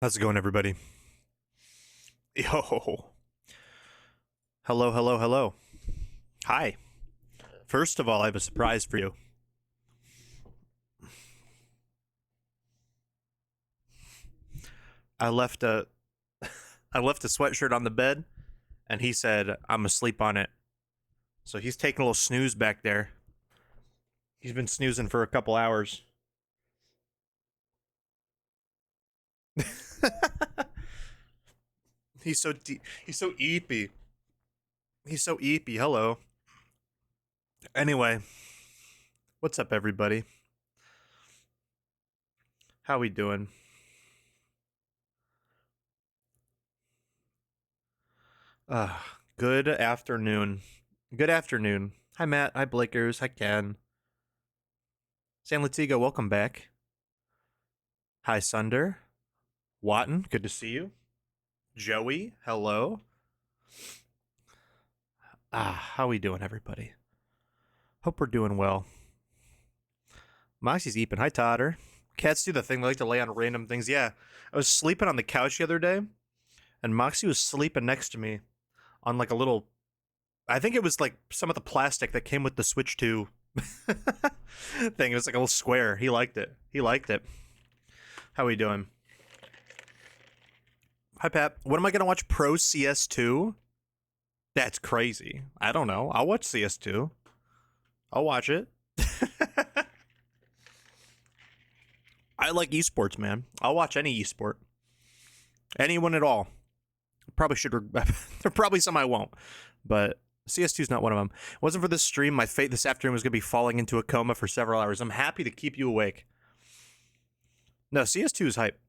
How's it going, everybody? Yo. Hello, hello, hello. Hi. First of all, I have a surprise for you. I left a I left a sweatshirt on the bed, and he said I'm asleep on it. So he's taking a little snooze back there. He's been snoozing for a couple hours. He's so eepy. He's so eepy. Hello. Anyway, what's up, everybody? How we doing? Uh, Good afternoon. Good afternoon. Hi, Matt. Hi, Blakers. Hi, Ken. San Latigo, welcome back. Hi, Sunder. Watton, good to see you. Joey, hello. How we doing, everybody? Hope we're doing well. Moxie's eeping. Hi, Totter. Cats do the thing. They like to lay on random things. Yeah, I was sleeping on the couch the other day, and Moxie was sleeping next to me on like a little... I think it was like some of the plastic that came with the Switch 2 thing. It was like a little square. He liked it. How we doing? Hi, Pat. When am I going to watch Pro CS2? That's crazy. I don't know. I'll watch CS2. I'll watch it. I like esports, man. I'll watch any esport. Anyone at all. Probably should. There are probably some I won't. But CS2 is not one of them. It wasn't for this stream. My fate this afternoon was going to be falling into a coma for several hours. I'm happy to keep you awake. No, CS2 is hype.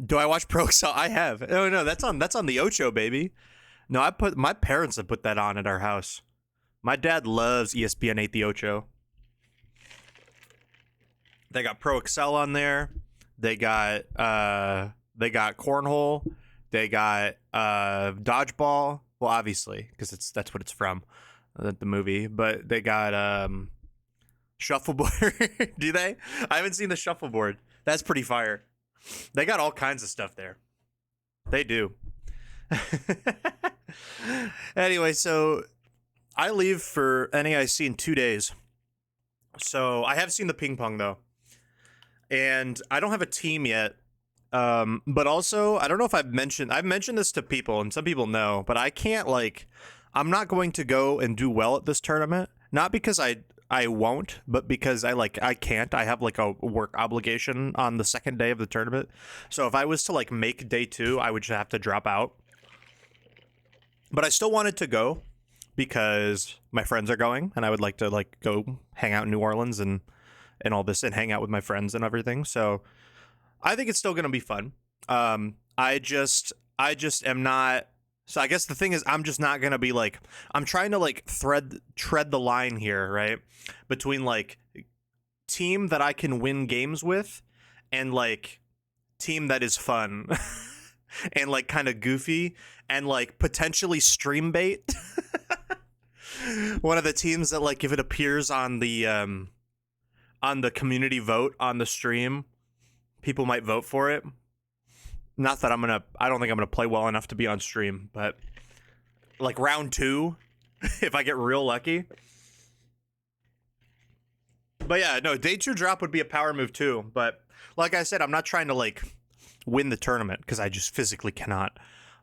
Do I watch Pro Excel? I have. No, that's on the Ocho, baby. No, my parents have put that on at our house. My dad loves ESPN 8 the Ocho. They got Pro Excel on there. They got cornhole. They got dodgeball. Well, obviously, because that's what it's from, the movie. But they got shuffleboard. Do they? I haven't seen the shuffleboard. That's pretty fire. They got all kinds of stuff there. They do. Anyway, so I leave for NAIC in 2 days. So I have seen the ping pong though, and I don't have a team yet. But also I don't know if I've mentioned this to people, and some people know, but I can't I'm not going to go and do well at this tournament. Not because I won't, but because I can't. I have like a work obligation on the second day of the tournament. So if I was to make day 2, I would just have to drop out. But I still wanted to go because my friends are going, and I would like to go hang out in New Orleans and all this, and hang out with my friends and everything. So I think it's still going to be fun. I just am not. So I guess the thing is, I'm just not going to be I'm trying to tread the line here, right? Between team that I can win games with and team that is fun and kind of goofy and potentially stream bait. One of the teams that if it appears on the community vote on the stream, people might vote for it. Not that I don't think I'm gonna play well enough to be on stream, but round 2, if I get real lucky. But yeah, no, day 2 drop would be a power move too. But like I said, I'm not trying to win the tournament because I just physically cannot.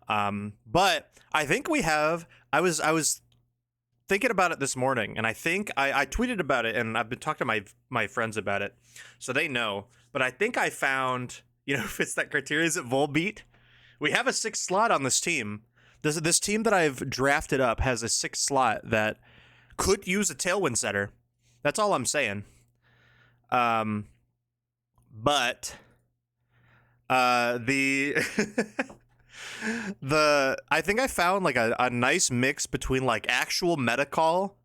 But I think we have. I was thinking about it this morning, and I think I tweeted about it, and I've been talking to my friends about it, so they know. But I think I found, fits that criteria. Is it Volbeat? We have a 6th slot on this team. This team that I've drafted up has a 6th slot that could use a Tailwind setter. That's all I'm saying. But the I think I found a nice mix between actual meta call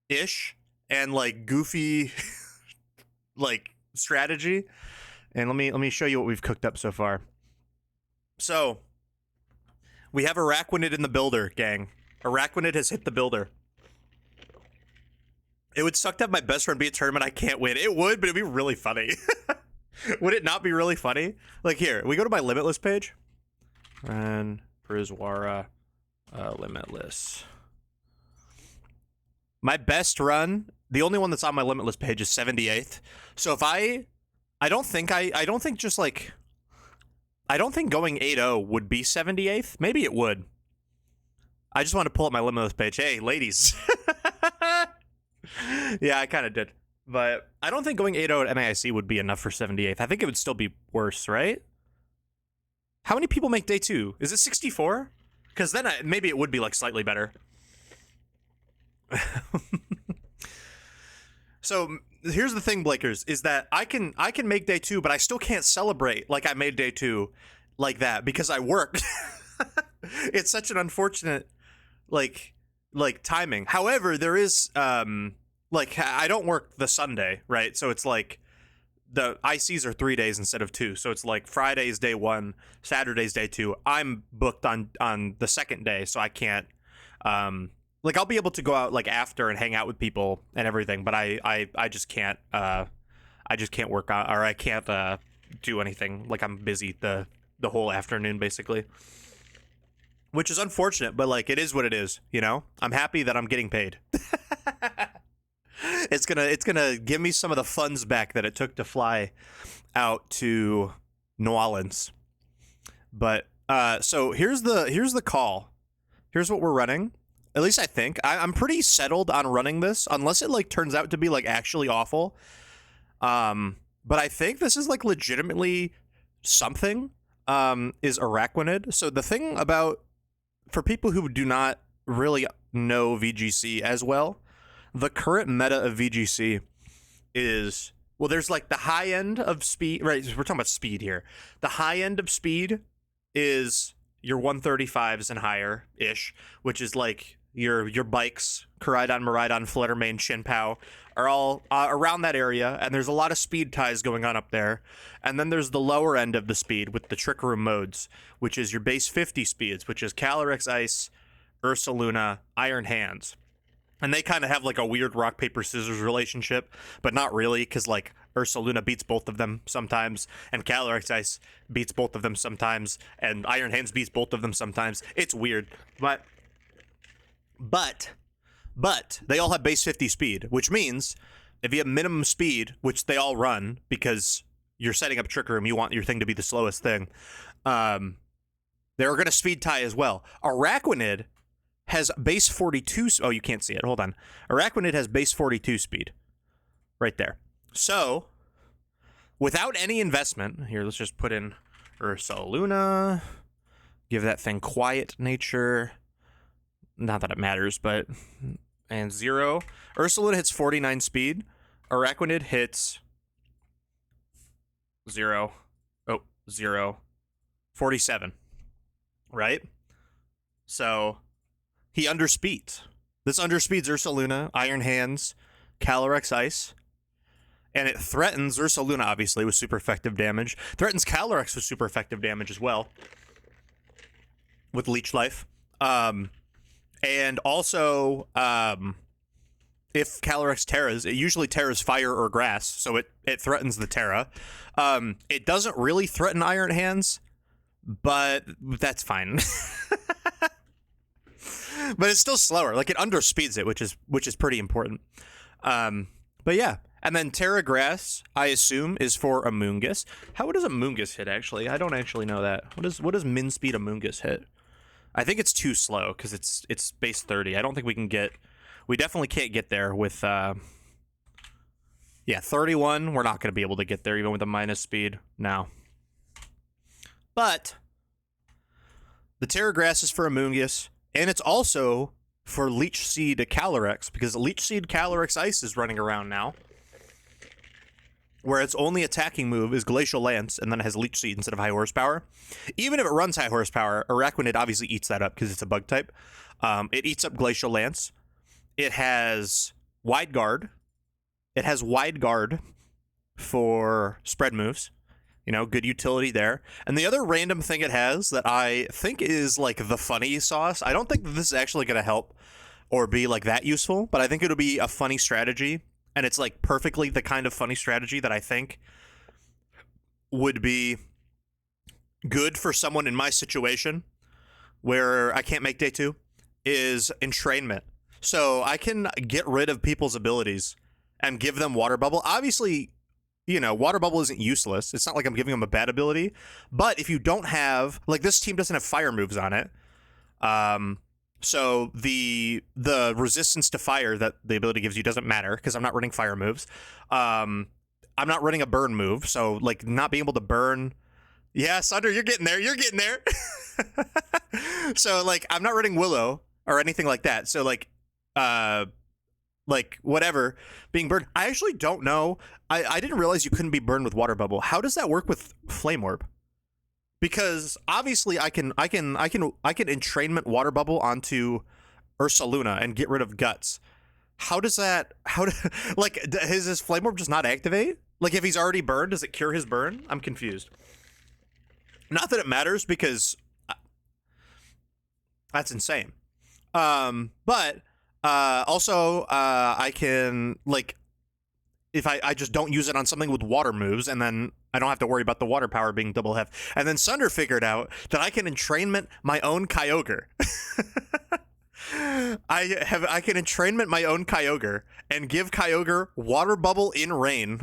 ish and goofy strategy. And let me show you what we've cooked up so far. So we have Araquanid in the builder, gang. Araquanid has hit the builder. It would suck to have my best friend be a tournament I can't win. It would, but it'd be really funny. Would it not be really funny? Like here, we go to my Limitless page. And Brizwara Limitless. My best run, the only one that's on my Limitless page is 78th. So if I don't think going 8-0 would be 78th. Maybe it would. I just want to pull up my Limitless page. Hey, ladies. Yeah, I kind of did. But I don't think going 8-0 at NAIC would be enough for 78th. I think it would still be worse, right? How many people make day 2? Is it 64? Because then maybe it would be like slightly better. So here's the thing, Blakers, is that I can make day 2, but I still can't celebrate like I made day 2 like that because I work. It's such an unfortunate like timing. However, there is like I don't work the Sunday, right? So it's like the ICs are 3 days instead of 2. So it's like Friday's day 1, Saturday's day 2. I'm booked on the second day, so I can't like I'll be able to go out like after and hang out with people and everything, but I just can't work out, or I can't do anything. Like I'm busy the whole afternoon basically. Which is unfortunate, but like it is what it is, you know? I'm happy that I'm getting paid. It's gonna give me some of the funds back that it took to fly out to New Orleans. But so here's the call. Here's what we're running. At least I think I'm pretty settled on running this, unless it like turns out to be like actually awful. But I think this is like legitimately something. Is Araquanid. So the thing about, for people who do not really know VGC as well, the current meta of VGC is, well, there's like the high end of speed, right? We're talking about speed here. The high end of speed is your 135s and higher ish, which is like your bikes, Koraidon, Miraidon, Fluttermane, Shinpao are all around that area, and there's a lot of speed ties going on up there. And then there's the lower end of the speed with the Trick Room modes, which is your base 50 speeds, which is Calyrex Ice, Ursaluna, Iron Hands. And they kind of have like a weird rock, paper, scissors relationship, but not really, because like Ursaluna beats both of them sometimes, and Calyrex Ice beats both of them sometimes, and Iron Hands beats both of them sometimes. It's weird, but they all have base 50 speed, which means if you have minimum speed, which they all run because you're setting up Trick Room, you want your thing to be the slowest thing, they're going to speed tie as well. Araquanid has base 42. Oh, you can't see it. Hold on. Araquanid has base 42 speed right there. So without any investment, here, let's just put in Ursaluna, give that thing quiet nature. Not that it matters, but, and 0. Ursaluna hits 49 speed. Araquanid hits 0. 47. Right? So he underspeeds. This underspeeds Ursaluna, Iron Hands, Calyrex Ice, and it threatens Ursaluna, obviously, with super effective damage. Threatens Calyrex with super effective damage as well, with Leech Life. And also, if Calyrex terras, it usually terras fire or grass, so it threatens the Terra. It doesn't really threaten Iron Hands, but that's fine. But it's still slower. Like, it underspeeds it, which is pretty important. But yeah, and then Terra Grass, I assume, is for Amoonguss. How does Amoonguss hit, actually? I don't actually know that. What does min speed Amoonguss hit? I think it's too slow because it's base 30. I don't think we can get. We definitely can't get there with. Yeah, 31. We're not going to be able to get there even with a minus speed now. But the Terra Grass is for Amoonguss, and it's also for Leech Seed Calyrex, because Leech Seed Calyrex Ice is running around now, where its only attacking move is Glacial Lance, and then it has Leech Seed instead of High Horsepower. Even if it runs High Horsepower, Araquanid obviously eats that up because it's a bug type. It eats up Glacial Lance. It has Wide Guard. It has Wide Guard for spread moves. You know, good utility there. And the other random thing it has that I think is like the funny sauce, I don't think that this is actually going to help or be like that useful, but I think it'll be a funny strategy. And it's like perfectly the kind of funny strategy that I think would be good for someone in my situation where I can't make day 2 is entrainment. So I can get rid of people's abilities and give them water bubble. Obviously, you know, water bubble isn't useless. It's not like I'm giving them a bad ability. But if you don't have, like, this team doesn't have fire moves on it. So the resistance to fire that the ability gives you doesn't matter because I'm not running fire moves. I'm not running a burn move, so like not being able to burn. Yeah, Sunder, you're getting there. You're getting there. So like I'm not running Willow or anything like that. So like whatever being burned. I actually don't know. I didn't realize you couldn't be burned with water bubble. How does that work with flame orb? Because obviously I can entrainment water bubble onto Ursaluna and get rid of guts. How does that like does his flame orb just not activate? Like if he's already burned, does it cure his burn? I'm confused. Not that it matters because that's insane. But also I can like if I just don't use it on something with water moves, and then I don't have to worry about the water power being double hef. And then Sunder figured out that I can entrainment my own Kyogre. I can entrainment my own Kyogre and give Kyogre water bubble in rain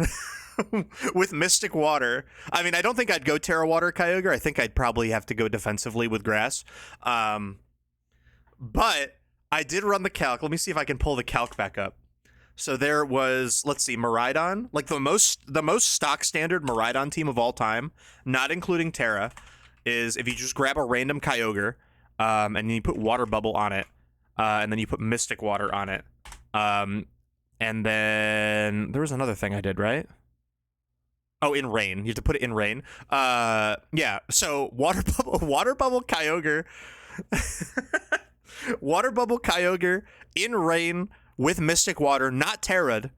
with Mystic Water. I mean, I don't think I'd go Terra Water Kyogre. I think I'd probably have to go defensively with Grass. But I did run the calc. Let me see if I can pull the calc back up. So there was, let's see, Miraidon, like the most stock standard Miraidon team of all time, not including Terra, is if you just grab a random Kyogre, and then you put Water Bubble on it, and then you put Mystic Water on it, and then there was another thing I did, right? Oh, in rain. You have to put it in rain. Yeah. So Water Bubble Kyogre, Water Bubble Kyogre in rain. With Mystic Water, not Terra'd.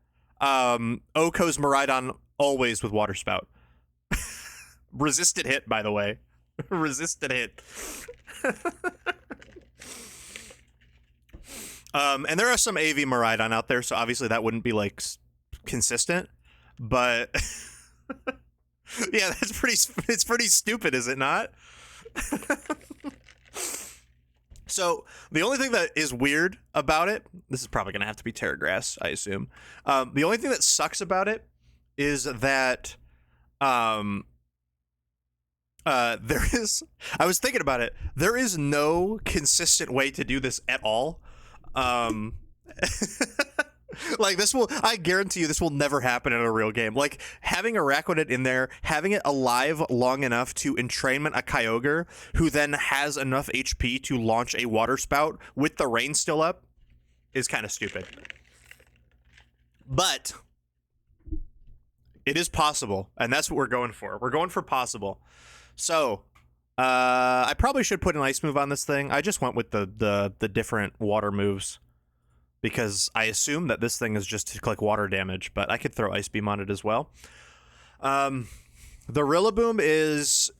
Oko's Miraidon always with Water Spout. Resisted hit, by the way. Resisted hit. And there are some AV Miraidon out there, so obviously that wouldn't be like consistent. But yeah, it's pretty stupid, is it not? So the only thing that is weird about it, this is probably going to have to be Terra Grass, I assume. The only thing that sucks about it is that there is, I was thinking about it, there is no consistent way to do this at all. Like this will, I guarantee you this will never happen in a real game. Like having a Araquanid in there, having it alive long enough to entrainment a Kyogre who then has enough HP to launch a Water Spout with the rain still up is kind of stupid. But it is possible, and that's what we're going for. We're going for possible. So I probably should put an ice move on this thing. I just went with the different water moves, because I assume that this thing is just to click water damage, but I could throw Ice Beam on it as well. The Rillaboom is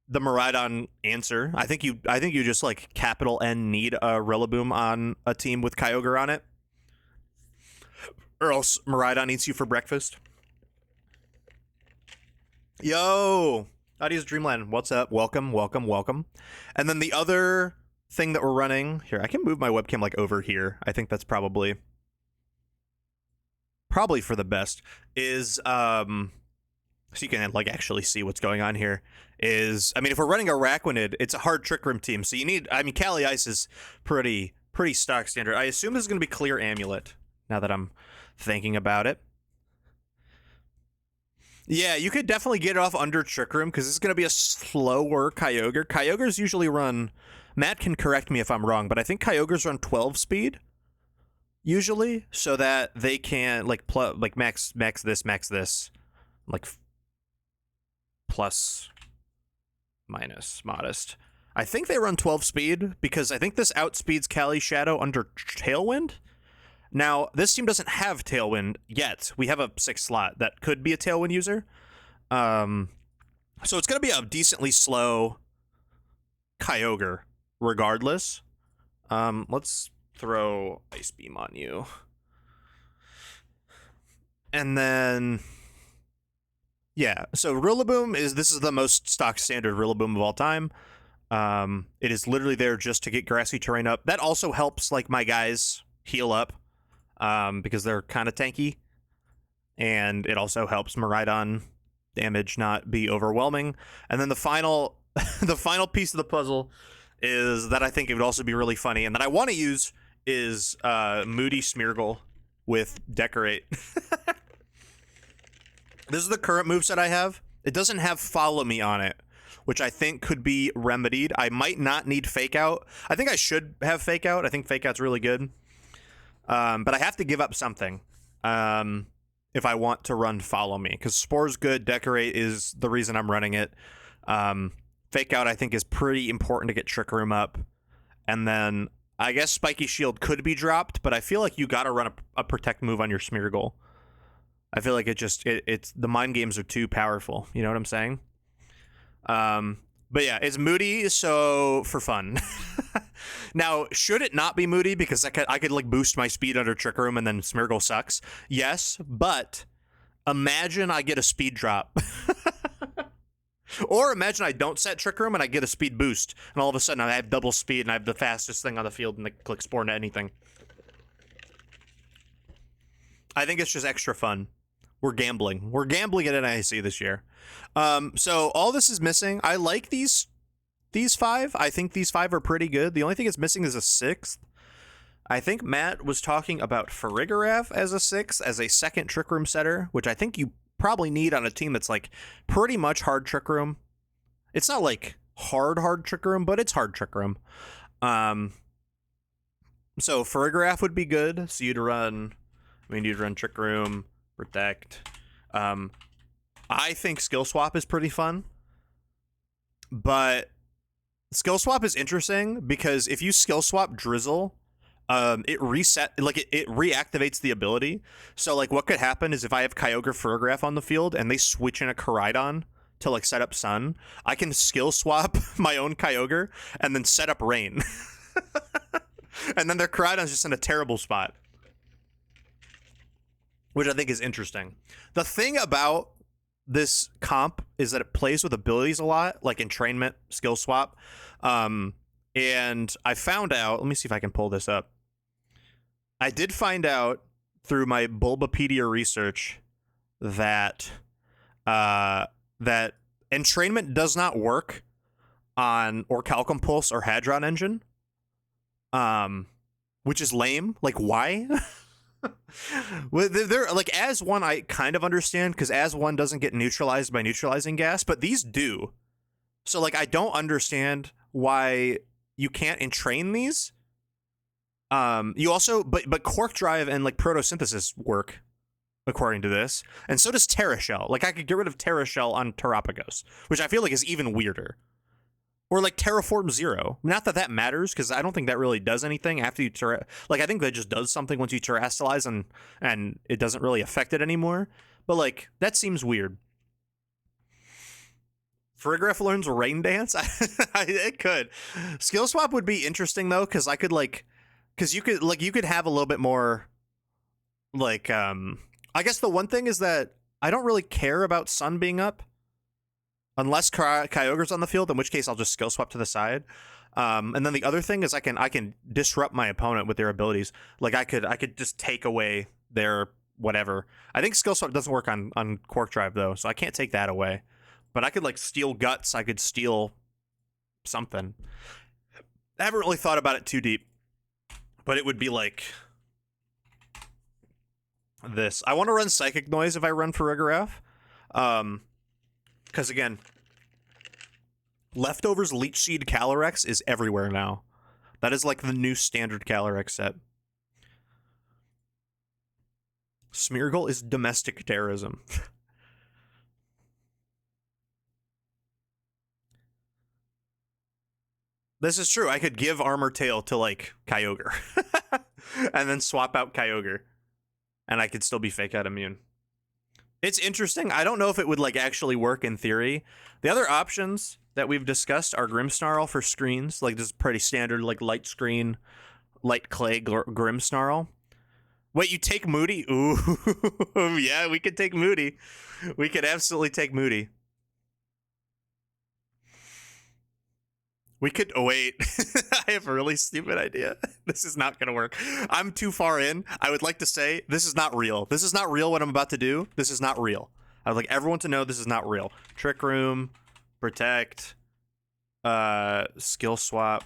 the Miraidon answer. I think you just like capital N need a Rillaboom on a team with Kyogre on it, or else Miraidon eats you for breakfast. Yo, Audios Dreamland, what's up? Welcome. And then the other thing that we're running here, I can move my webcam like over here. I think that's probably for the best. Is so you can like actually see what's going on here. Is, I mean, if we're running Araquanid, it's a hard Trick Room team, so you need, I mean, Cali Ice is pretty stock standard. I assume this is going to be Clear Amulet, now that I'm thinking about it. Yeah, you could definitely get it off under Trick Room, because this is going to be a slower Kyogre. Kyogres usually run, Matt can correct me if I'm wrong, but I think Kyogres run 12 speed, usually, so that they can, like, max this, like, plus, minus, modest. I think they run 12 speed, because I think this outspeeds Cali Shadow under Tailwind. Now, this team doesn't have Tailwind yet. We have a 6th slot that could be a Tailwind user. So it's going to be a decently slow Kyogre, regardless. Let's throw Ice Beam on you. And then, Yeah, so Rillaboom this is the most stock standard Rillaboom of all time. It is literally there just to get grassy terrain up. That also helps like my guys heal up, because they're kind of tanky, and it also helps Miraidon damage not be overwhelming. And then the final the final piece of the puzzle is that I think it would also be really funny and that I want to use is Moody Smeargle with Decorate. This is the current moveset I have. It doesn't have Follow Me on it, which I think could be remedied. I might not need Fake Out. I think I should have Fake Out. I think Fake Out's really good. But I have to give up something if I want to run Follow Me, because Spore's good, Decorate is the reason I'm running it. Fake Out I think is pretty important to get Trick Room up. And then I guess Spiky Shield could be dropped, but I feel like you gotta run a Protect move on your Smeargle. I feel like it's the mind games are too powerful. You know what I'm saying? But yeah, it's Moody, so for fun. Now, should it not be Moody because I could like boost my speed under Trick Room and then Smeargle sucks? Yes, but imagine I get a speed drop. Or imagine I don't set Trick Room and I get a speed boost, and all of a sudden I have double speed and I have the fastest thing on the field and I click Spore into anything. I think it's just extra fun. We're gambling. We're gambling at NAIC this year. So all this is missing. I like these five. I think these five are pretty good. The only thing it's missing is a sixth. I think Matt was talking about Farigiraf as a sixth, as a second Trick Room setter, which I think you probably need on a team that's like pretty much hard Trick Room. It's not like hard Trick Room, but it's hard Trick Room. So Farigiraf would be good. So you'd run Trick Room, Protect. I think Skill Swap is pretty fun, but Skill Swap is interesting because if you Skill Swap Drizzle, it reactivates the ability. So like what could happen is if I have Kyogre Farigiraf on the field and they switch in a Koraidon to like set up Sun, I can Skill Swap my own Kyogre and then set up Rain. And then their Koraidon's just in a terrible spot, which I think is interesting. The thing about this comp is that it plays with abilities a lot, like Entrainment, Skill Swap. And I found out, let me see if I can pull this up. I did find out through my Bulbapedia research that that Entrainment does not work on Orichalcum Pulse or Hadron Engine. Which is lame. Like, why? Well, they're like, as one I kind of understand, because as one doesn't get neutralized by neutralizing gas, but these do. So like I don't understand why you can't entrain these. You also but Quark Drive and like Protosynthesis work according to this, and so does Terra Shell. Like I could get rid of Terra Shell on Terapagos, which I feel like is even weirder. Or like Terraform Zero. Not that that matters, because I don't think that really does anything after you like I think that just does something once you terrestrialize and it doesn't really affect it anymore. But like that seems weird. Farigiraf learns Rain Dance. It could. Skill Swap would be interesting though, because you could have a little bit more like I guess the one thing is that I don't really care about Sun being up. Unless Kyogre's on the field, in which case I'll just Skill Swap to the side. And then the other thing is I can disrupt my opponent with their abilities. Like I could just take away their whatever. I think Skill Swap doesn't work on Quark Drive though, so I can't take that away. But I could like steal Guts. I could steal something. I haven't really thought about it too deep, but it would be like this. I want to run Psychic Noise if I run Farigiraf. Because again, Leftovers Leech Seed Calyrex is everywhere now. That is like the new standard Calyrex set. Smeargle is domestic terrorism. This is true. I could give Armor Tail to like Kyogre. And then swap out Kyogre. And I could still be Fake Out immune. It's interesting. I don't know if it would like actually work in theory. The other options that we've discussed are Grimmsnarl for screens. Like this is pretty standard, like light screen, light clay Grimmsnarl. Wait, you take Moody? Ooh, yeah, we could take Moody. We could absolutely take Moody. We could. Oh, wait. I have a really stupid idea. This is not going to work. I'm too far in. I would like to say this is not real. This is not real what I'm about to do. This is not real. I would like everyone to know this is not real. Trick Room, Protect, Skill Swap.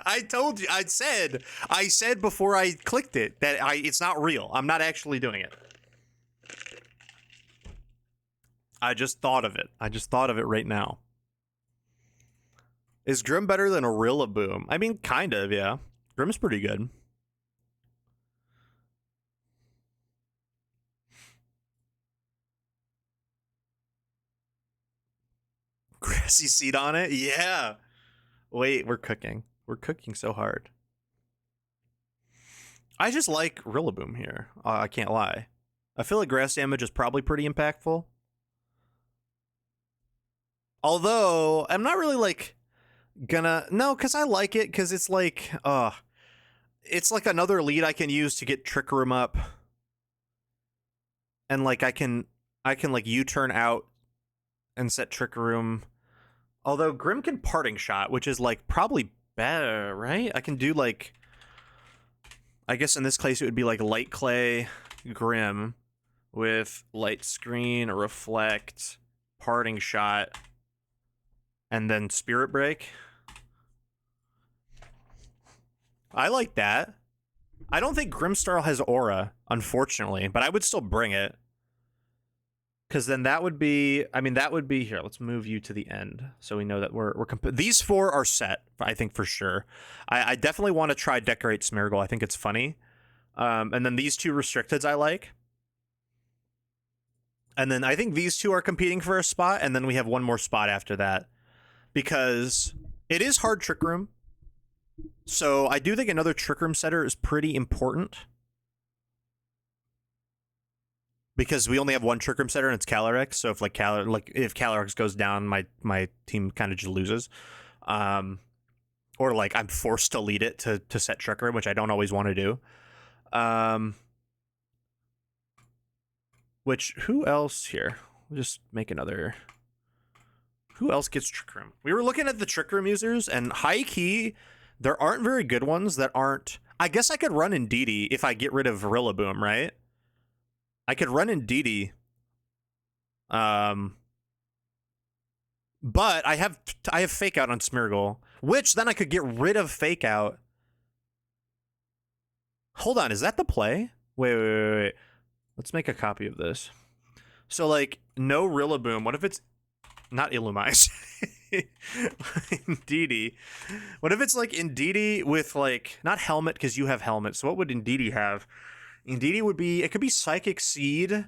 I told you. I said before I clicked it that it's not real. I'm not actually doing it. I just thought of it. I just thought of it right now. Is Grim better than a Rillaboom? I mean, kind of, yeah. Grim's pretty good. Grassy seed on it? Yeah. Wait, we're cooking. We're cooking so hard. I just like Rillaboom here. I can't lie. I feel like grass damage is probably pretty impactful. Although, I'm not really like gonna... No, because I like it because it's like... it's like another lead I can use to get Trick Room up. And like I can like U-turn out and set Trick Room. Although Grim can Parting Shot, which is like probably better, right? I can do like, I guess in this case it would be like Light Clay, Grim, with Light Screen, Reflect, Parting Shot, and then Spirit Break. I like that. I don't think Grimmsnarl has Aura, unfortunately, but I would still bring it. Because then that would be, I mean, that would be, here, let's move you to the end. So we know that these four are set, I think, for sure. I definitely want to try Decorate Smeargle. I think it's funny. And then these two Restricteds I like. And then I think these two are competing for a spot, and then we have one more spot after that. Because it is hard Trick Room. So I do think another Trick Room setter is pretty important. Because we only have one Trick Room setter and it's Calyrex, so if if Calyrex goes down, my team kind of just loses. Or like I'm forced to lead it to set Trick Room, which I don't always want to do. Which who else here? We'll just make another. Who else gets Trick Room? We were looking at the Trick Room users, and high key, there aren't very good ones that aren't. I guess I could run Indeedee if I get rid of Rillaboom, right? I could run Indeedee. But I have Fake Out on Smeargle, which then I could get rid of Fake Out. Hold on, is that the play? Wait. Let's make a copy of this. So, like, no Rillaboom. What if it's not Illumise? Indeedee. What if it's like Indeedee with like not Helmet because you have Helmet? So what would Indeedee have? Indeedee would be, it could be Psychic Seed,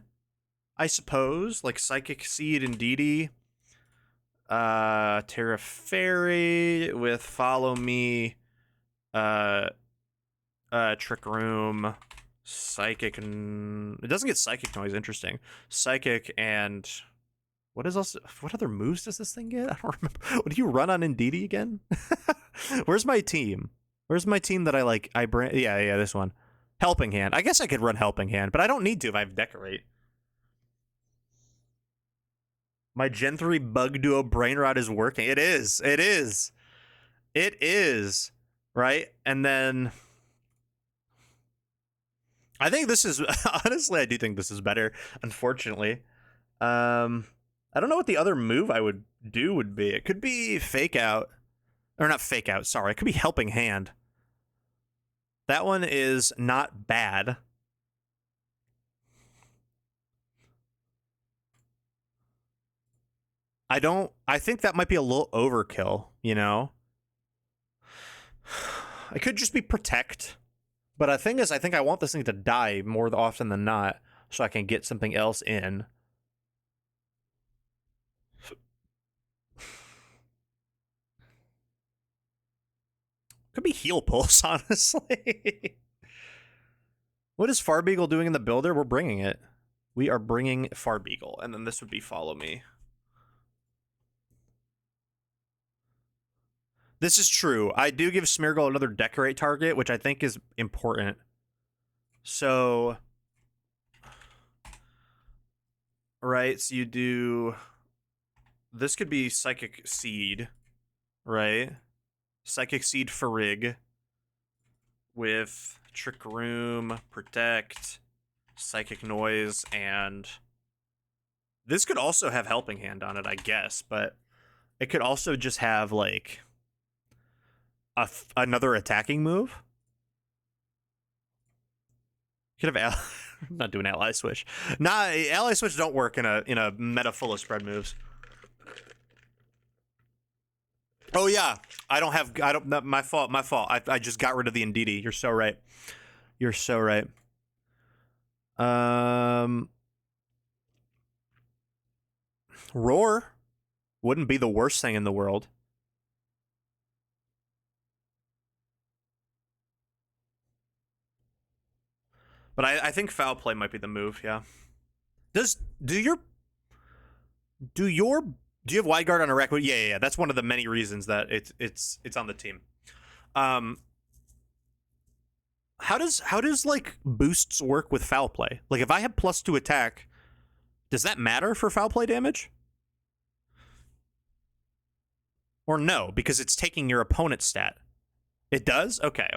I suppose. Like Psychic Seed Indeedee. Terra Fairy with Follow Me. Trick Room. Psychic and it doesn't get Psychic Noise, interesting. Psychic and what other moves does this thing get? I don't remember. What do you run on Indeedee again? Where's my team? Where's my team that I like? Yeah, this one. Helping Hand. I guess I could run Helping Hand, but I don't need to if I have Decorate. My Gen 3 Bug Duo Brain Rot is working. It is. Right? And then I think this is honestly, I do think this is better, unfortunately. I don't know what the other move I would do would be. It could be Fake Out. Or not Fake Out, sorry. It could be Helping Hand. That one is not bad. I think that might be a little overkill, you know? It could just be Protect. But the thing is, I think I want this thing to die more often than not so I can get something else in. Could be Heal Pulse, honestly. What is Farbeagle doing in the builder? We're bringing it. We are bringing Farbeagle, and then this would be Follow Me. This is true. I do give Smeargle another Decorate target, which I think is important. So, right, so you do... This could be Psychic Seed, right? Psychic Seed Farrig with Trick Room, Protect, Psychic Noise, and... This could also have Helping Hand on it, I guess, but it could also just have, like... another attacking move. Could have I'm not doing ally switch. Nah, ally switch don't work in a meta full of spread moves. Oh yeah, my fault. I just got rid of the Indeedee. You're so right. You're so right. Roar wouldn't be the worst thing in the world. But I think Foul Play might be the move, yeah. Do you have Wide Guard on a rack? Yeah. That's one of the many reasons that it's on the team. How does like boosts work with Foul Play? Like if I have +2 attack, does that matter for Foul Play damage? Or no, because it's taking your opponent's stat. It does? Okay.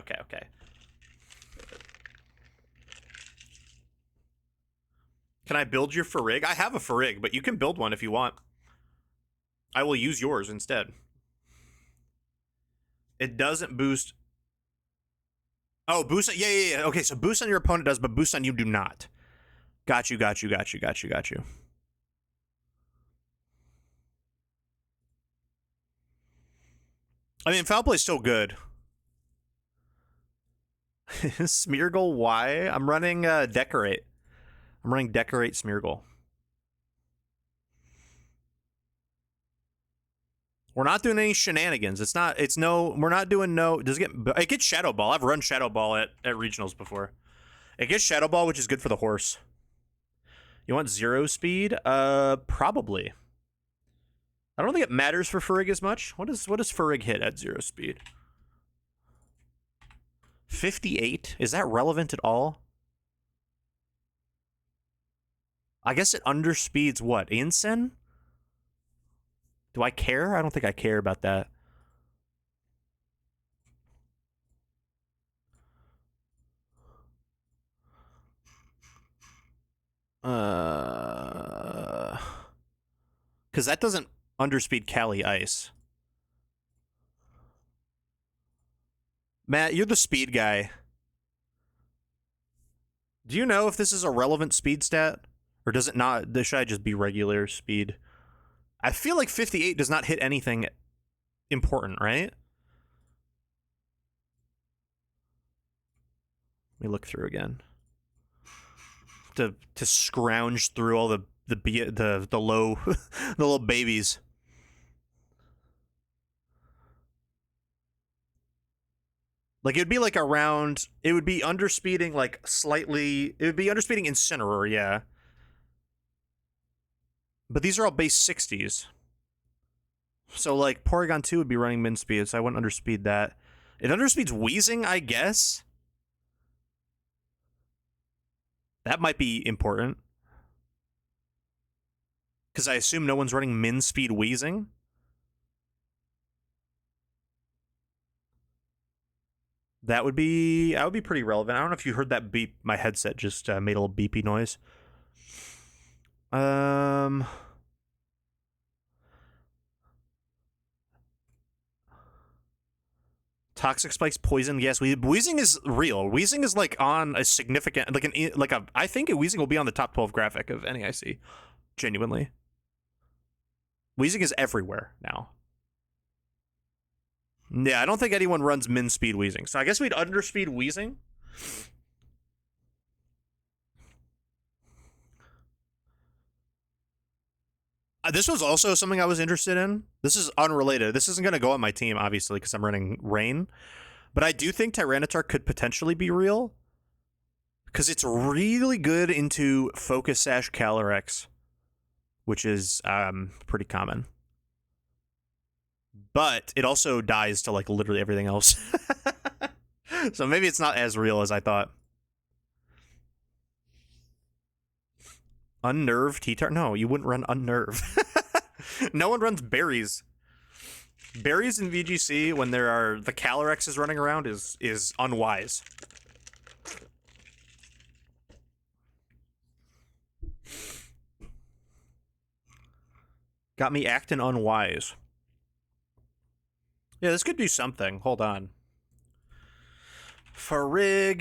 Can I build your Farrig? I have a Farrig, but you can build one if you want. I will use yours instead. It doesn't boost... Oh, boost... Yeah. Okay, so boost on your opponent does, but boost on you do not. Got you. I mean, Foul Play's still good. Smeargle, why? I'm running Decorate. I'm running Decorate Smeargle. We're not doing any shenanigans. We're not doing no, it gets Shadow Ball. I've run Shadow Ball at regionals before. It gets Shadow Ball, which is good for the horse. You want 0 speed? Probably. I don't think it matters for Farrig as much. What does Farrig hit at 0 speed? 58? Is that relevant at all? I guess it underspeeds what? Incen? Do I care? I don't think I care about that. Because that doesn't underspeed Cali Ice. Matt, you're the speed guy. Do you know if this is a relevant speed stat? Or does it not? Should I just be regular speed? I feel like 58 does not hit anything important, right? Let me look through again. To scrounge through all the low the little babies. Like it would be like around. It would be underspeeding like slightly. It would be underspeeding Incineroar, yeah. But these are all base 60s. So, like, Porygon 2 would be running min speed, so I wouldn't underspeed that. It underspeeds Wheezing, I guess? That might be important. Because I assume no one's running min speed Wheezing. That would be pretty relevant. I don't know if you heard that beep. My headset just made a little beepy noise. Toxic Spikes, Poison. Yes, Wheezing is real. Wheezing is like on a significant, I think Wheezing will be on the top 12 graphic of NAIC. Genuinely. Wheezing is everywhere now. Yeah, I don't think anyone runs min speed Wheezing. So I guess we'd underspeed Wheezing. This was also something I was interested in. This is unrelated. This isn't going to go on my team, obviously, because I'm running Rain. But I do think Tyranitar could potentially be real. because it's really good into Focus Sash Calyrex, which is pretty common. But it also dies to like literally everything else. So maybe it's not as real as I thought. Unnerve T-Tar? No, you wouldn't run Unnerve. No one runs berries. Berries in VGC when there are the Calyrexes running around is unwise. Got me acting unwise. Yeah, this could do something. Hold on. Farig.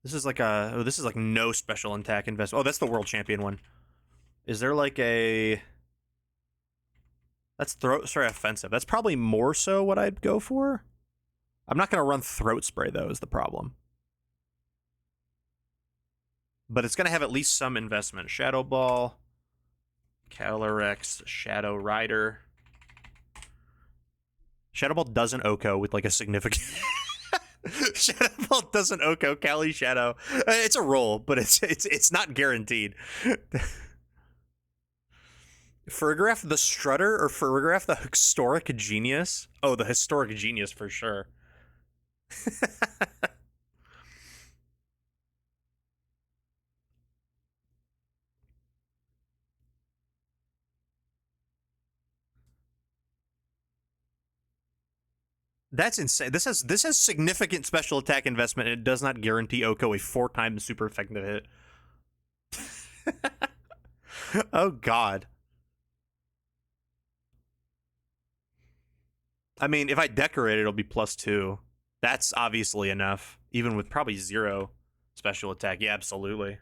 This is like a... Oh, this is like no special attack investment. Oh, that's the world champion one. Is there like a... That's offensive. That's probably more so what I'd go for. I'm not going to run Throat Spray, though, is the problem. But it's going to have at least some investment. Shadow Ball, Calyrex, Shadow Rider. Shadow Ball doesn't Oko with, like, a significant... Shadow Ball doesn't Oko, Cali Shadow. It's a roll, but it's not guaranteed. Fergraph the Strutter or Fergraph the Historic Genius? Oh, the Historic Genius for sure. That's insane. This has significant special attack investment, and it does not guarantee Oko a 4-time super effective hit. Oh god. I mean, if I decorate it, it'll be +2. That's obviously enough, even with probably 0 special attack. Yeah, absolutely.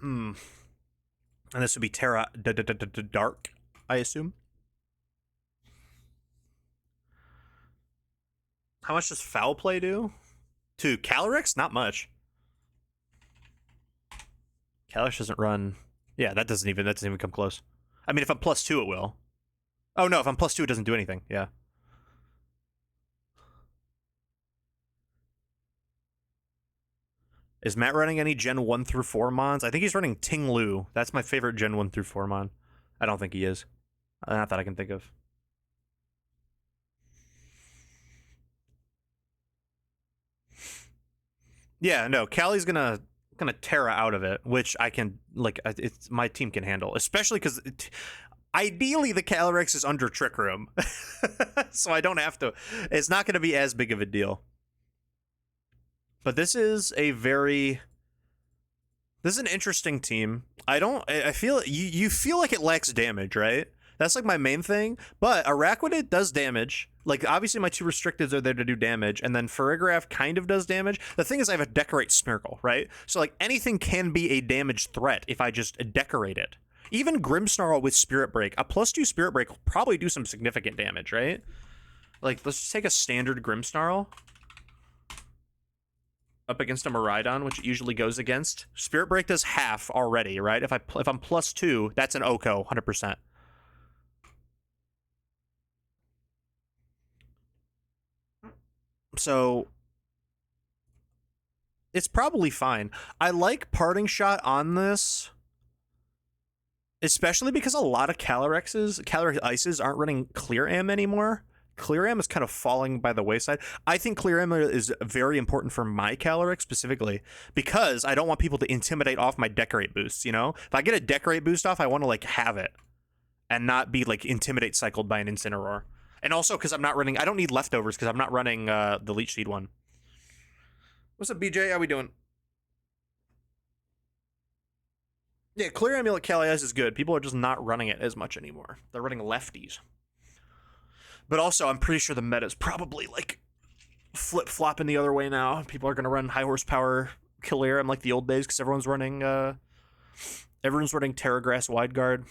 And this would be Terra Dark, I assume. How much does Foul Play do? To Calyrex? Not much. Calyrex doesn't run... Yeah, that doesn't even come close. I mean, if I'm +2, it will. Oh, no, if I'm +2, it doesn't do anything. Yeah. Is Matt running any Gen 1 through 4 mons? I think he's running Ting Lu. That's my favorite Gen 1 through 4 mon. I don't think he is. Not that I can think of. Yeah, no, Callie's gonna Terra out of it, which I can, like, it's my team can handle, especially because ideally the Calyrex is under Trick Room. So I don't have to. It's not gonna be as big of a deal. But this is an interesting team. I feel you feel like it lacks damage, right? That's like my main thing. But Araquanid does damage. Like, obviously my 2 restricteds are there to do damage, and then Farigiraf kind of does damage. The thing is I have a Decorate Smeargle, right? So like anything can be a damage threat if I just decorate it. Even Grimmsnarl with Spirit Break. A +2 Spirit Break will probably do some significant damage, right? Like, let's just take a standard Grimmsnarl up against a Miraidon, which it usually goes against. Spirit Break does half already, right? If I'm +2, that's an Oko, 100%. So it's probably fine. I like Parting Shot on this, especially because a lot of Calyrex Ices aren't running Clear Am anymore. Clear Am is kind of falling by the wayside. I think Clear Am is very important for my Calyrex specifically because I don't want people to intimidate off my Decorate boosts, you know? If I get a Decorate boost off, I want to, like, have it and not be, like, Intimidate cycled by an Incineroar. And also because I'm not running... I don't need Leftovers because I'm not running the Leech Seed one. What's up, BJ? How we doing? Yeah, Clear Amulet Calias is good. People are just not running it as much anymore. They're running lefties. But also, I'm pretty sure the meta is probably, like, flip-flopping the other way now. People are going to run high-horsepower Killeram like the old days because everyone's running Terragrass Wide Guard.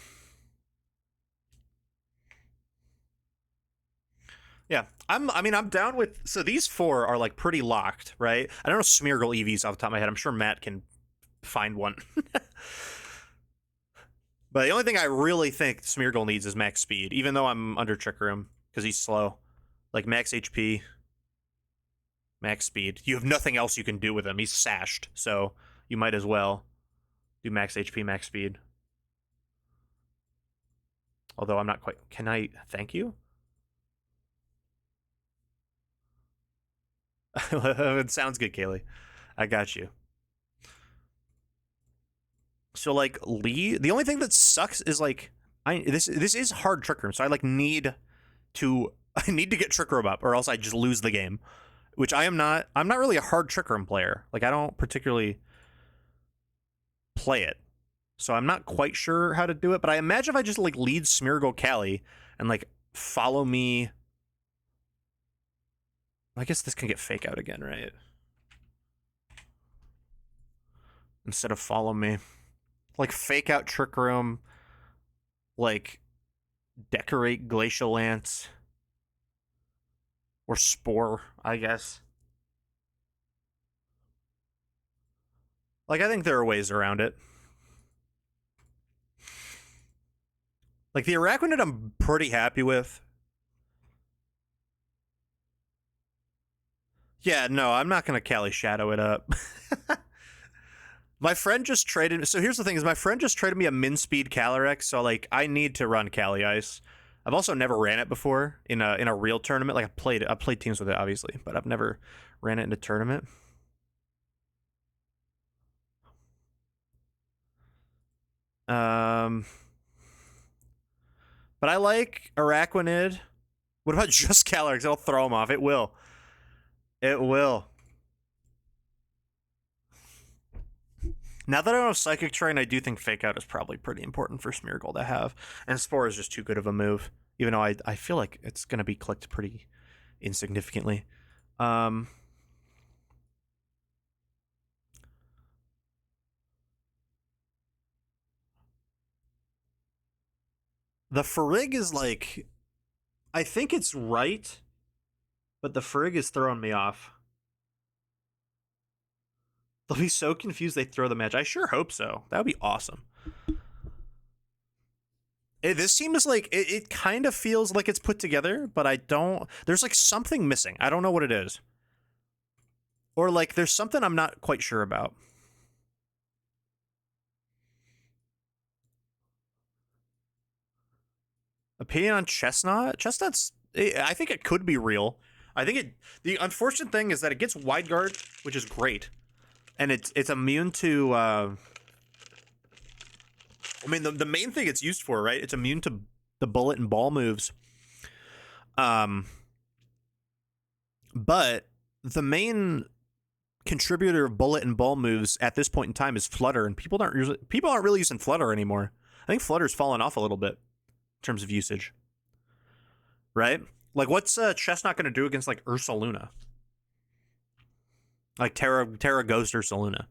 Yeah, I'm down with... So these 4 are, like, pretty locked, right? I don't know Smeargle EVs off the top of my head. I'm sure Matt can find one. But the only thing I really think Smeargle needs is max speed, even though I'm under Trick Room, because he's slow. Like max HP, max speed. You have nothing else you can do with him. He's sashed, so you might as well do max HP, max speed. Although I'm not quite... Can I thank you? It sounds good, Kaylee. I got you. So like Lee, the only thing that sucks is like this is hard trick room, so I like need to get trick room up, or else I just lose the game. Which I am not. I'm not really a hard trick room player. Like I don't particularly play it, so I'm not quite sure how to do it. But I imagine if I just like lead Smeargle Callie and like follow me. I guess this can get fake out again, right? Instead of follow me. Like fake out trick room, like decorate Glacial Lance or Spore, I guess. Like I think there are ways around it. Like the Araquanid I'm pretty happy with. Yeah, no, I'm not gonna Callie Shadow it up. My friend just traded. So here's the thing: is my friend just traded me a min speed Calyrex. So like, I need to run Cali Ice. I've also never ran it before in a real tournament. Like I played teams with it, obviously, but I've never ran it in a tournament. But I like Araquanid. What about just Calyrex? It'll throw him off. It will. It will. Now that I don't have Psychic Terrain, I do think Fake Out is probably pretty important for Smeargle to have. And Spore is just too good of a move, even though I feel like it's going to be clicked pretty insignificantly. The Ferrig is like... I think it's right, but the Ferrig is throwing me off. They'll be so confused they throw the match. I sure hope so. That would be awesome. This team is like, it kind of feels like it's put together, but I don't... There's like something missing. I don't know what it is. Or like there's something I'm not quite sure about. Opinion on Chestnut? Chestnut's... I think it could be real. I think it... The unfortunate thing is that it gets Wide Guard, which is great. And it's immune to... I mean, the main thing it's used for, right? It's immune to the bullet and ball moves. But the main contributor of bullet and ball moves at this point in time is Flutter, and people aren't really using Flutter anymore. I think Flutter's fallen off a little bit in terms of usage. Right? Like, what's Chestnut going to do against, like, Ursaluna? Like Terra Ghost Ursaluna.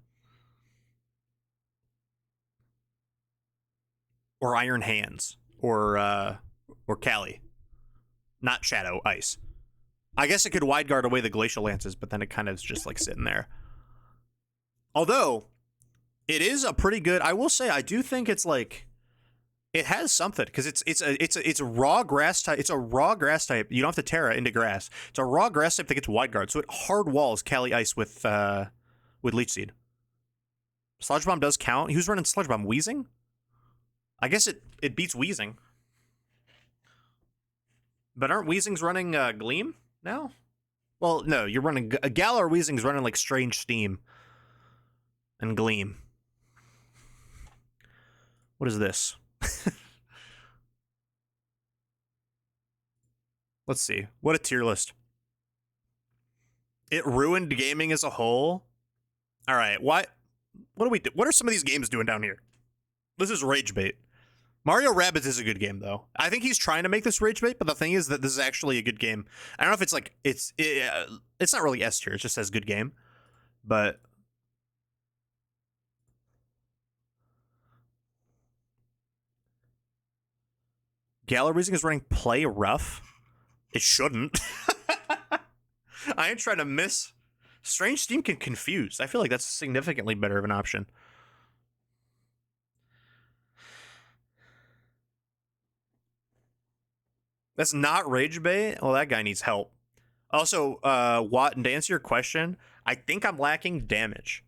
Or Iron Hands. Or Callie. Not Shadow, Ice. I guess it could Wide Guard away the Glacial Lances, but then it kind of is just like sitting there. Although, it is a pretty good... I will say, I do think it's like... It has something, because it's a raw grass type. It's a raw grass type. You don't have to Terra into grass. It's a raw grass type that gets Wide Guard, so it hard walls Callie Ice with Leech Seed. Sludge Bomb does count. Who's running Sludge Bomb? Weezing? I guess it beats Weezing. But aren't Weezing's running Gleam now? Well, no, you're running... Gala or Weezing's running like Strange Steam and Gleam. What is this? Let's see. What a tier list. It ruined gaming as a whole. All right, what do we do? What are some of these games doing down here? This is rage bait. Mario Rabbids is a good game though. I think he's trying to make this rage bait, but the thing is that this is actually a good game. I don't know if it's like it's not really S tier. It just says good game, but. Gallerizing is running Play Rough. It shouldn't. I ain't trying to miss. Strange Steam can confuse. I feel like that's significantly better of an option. That's not rage bait? Well, that guy needs help. Also, Watt, and to answer your question, I think I'm lacking damage.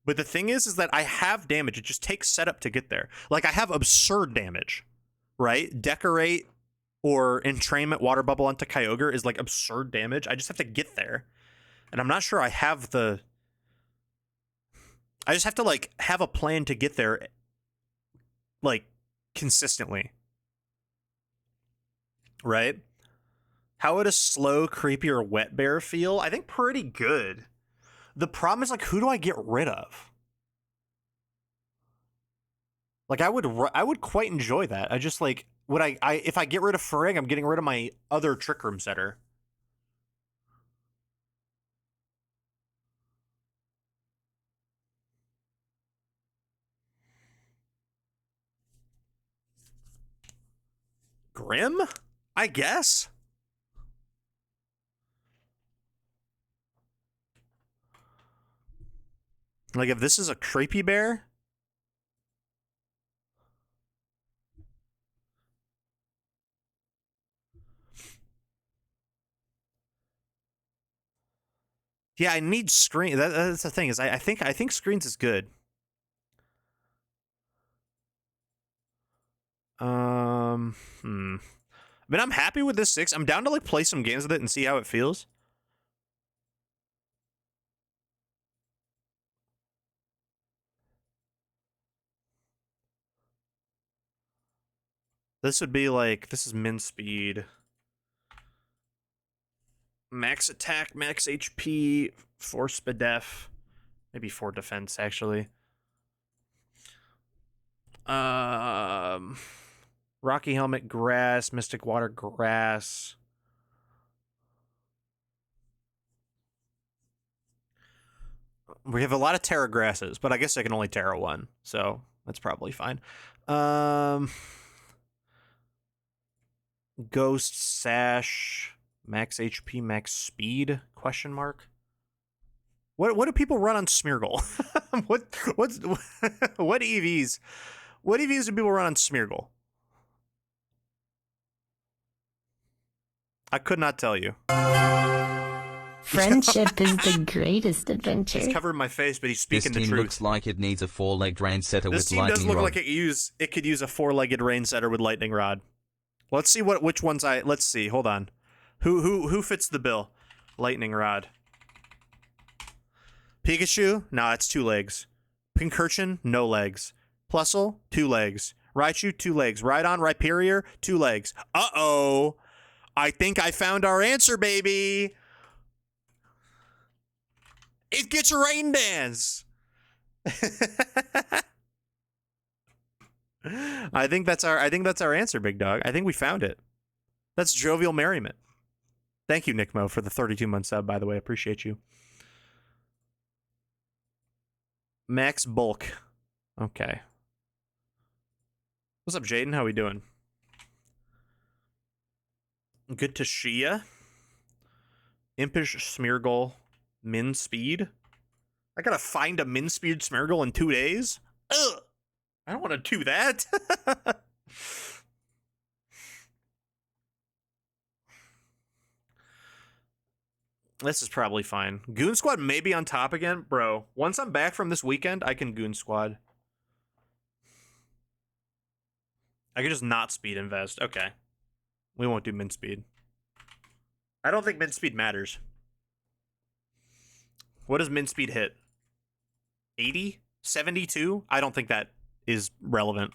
But the thing is that I have damage. It just takes setup to get there. Like, I have absurd damage, right? Decorate or Entrainment Water Bubble onto Kyogre is, like, absurd damage. I just have to get there. And I'm not sure I have the... I just have to, like, have a plan to get there, like, consistently. Right? How would a slow, creepy, or wet bear feel? I think pretty good. The problem is, like, who do I get rid of? Like, I would quite enjoy that. I just, like, would I if I get rid of Frigg, I'm getting rid of my other Trick Room setter. Grim? I guess. Like, if this is a creepy bear... Yeah, I need screen. That's the thing, is I think screens is good. I mean, I'm happy with this 6. I'm down to, like, play some games with it and see how it feels. This would be like, this is min speed. Max attack, max HP, 4 spadef. Maybe 4 defense, actually. Rocky Helmet, grass, Mystic Water, grass. We have a lot of Terra grasses, but I guess I can only Terra 1, so that's probably fine. Ghost, Sash, max HP, max speed, question mark. What do people run on Smeargle? what EVs? What EVs do people run on Smeargle? I could not tell you. Friendship is the greatest adventure. He's covering my face, but he's speaking the truth. This team looks like it needs a 4-legged rain setter with lightning rod. This team does look like it could use a 4-legged rain setter with lightning rod. Let's see which ones let's see. Hold on. Who fits the bill? Lightning rod. Pikachu? Nah, it's 2 legs. Pincurchin? No legs. Plusle? 2 legs. Raichu? 2 legs. Rhydon? Rhyperior? 2 legs. Uh-oh. I think I found our answer, baby. It gets Rain Dance. I think that's our answer, big dog. I think we found it. That's Jovial Merriment. Thank you, Nickmo, for the 32-month sub, by the way. Appreciate you. Max Bulk. Okay. What's up, Jaden? How we doing? Good to Shia. Impish Smeargle. Min speed. I gotta find a min speed Smeargle in 2 days? Ugh! I don't want to do that. This is probably fine. Goon Squad may be on top again. Bro, once I'm back from this weekend, I can Goon Squad. I can just not speed invest. Okay. We won't do min speed. I don't think min speed matters. What does min speed hit? 80? 72? I don't think that is relevant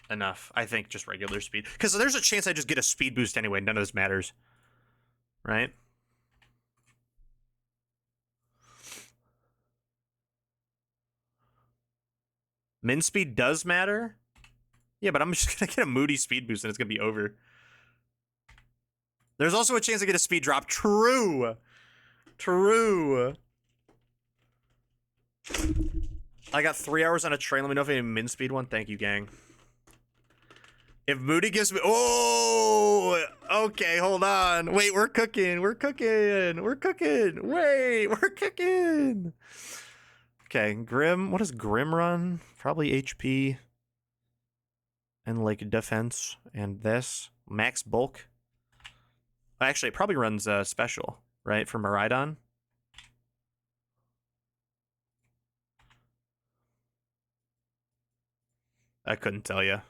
enough. I think just regular speed. Because there's a chance I just get a speed boost anyway. None of this matters. Right? Min speed does matter? Yeah, but I'm just going to get a moody speed boost and it's going to be over. There's also a chance I get a speed drop. True. True. I got 3 hours on a train. Let me know if I have a min speed one. Thank you, gang. If Moody gives me... Oh! Okay, hold on. Wait, we're cooking. We're cooking. We're cooking. Wait, we're cooking. Okay, Grim. What does Grim run? Probably HP. And, like, defense. And this. Max bulk. Actually, it probably runs special, right, for Miraidon. I couldn't tell you.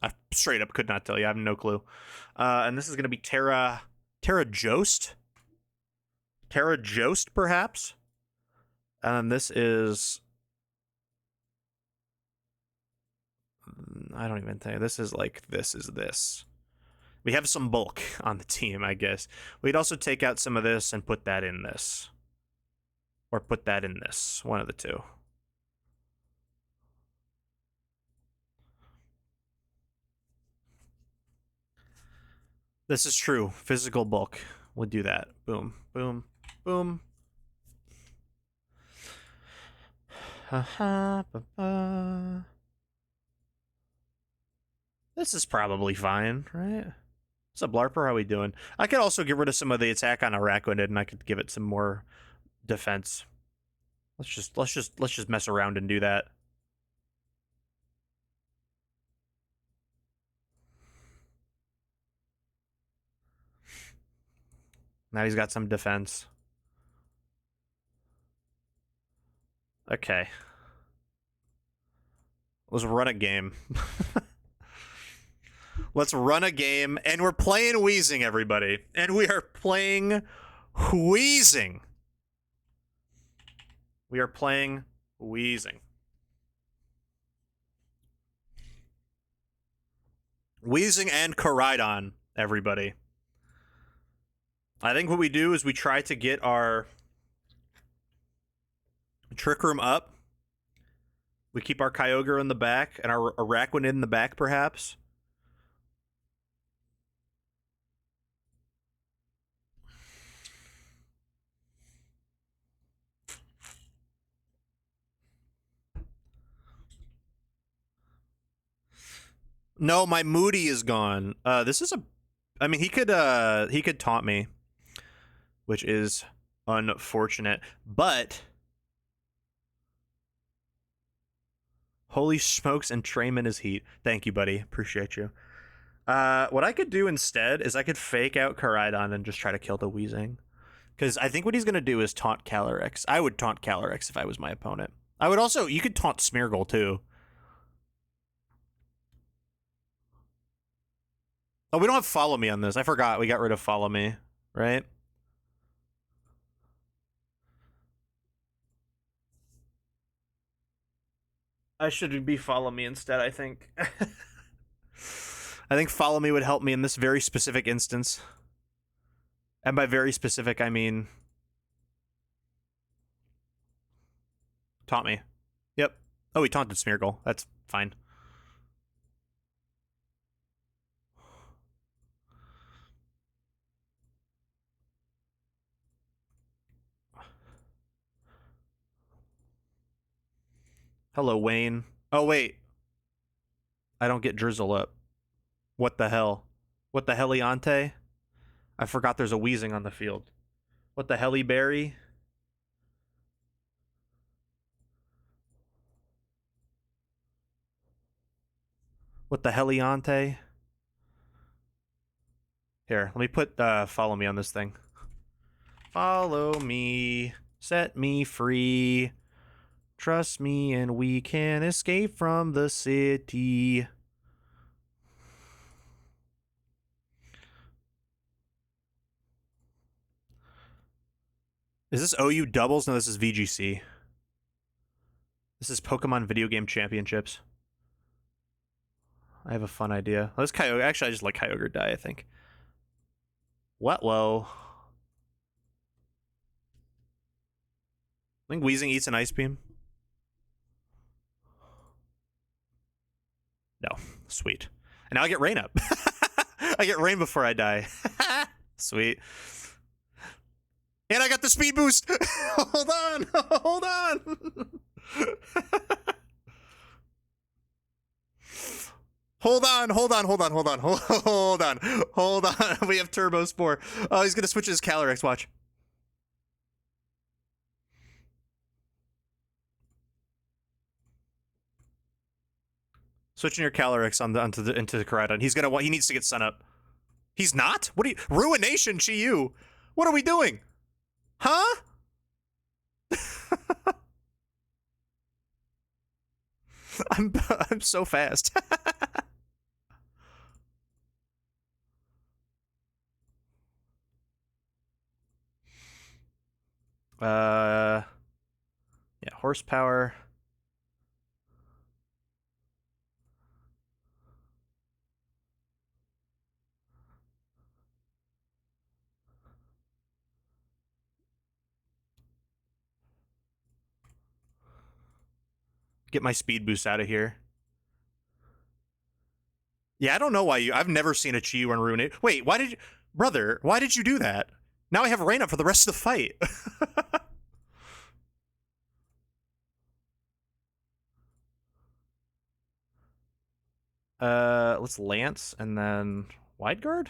I straight up could not tell you. I have no clue. And this is going to be Terra Jost? Terra Jost, perhaps? And this is... I don't even think. This is like, this is this. We have some bulk on the team, I guess. We'd also take out some of this and put that in this. Or put that in this. One of the two. This is true. Physical bulk. We'll do that. Boom. Boom. Boom. This is probably fine, right? What's up, Larper? How we doing? I could also get rid of some of the attack on Araquanid, and I could give it some more defense. Let's just mess around and do that. Now he's got some defense. Okay. Let's run a game. Let's run a game, and we're playing Wheezing, everybody. And we are playing Wheezing. We are playing Wheezing. Wheezing and Koraidon, everybody. I think what we do is we try to get our Trick Room up. We keep our Kyogre in the back and our Araquanid in the back, perhaps. No, my Moody is gone. This is a... I mean, he could taunt me, which is unfortunate, but... Holy smokes, and Trayman is heat. Thank you, buddy. Appreciate you. What I could do instead is I could fake out Koraidon and just try to kill the Wheezing. Because I think what he's going to do is taunt Calyrex. I would taunt Calyrex if I was my opponent. I would also... You could taunt Smeargle, too. Oh, we don't have Follow Me on this. I forgot. We got rid of Follow Me, right? I should be Follow Me instead, I think. I think Follow Me would help me in this very specific instance. And by very specific, I mean... Taunt me. Yep. Oh, he taunted Smeargle. That's fine. Hello, Wayne. Oh, wait. I don't get Drizzle up. What the hell? What the Heliante? I forgot there's a Wheezing on the field. What the Heliberry? What the Heliante? Here, let me put Follow Me on this thing. Follow me. Set me free. Trust me and we can escape from the city. Is this OU doubles? No, this is VGC. This is Pokemon Video Game Championships. I have a fun idea. Let's Kyogre. Actually, I just let Kyogre die, I think. What? Whoa. I think Wheezing eats an Ice Beam. No. Sweet. And now I get Rain up. I get Rain before I die. Sweet. And I got the speed boost. Hold on. Hold on. Hold on. We have Turbo Spore. Oh, he's going to switch his Calyrex. Watch. Switching your Calyrex into the Koraidon. He needs to get Sun Up. He's not? What are you... Ruination, Chi-Yu! What are we doing? Huh? I'm so fast. Yeah, horsepower. Get my speed boost out of here. Yeah, I don't know why you... I've never seen a Chi run Ruination. Wait, why did you... Brother, why did you do that? Now I have rain up for the rest of the fight. Let's Lance and then Wide Guard?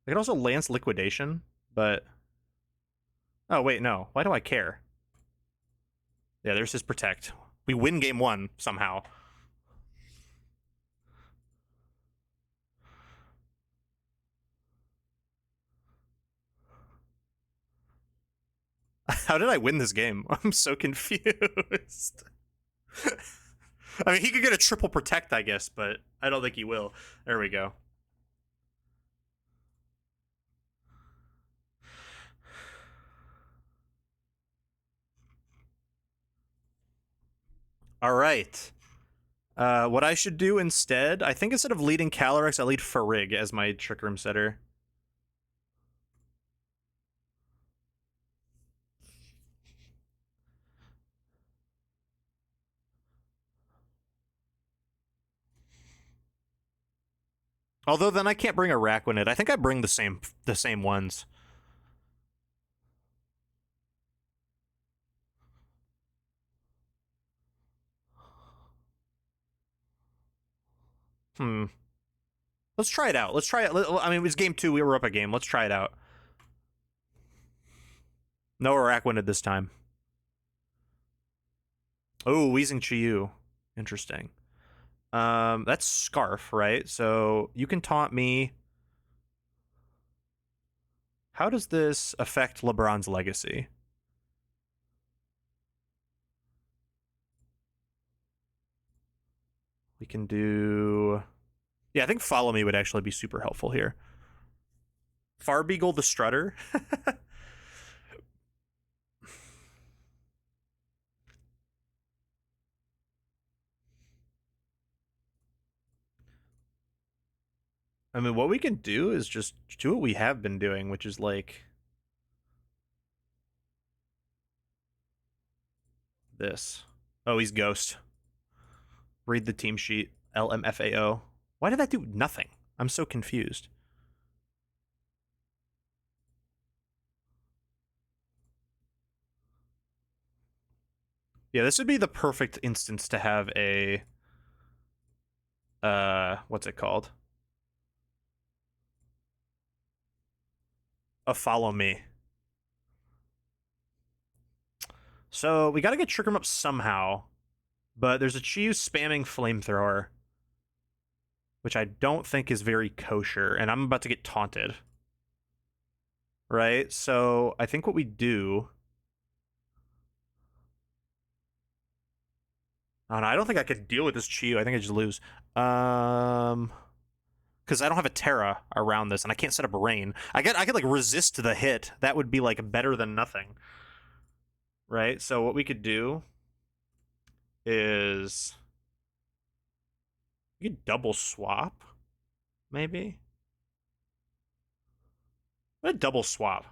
I could also Lance Liquidation, but... Oh, wait, no. Why do I care? Yeah, there's his Protect. We win game 1, somehow. How did I win this game? I'm so confused. I mean, he could get a triple Protect, I guess, but I don't think he will. There we go. All right. What I should do instead, I think instead of leading Calyrex, I lead Farig as my Trick Room setter. Although then I can't bring a Raquinid. I think I bring the same ones. Let's try it out. Let's try it. I mean, it was game 2. We were up a game. Let's try it out. No Araquanid this time. Oh, Wheezing Chi-Yu. Interesting. That's Scarf, right? So you can taunt me. How does this affect LeBron's legacy? We can do... Yeah, I think Follow Me would actually be super helpful here. Farbeagle the Strutter. I mean, what we can do is just do what we have been doing, which is like... this. Oh, he's Ghost. Read the team sheet. LMFAO. Why did that do nothing? I'm so confused. Yeah, this would be the perfect instance to have a... what's it called? A Follow Me. So, we gotta get Trick Room up somehow. But there's a Chi-Yu spamming Flamethrower, which I don't think is very kosher, and I'm about to get taunted. Right? So, I think what we do... Oh, no, I don't think I could deal with this Chi-Yu. I think I just lose. Because I don't have a Terra around this, and I can't set up Rain. I could like resist the hit. That would be like better than nothing. Right? So what we could do is you could double swap, maybe. What a double swap.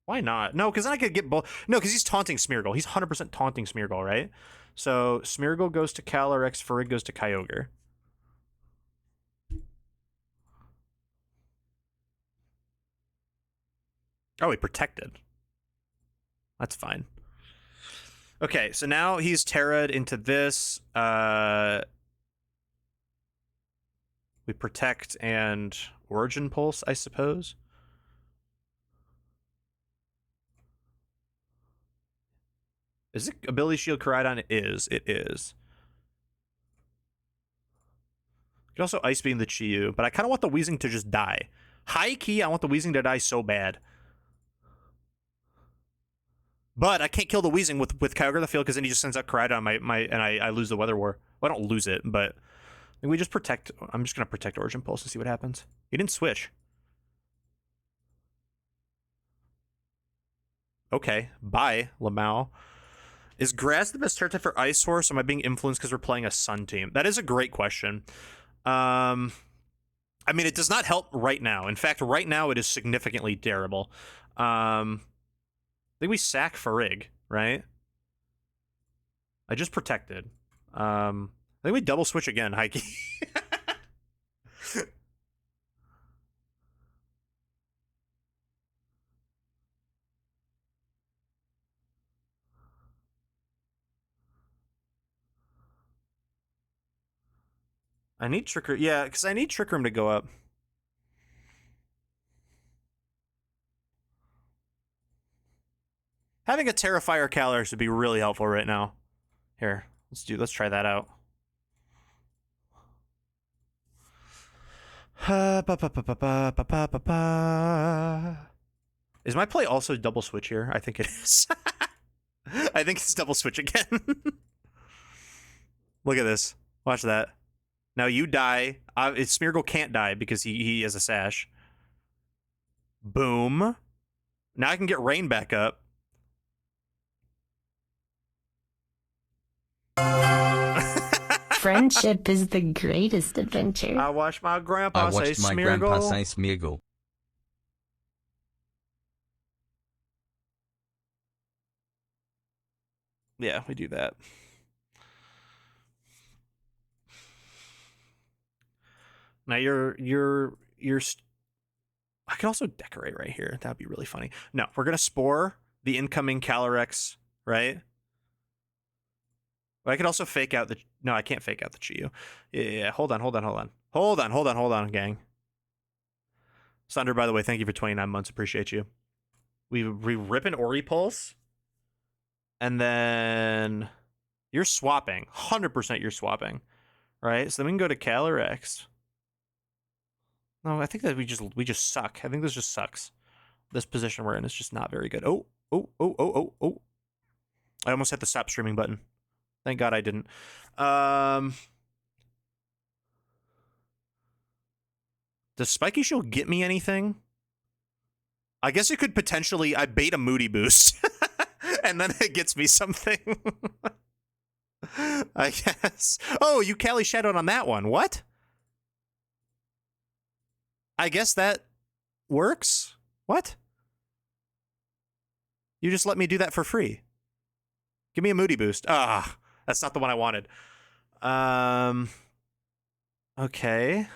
Why not? No, because then I could get both. No, because he's taunting Smeargle. He's 100% taunting Smeargle, right? So Smeargle goes to Calyrex, Farig goes to Kyogre. Oh, he protected. That's fine. Okay, so now he's Terra'd into this. We protect and Origin Pulse, I suppose. Is it Ability Shield Koraidon? It is. It is. You can also Ice Beam the Chi-Yu, but I kind of want the Weezing to just die. High key, I want the Weezing to die so bad. But I can't kill the Weezing with Kyogre in the field because then he just sends out Koraidon and I lose the Weather War. Well, I don't lose it, but I think we just protect. I'm just gonna protect Origin Pulse and see what happens. He didn't switch. Okay, bye, Lamau. Is Grass the best turn type for Ice Horse? Or am I being influenced because we're playing a Sun team? That is a great question. I mean, it does not help right now. In fact, right now it is significantly terrible. I think we sack Farig, right? I just protected. I think we double switch again, Heike. I need Trick Room. Yeah, because I need Trick Room to go up. Having a Terrifier Calyrex would be really helpful right now. Here, let's try that out. Is my play also double switch here? I think it is. I think it's double switch again. Look at this. Watch that. Now you die. Smeargle can't die because he has a sash. Boom. Now I can get Rain back up. Friendship is the greatest adventure. I watched my grandpa say Smeargle. Yeah, we do that. Now you're I could also decorate right here. That would be really funny. No, we're gonna Spore the incoming Calyrex, right? But I could also fake out the... No, I can't fake out the Chiyu. Yeah, hold on, gang. Sunder, by the way, thank you for 29 months. Appreciate you. We rip an Ori Pulse. And then... You're swapping. 100% you're swapping. Right? So then we can go to Calyrex. No, I think that we just suck. I think this just sucks. This position we're in is just not very good. Oh. I almost hit the stop streaming button. Thank God I didn't. Does Spiky Shield get me anything? I guess it could potentially... I bait a Moody Boost. And then it gets me something. I guess. Oh, you Cali Shadowed on that one. What? I guess that works? What? You just let me do that for free. Give me a Moody Boost. Ah, that's not the one I wanted. Okay.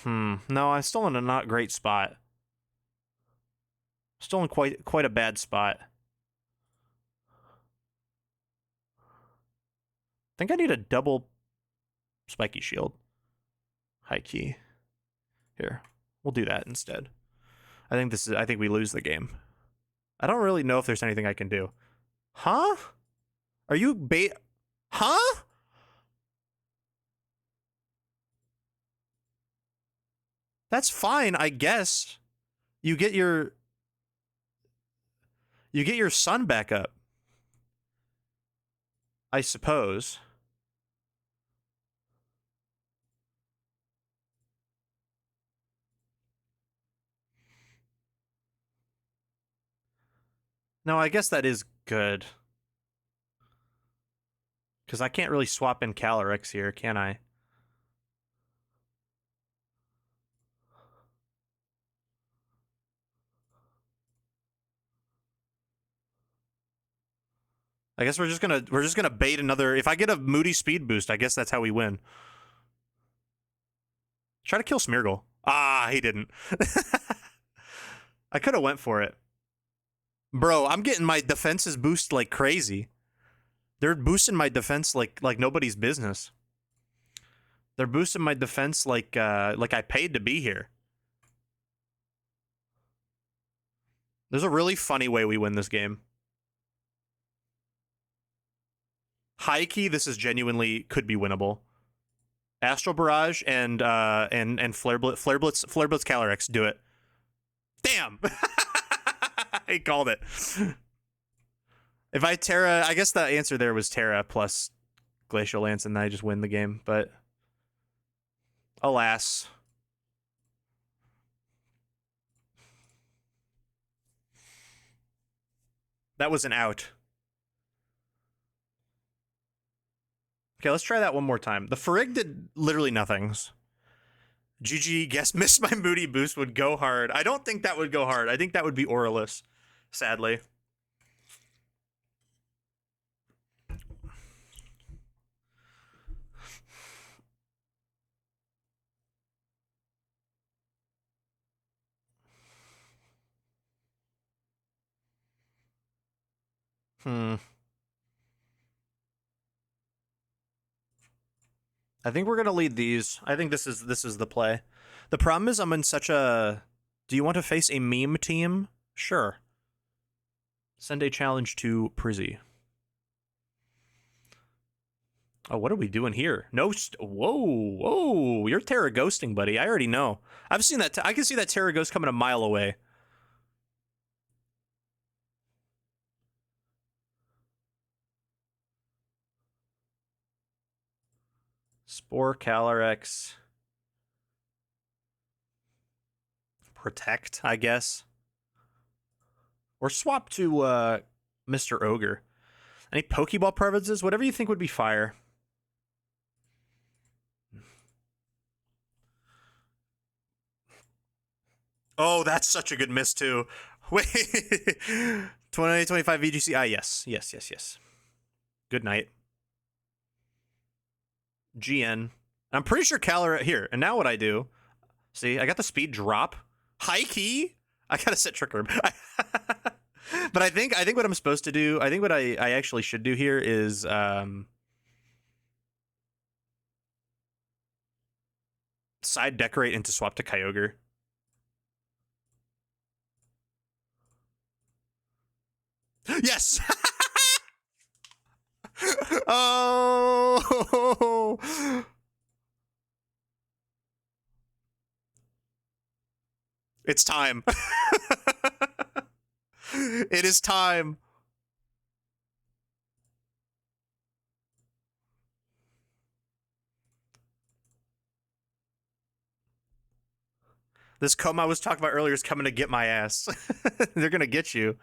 No, I'm still in a not great spot. Still in quite a bad spot. I think I need a double Spiky Shield. High key. Here, we'll do that instead. I think we lose the game. I don't really know if there's anything I can do. Huh? Are you Huh? That's fine, I guess. You get your sun back up. I suppose. No, I guess that is good. Because I can't really swap in Calyrex here, can I? I guess we're just gonna bait another... If I get a Moody Speed Boost, I guess that's how we win. Try to kill Smeargle. Ah, he didn't. I could have went for it. Bro, I'm getting my defenses boost like crazy. They're boosting my defense like nobody's business. They're boosting my defense like I paid to be here. There's a really funny way we win this game. High key, this is genuinely could be winnable. Astral Barrage and Flare Blitz Calyrex, do it. Damn! I called it. If I Terra, I guess the answer there was Terra plus Glacial Lance, and then I just win the game, but alas. That was an out. Okay, let's try that one more time. The Farig did literally nothings. GG, guess Miss My Moody Boost would go hard. I don't think that would go hard. I think that would be Aurelus, sadly. I think we're gonna lead these. I think this is the play. The problem is I'm in such a. Do you want to face a meme team? Sure. Send a challenge to Prizzy. Oh, what are we doing here? No. Whoa. You're Terra ghosting, buddy. I already know. I've seen that. I can see that Terra ghost coming a mile away. Spore, Calyrex. Protect, I guess. Or swap to Mr. Ogre. Any Pokeball preferences? Whatever you think would be fire. Oh, that's such a good miss, too. Wait. 2025 VGC. Ah, yes. Yes. Good night. GN. I'm pretty sure Calyrex here. And now what I do? See, I got the speed drop. High key. I gotta set Trick Room. But I think what I'm supposed to do. I think what I actually should do here is side decorate into swap to Kyogre. Yes. Oh. It's time. It is time. This coma I was talking about earlier is coming to get my ass. They're gonna get you.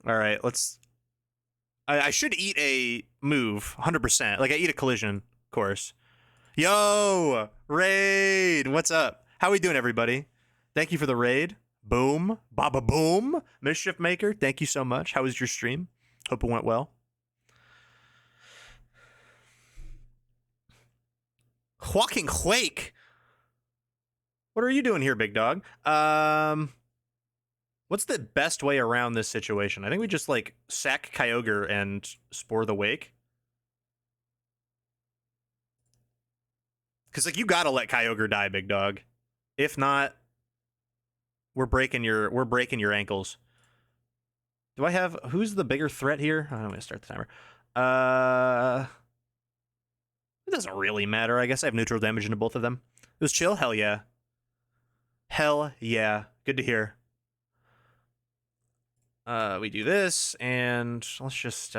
All right, let's. I should eat a move, 100%. Like I eat a collision, of course. Yo, raid. What's up? How we doing, everybody? Thank you for the raid. Boom, Baba Boom, Mischief Maker. Thank you so much. How was your stream? Hope it went well. Walking Quake. What are you doing here, big dog? What's the best way around this situation? I think we just like sack Kyogre and Spore the Wake. Because like you gotta let Kyogre die, big dog. If not, we're breaking your ankles. Do I have who's the bigger threat here? I'm gonna start the timer. It doesn't really matter. I guess I have neutral damage into both of them. It was chill. Hell yeah. Hell yeah. Good to hear. We do this, and let's just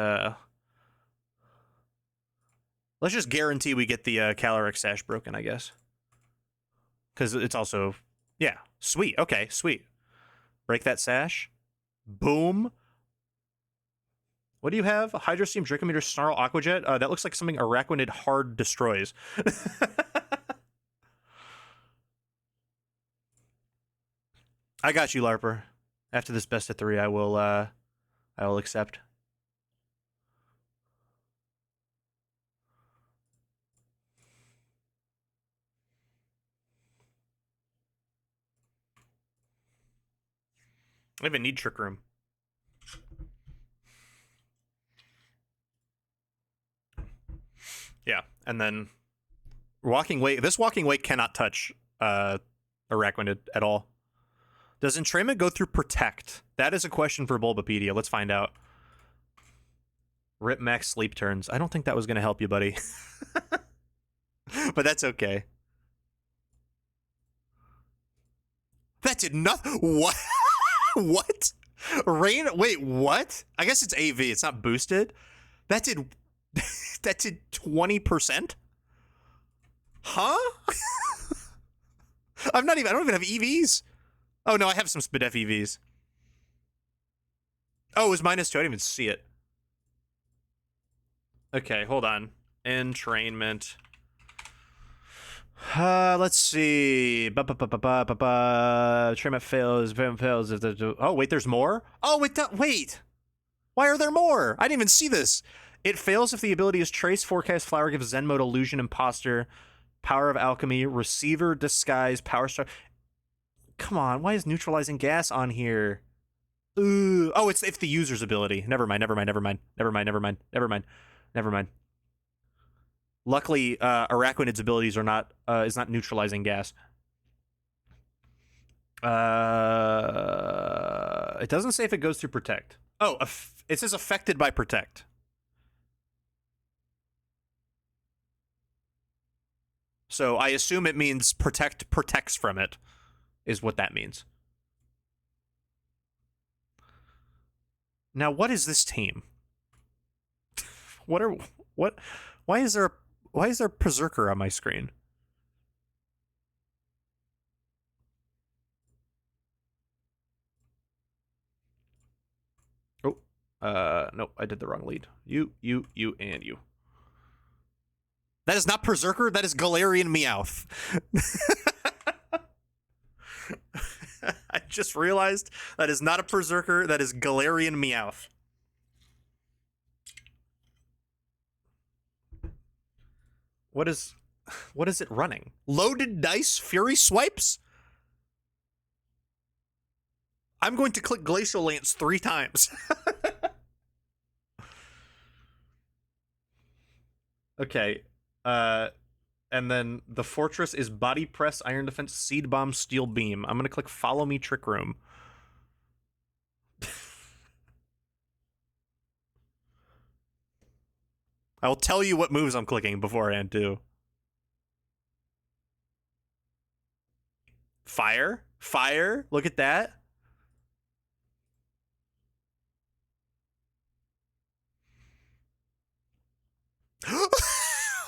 guarantee we get the Calyrex Sash broken, I guess. Because it's also, yeah, sweet. Okay, sweet. Break that Sash. Boom. What do you have? Hydro Steam, Dracometer, Snarl, Aqua Jet? That looks like something Araquanid hard destroys. I got you, Larper. After this best of 3, I will accept. I even need Trick Room. Yeah, and then Walking Wake. This Walking Wake cannot touch Araquanid at all. Does Entrainment go through Protect? That is a question for Bulbapedia. Let's find out. Rip max sleep turns. I don't think that was going to help you, buddy. But that's okay. That did nothing. What? What? Rain? Wait, what? I guess it's AV. It's not boosted. That did 20%? Huh? I don't even have EVs. Oh no, I have some SPDEF EVs. Oh, it was -2. I didn't even see it. Okay, hold on. Entrainment. Let's see. Entrainment fails. Oh, wait, there's more? Oh, wait. Why are there more? I didn't even see this. It fails if the ability is Trace, Forecast, Flower, gives Zen Mode, Illusion, Imposter, Power of Alchemy, Receiver, Disguise, Power Star. Come on, why is Neutralizing Gas on here? Oh, it's if the user's ability. Never mind. Luckily, Araquanid's abilities are not is not neutralizing gas. It doesn't say if it goes through Protect. Oh, it says affected by Protect. So I assume it means Protect protects from it, is what that means. Now, what is this team? Why is there Berserker on my screen? Oh, nope, I did the wrong lead. You, and you. That is not Berserker, that is Galarian Meowth. I just realized that is not a Berserker, that is Galarian Meowth. What is it running? Loaded dice, Fury Swipes? I'm going to click Glacial Lance 3 times. Okay. And then the Fortress is Body Press, Iron Defense, Seed Bomb, Steel Beam. I'm going to click Follow Me Trick Room. I will tell you what moves I'm clicking beforehand, too. Fire? Fire? Look at that.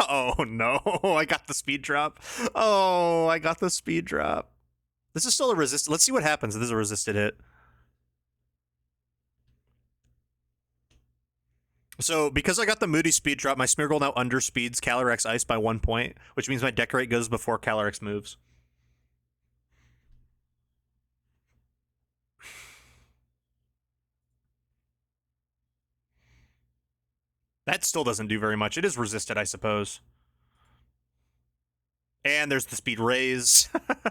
Oh, no. I got the speed drop. Oh, I got the speed drop. This is still a resist. Let's see what happens if this is a resisted hit. So, because I got the Moody speed drop, my Smeargle now underspeeds Calyrex Ice by 1 point, which means my Decorate goes before Calyrex moves. That still doesn't do very much. It is resisted, I suppose. And there's the speed raise.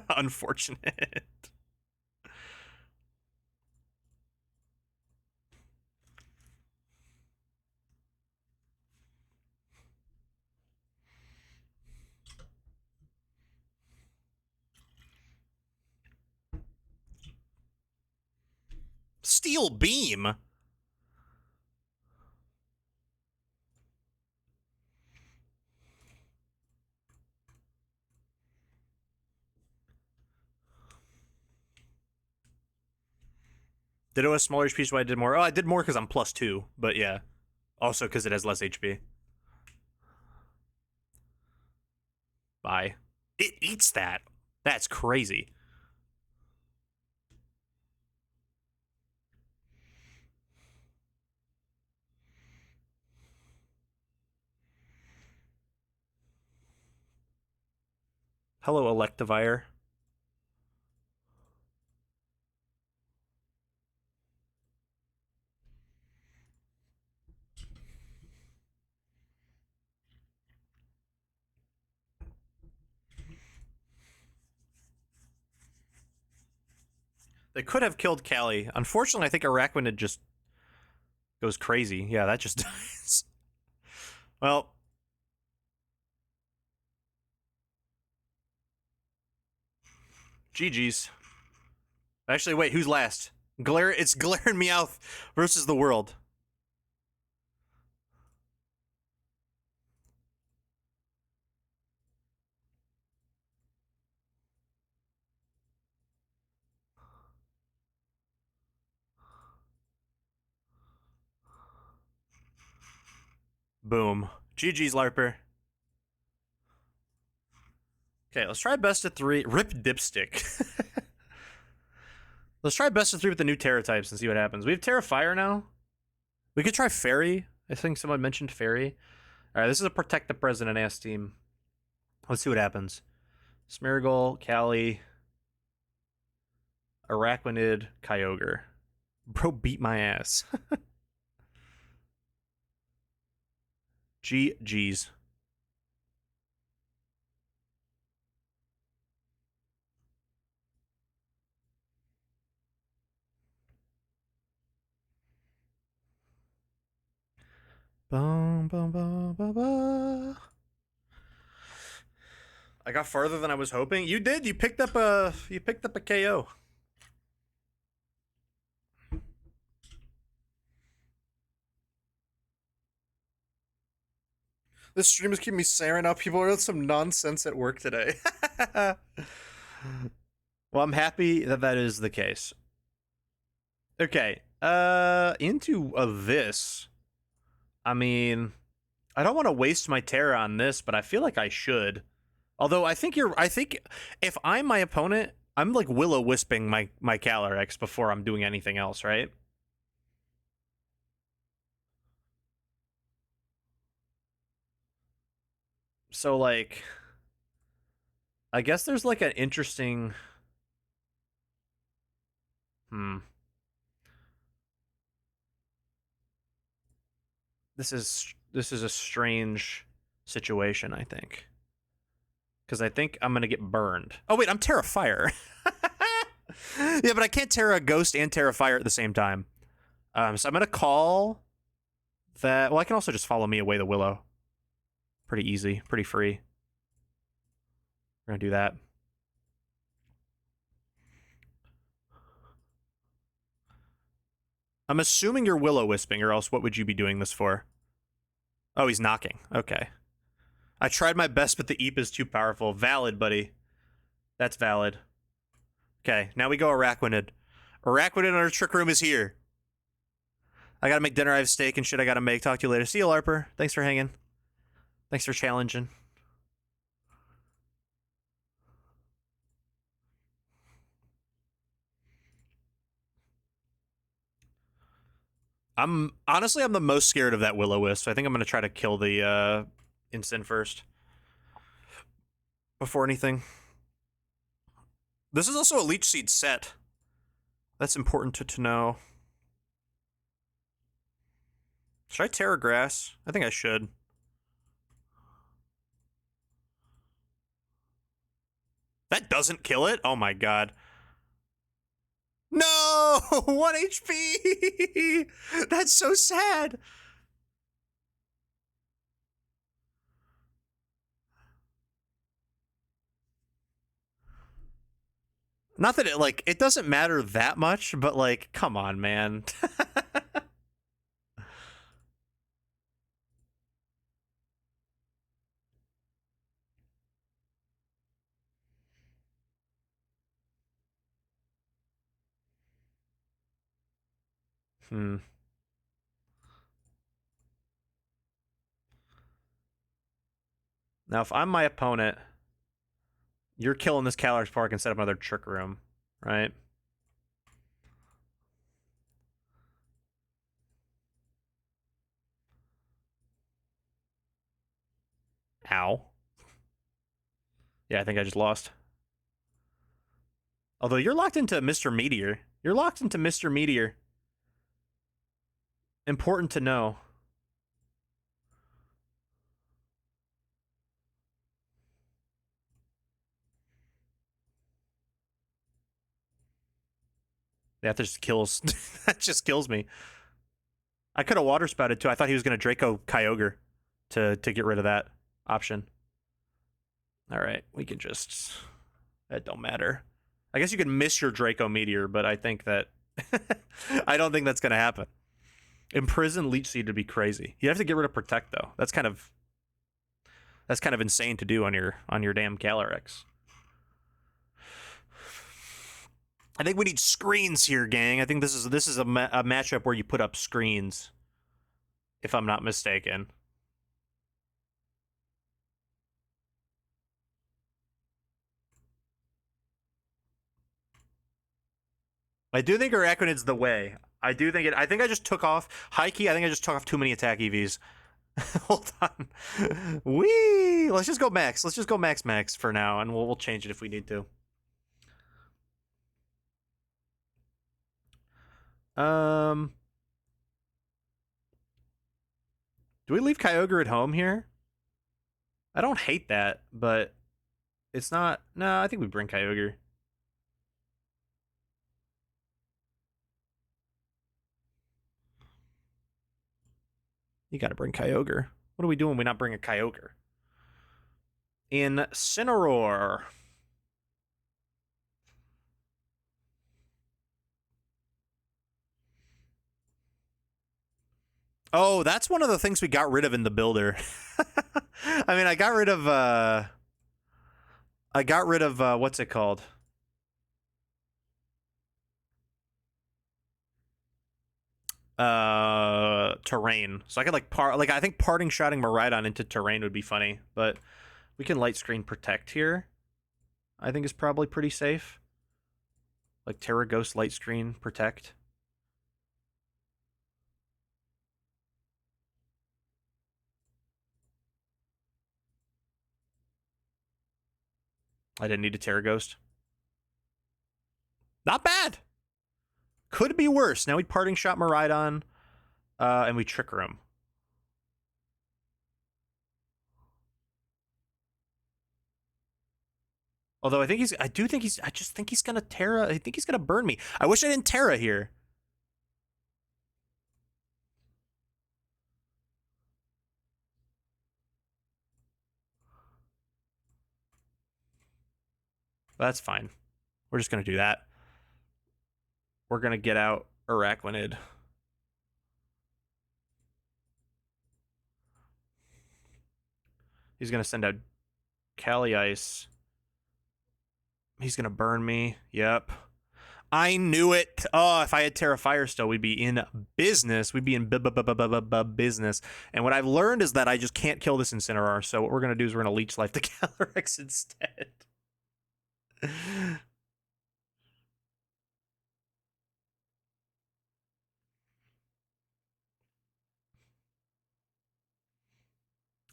Unfortunate. Steel Beam? Did it have smaller HP, so I did more? Oh, I did more because I'm +2, but yeah. Also because it has less HP. Bye. It eats that. That's crazy. Hello, Electivire. They could have killed Callie. Unfortunately, I think Araquanid just goes crazy. Yeah, that just dies. Well. GG's. Actually, wait, who's last? It's Galarian Meowth versus the world. Boom. GG's, Larper. Okay, let's try best of 3. Rip Dipstick. Let's try best of 3 with the new Terra types and see what happens. We have Terra Fire now. We could try Fairy. I think someone mentioned Fairy. Alright, this is a Protect the President ass team. Let's see what happens. Smeargle, Cali, Araquanid, Kyogre. Bro beat my ass. GG's. Bum, bum, bum, bum, bum. I got farther than I was hoping. You did. You picked up a KO. This stream is keeping me staring out. People are on some nonsense at work today. Well, I'm happy that that is the case. Okay. Into this. I mean, I don't want to waste my Terra on this, but I feel like I should. Although I think if I'm my opponent, I'm like Will-O-Wisping my Calyrex before I'm doing anything else, right? So like, I guess there's like an interesting. This is a strange situation, I think. Because I think I'm gonna get burned. Oh wait, I'm Terra Fire. Yeah, but I can't Terra Ghost and Terra Fire at the same time. So I'm gonna call that. Well, I can also just follow me away the Willow. Pretty easy, pretty free. We're gonna do that. I'm assuming you're Will-O-Wisping, or else what would you be doing this for? Oh, he's knocking. Okay. I tried my best, but the Eep is too powerful. Valid, buddy. That's valid. Okay, now we go Araquanid. Araquanid in our Trick Room is here. I gotta make dinner. I have steak and shit I gotta make. Talk to you later. See you, Larper. Thanks for hanging. Thanks for challenging. I'm the most scared of that Will-O-Wisp. I think I'm gonna try to kill the instant first before anything. This is also a Leech Seed set. That's important to know. Should I Terra Grass? I think I should. That doesn't kill it? Oh my god. No! 1 HP! That's so sad! Not that it doesn't matter that much, but like, come on, man. Now, if I'm my opponent, you're killing this Calyrex Park and set up another Trick Room, right? Ow. Yeah, I think I just lost. Although you're locked into Mr. Meteor. You're locked into Mr. Meteor. Important to know. That just kills. That just kills me. I could have water spouted too. I thought he was going to Draco Kyogre to get rid of that option. All right, we can just. That don't matter. I guess you can miss your Draco Meteor, but I think that I don't think that's going to happen. Imprison Leech Seed would be crazy. You have to get rid of Protect though. That's kind of insane to do on your damn Calyrex. I think we need screens here, gang. I think this is a matchup where you put up screens, if I'm not mistaken. I do think Araquanid's the way. I think I just took off high key. I think I just took off too many attack EVs. Hold on. Wee. Let's just go max. Let's just go max for now, and we'll change it if we need to. Do we leave Kyogre at home here? I don't hate that, but it's not. No, I think we bring Kyogre. You gotta bring Kyogre. What are we doing when we not bring a Kyogre? Incineroar. Oh, that's one of the things we got rid of in the builder. I mean, I got rid of what's it called? Terrain. So I could I think parting shotting Miraidon into terrain would be funny, but we can light screen protect here. I think is probably pretty safe. Like Terra Ghost light screen protect. I didn't need a Terra Ghost. Not bad. Could be worse. Now we parting shot Miraidon, and we trigger him. Although I just think he's gonna Terra. I think he's gonna burn me. I wish I didn't Terra here. That's fine. We're just gonna do that. We're gonna get out Araquanid. He's gonna send out Cali Ice. He's gonna burn me. Yep. I knew it. Oh, if I had Terra Fire still, we'd be in business. We'd be in business. And what I've learned is that I just can't kill this Incineroar. So what we're gonna do is we're gonna Leech Life the Calyrex instead.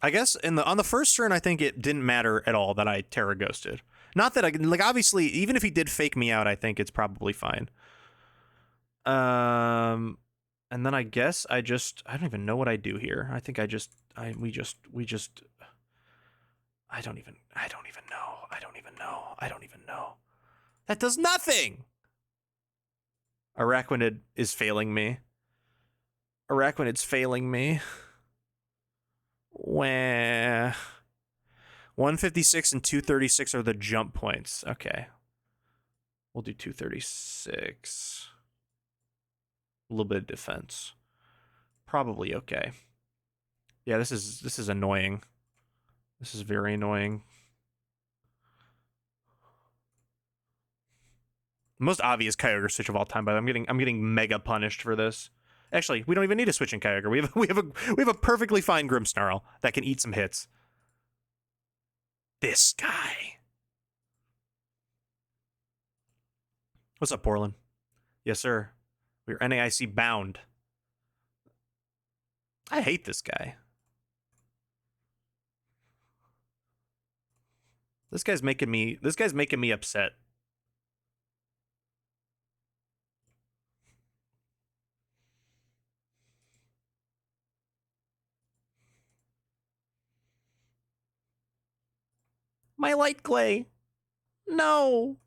I guess on the first turn, I think it didn't matter at all that I Terra Ghosted. Not that obviously, even if he did fake me out, I think it's probably fine. And then I guess I don't even know what I do here. I think we just I don't even know. That does nothing. Araquanid is failing me. Araquanid's failing me. Wah. 156 and 236 are the jump points. Okay. We'll do 236. A little bit of defense. Probably okay. Yeah, this is annoying. This is very annoying. Most obvious Kyogre switch of all time, but I'm getting mega punished for this. Actually, we don't even need to switch in Kyogre. We have a perfectly fine Grimmsnarl that can eat some hits. This guy. What's up, Portland? Yes, sir. We're NAIC bound. I hate this guy. This guy's making me upset. My light clay. No.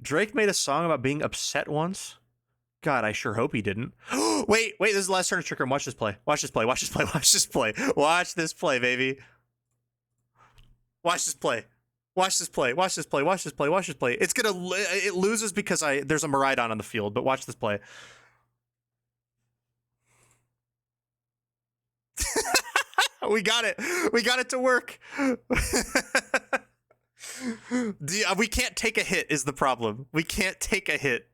Drake made a song about being upset once. God, I sure hope he didn't. wait, this is the last turn of Trick Room. Watch this play. Watch this play, baby. Watch this play. It loses because there's a Miraidon on the field, but watch this play. We got it. We got it to work. We can't take a hit is the problem. We can't take a hit.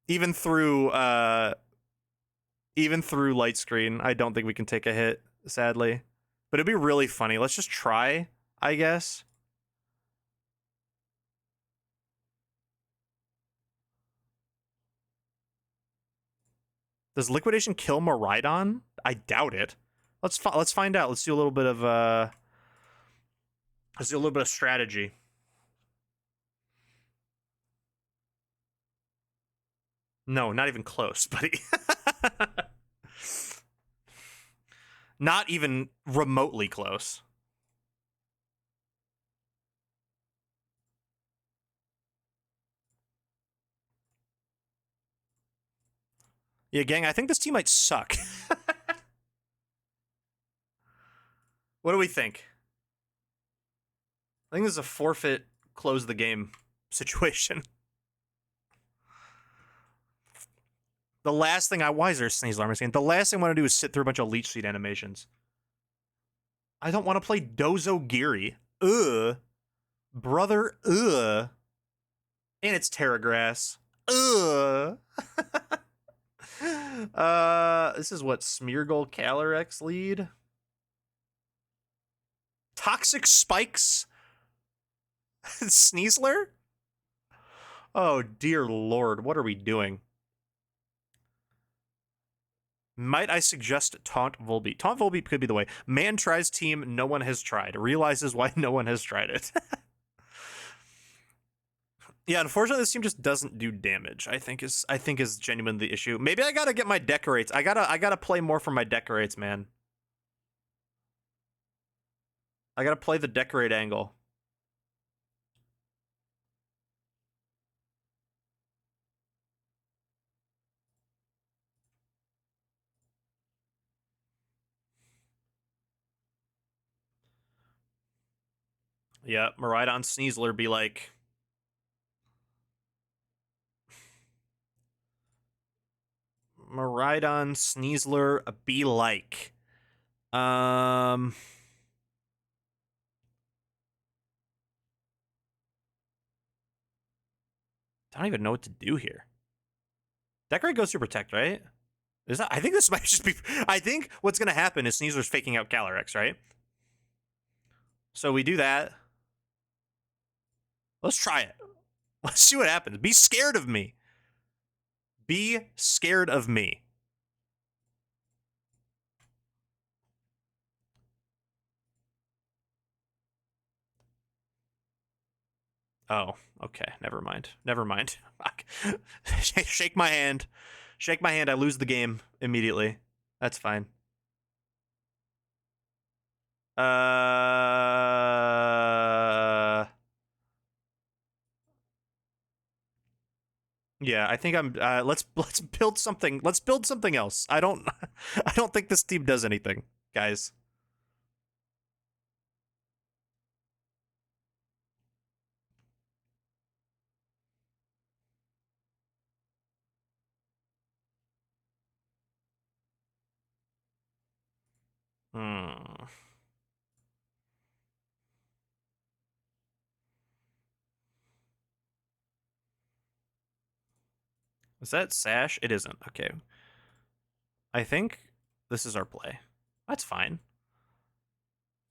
Even through light screen, I don't think we can take a hit, sadly. But it'd be really funny. Let's just try, I guess. Does liquidation kill Miraidon? I doubt it. Let's find out. Let's do a little bit of strategy. No, not even close, buddy. Not even remotely close. Yeah, gang, I think this team might suck. What do we think? I think this is a forfeit, close the game situation. The last thing why is there a sneeze alarm again? The last thing I want to do is sit through a bunch of Leech Seed animations. I don't want to play Dozo Giri. Ugh. Brother, ugh. And it's Terragrass. Ugh. This is what, Smeargle Calyrex lead? Toxic Spikes? Sneasler? Oh, dear lord, what are we doing? Might I suggest Taunt Volbeat? Taunt Volbeat could be the way. Man tries team no one has tried. Realizes why no one has tried it. Yeah, unfortunately, this team just doesn't do damage. I think is genuinely the issue. Maybe I gotta get my decorates. I gotta play more for my decorates, man. I gotta play the decorate angle. Yeah, Miraidon Sneasler be like... Miraidon Sneasler be like... I don't even know what to do here. Decorate goes to Protect, right? Is that? I think this might just be... I think what's going to happen is Sneasler's faking out Calyrex, right? So we do that. Let's try it. Let's see what happens. Be scared of me. Be scared of me. Oh, okay. Never mind. Never mind. Shake my hand. Shake my hand. I lose the game immediately. That's fine. Yeah, I think I'm. Let's build something. Let's build something else. I don't think this team does anything, guys. Is that Sash? It isn't. Okay. I think this is our play. That's fine.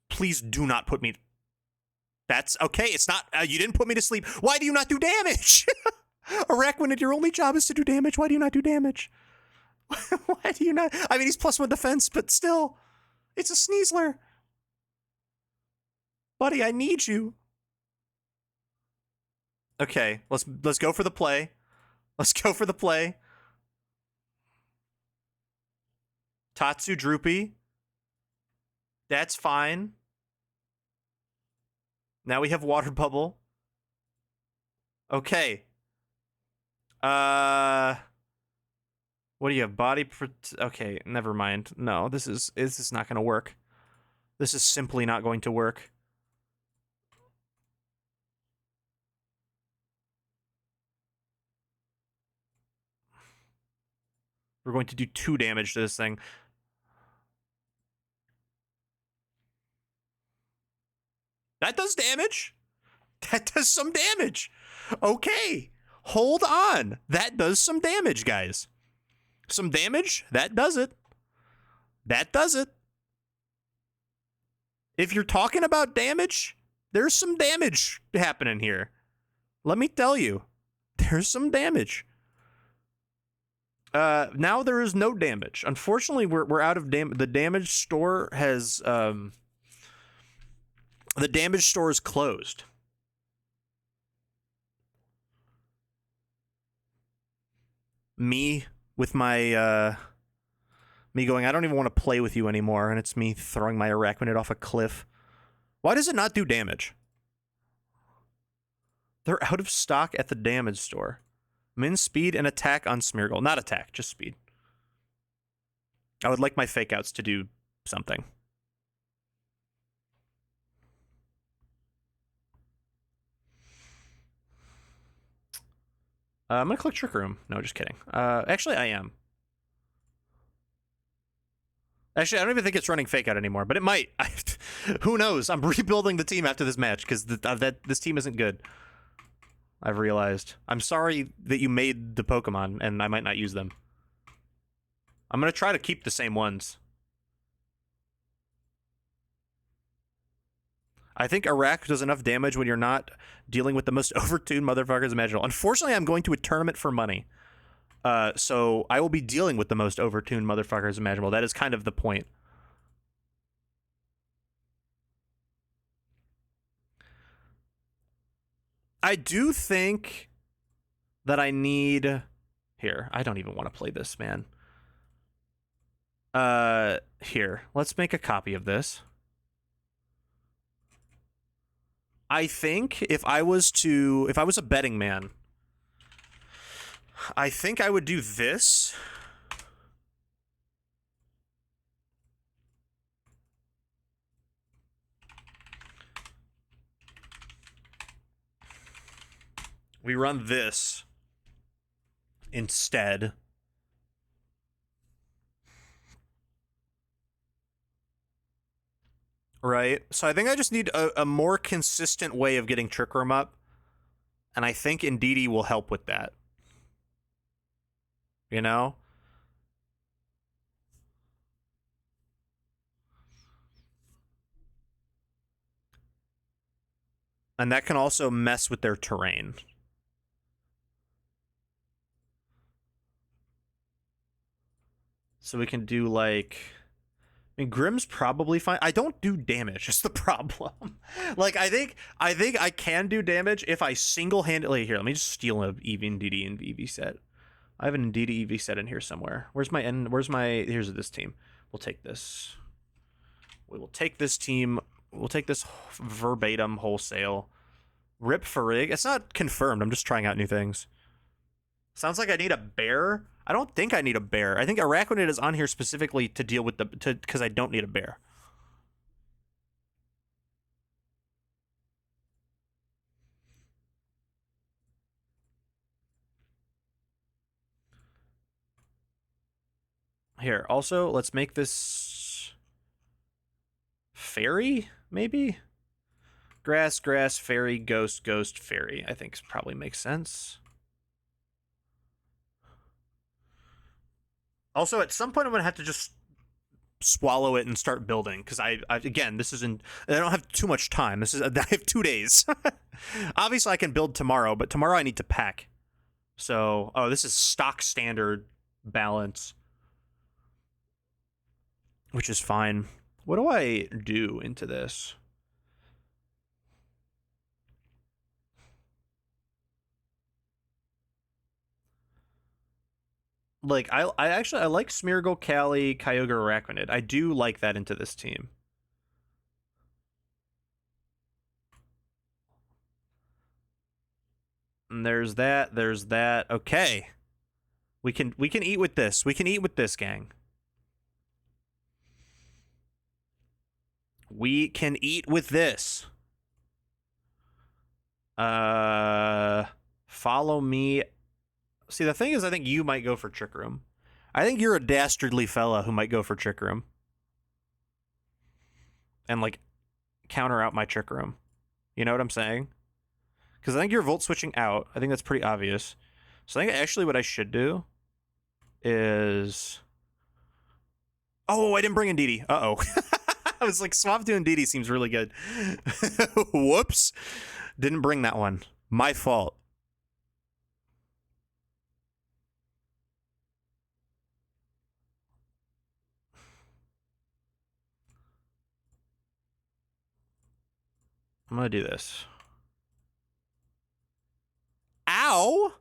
Please do not put me... That's okay. It's not... you didn't put me to sleep. Why do you not do damage? Araquanid, your only job is to do damage. Why do you not do damage? Why do you not... I mean, he's +1 defense, but still. It's a Sneasler. Buddy, I need you. Okay, let's go for the play. Let's go for the play. Tatsu Droopy. That's fine. Now we have Water Bubble. Okay. What do you have? Okay, never mind. No, this is not going to work. This is simply not going to work. We're going to do 2 damage to this thing. That does damage. That does some damage. Okay. Hold on. That does some damage, guys. Some damage? That does it. That does it. If you're talking about damage, there's some damage happening here. Let me tell you. There's some damage. Now there is no damage. Unfortunately, we're out of damage. The damage store has the damage store is closed. Me with my me going, I don't even want to play with you anymore, and it's me throwing my Arachnid off a cliff. Why does it not do damage? They're out of stock at the damage store. Min speed and attack on Smeargle. Not attack, just speed. I would like my fake outs to do something. I'm gonna click Trick Room. No, just kidding. Actually, I am. Actually, I don't even think it's running fake out anymore, but it might. Who knows? I'm rebuilding the team after this match because this team isn't good. I've realized. I'm sorry that you made the Pokemon and I might not use them. I'm gonna try to keep the same ones. I think Iraq does enough damage when you're not dealing with the most overtuned motherfuckers imaginable. Unfortunately, I'm going to a tournament for money. So I will be dealing with the most overtuned motherfuckers imaginable. That is kind of the point. I do think that I need... Here, I don't even want to play this, man. Here, let's make a copy of this. I think if I was a betting man, I think I would do this. We run this instead. Right? So I think I just need a more consistent way of getting Trick Room up. And I think Indeedee will help with that. You know? And that can also mess with their terrain. So we can do like... I mean, Grimm's probably fine. I don't do damage. It's the problem. Like, I think I can do damage if I single-handedly... Here, let me just steal an Indeedee and EV set. I have an Indeedee EV set in here somewhere. Where's my... Here's this team. We'll take this. We will take this team. We'll take this verbatim wholesale. Rip Farig. It's not confirmed. I'm just trying out new things. Sounds like I need a bear. I don't think I need a bear. I think Arachnid is on here specifically to deal with because I don't need a bear. Here, also, let's make this fairy, maybe? Grass, fairy, ghost, fairy. I think probably makes sense. Also, at some point, I'm going to have to just swallow it and start building, because again, this isn't... I don't have too much time. I have 2 days. Obviously, I can build tomorrow, but tomorrow I need to pack. So, oh, this is stock standard balance, which is fine. What do I do into this? Like, I like Smeargle, Cali, Kyogre, Arachnid. I do like that into this team. And there's that. Okay. We can eat with this. We can eat with this, gang. We can eat with this. Follow me. See, the thing is, I think you might go for Trick Room. I think you're a dastardly fella who might go for Trick Room. And, like, counter out my Trick Room. You know what I'm saying? Because I think you're Volt switching out. I think that's pretty obvious. So I think actually what I should do is... Oh, I didn't bring Indeedee. Uh-oh. I was like, Swamp 2 Indeedee seems really good. Whoops. Didn't bring that one. My fault. I'm gonna do this. Ow!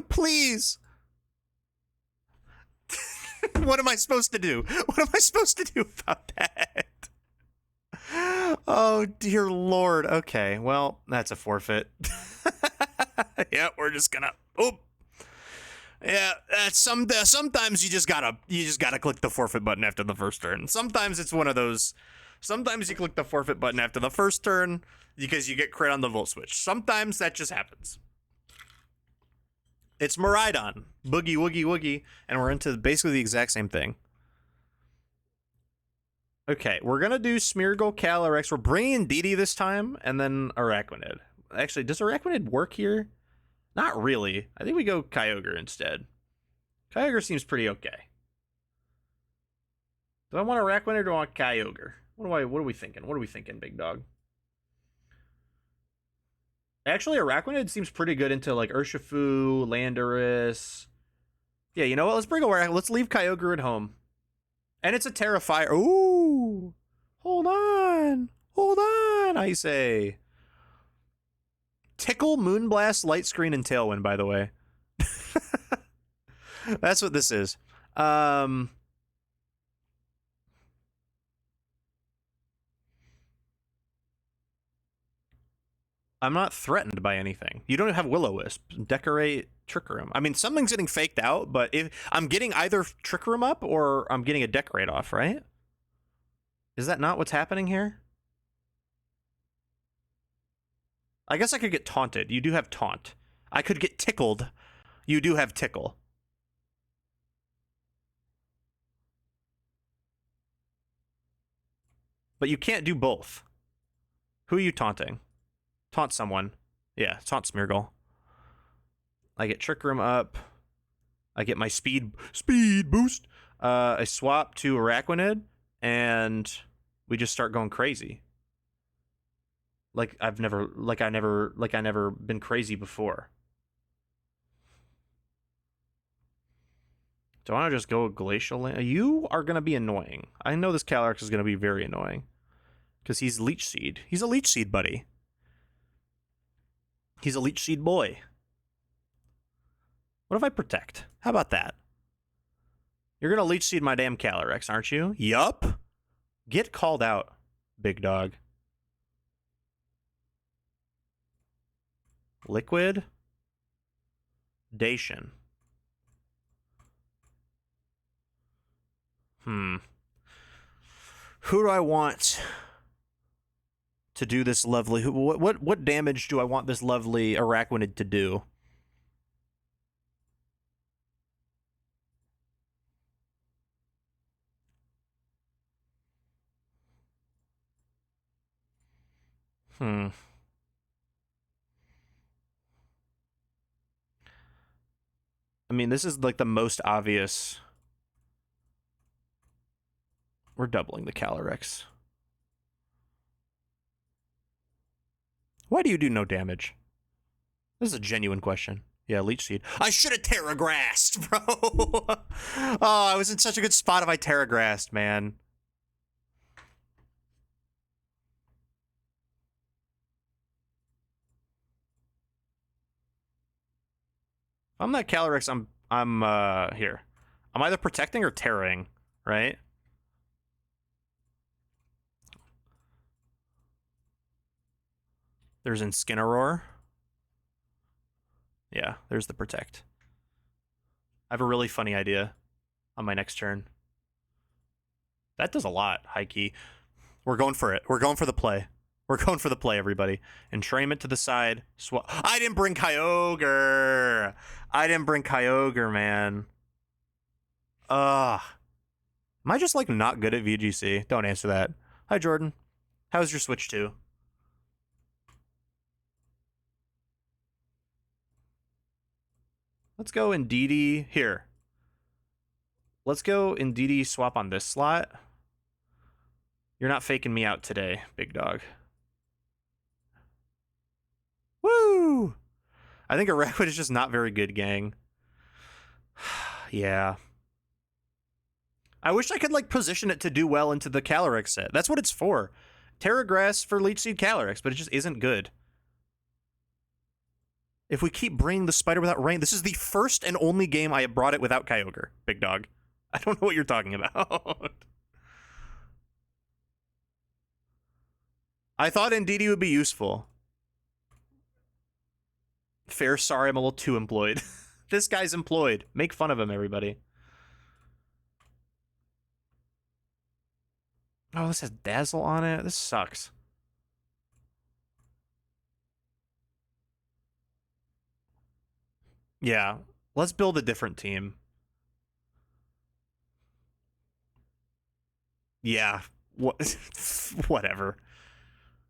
Please! What am I supposed to do? What am I supposed to do about that? Oh, dear Lord. Okay, well, that's a forfeit. Yeah, we're just gonna... Oh! Yeah, sometimes you just gotta click the forfeit button after the first turn. Sometimes it's one of those. Sometimes you click the forfeit button after the first turn because you get crit on the volt switch. Sometimes that just happens. It's Miraidon, Boogie Woogie Woogie, and we're into basically the exact same thing. Okay, we're gonna do Smeargle, Calyrex. We're bringing DD this time, and then Araquanid. Actually, does Araquanid work here? Not really. I think we go Kyogre instead. Kyogre seems pretty okay. Do I want Araquanid or do I want Kyogre? What are we thinking? What are we thinking, big dog? Actually, Araquanid seems pretty good into like Urshifu, Landorus. Yeah, you know what? Let's bring Araquanid. Let's leave Kyogre at home. And it's a Terrifier. Ooh! Hold on! Hold on, I say. Tickle, Moonblast, Light Screen, and Tailwind, by the way. That's what this is. I'm not threatened by anything. You don't have Will-O-Wisp. Decorate, Trick Room. I mean, something's getting faked out, but if I'm getting either Trick Room up or I'm getting a Decorate off, right? Is that not what's happening here? I guess I could get Taunted. You do have Taunt. I could get Tickled. You do have Tickle. But you can't do both. Who are you taunting? Taunt someone. Yeah, taunt Smeargle. I get Trick Room up. I get my speed boost. I swap to Araquanid, and we just start going crazy. Like I never been crazy before. Do I want to just go Glacial Land? You are gonna be annoying. I know this Calyrex is gonna be very annoying. Because he's Leech Seed. He's a Leech Seed, buddy. He's a Leech Seed boy. What if I protect? How about that? You're gonna Leech Seed my damn Calyrex, aren't you? Yup. Get called out, big dog. Liquid. Dation. Who do I want to do this lovely... What damage do I want this lovely Araquanid to do? I mean, this is like the most obvious. We're doubling the Calyrex. Why do you do no damage? This is a genuine question. Yeah, Leech Seed. I should have Terragrassed, bro. Oh, I was in such a good spot if I Terragrassed, man. If I'm that Calyrex, I'm here. I'm either protecting or terraing, right? There's Incineroar. Yeah, there's the protect. I have a really funny idea on my next turn. That does a lot, high key. We're going for it. We're going for the play. We're going for the play, everybody. Entrainment to the side. I didn't bring Kyogre. I didn't bring Kyogre, man. Am I just, like, not good at VGC? Don't answer that. Hi, Jordan. How's your Switch 2? Let's go in DD. Here. Let's go in DD swap on this slot. You're not faking me out today, big dog. Woo! I think Araquanid is just not very good, gang. Yeah. I wish I could like position it to do well into the Calyrex set. That's what it's for. Terra Grass for Leech Seed Calyrex, but it just isn't good. If we keep bringing the spider without rain, this is the first and only game I have brought it without Kyogre, big dog. I don't know what you're talking about. I thought Indeedee would be useful. Fair, sorry, I'm a little too employed. This guy's employed. Make fun of him, everybody. Oh, this has Dazzle on it. This sucks. Yeah, let's build a different team. Yeah, whatever.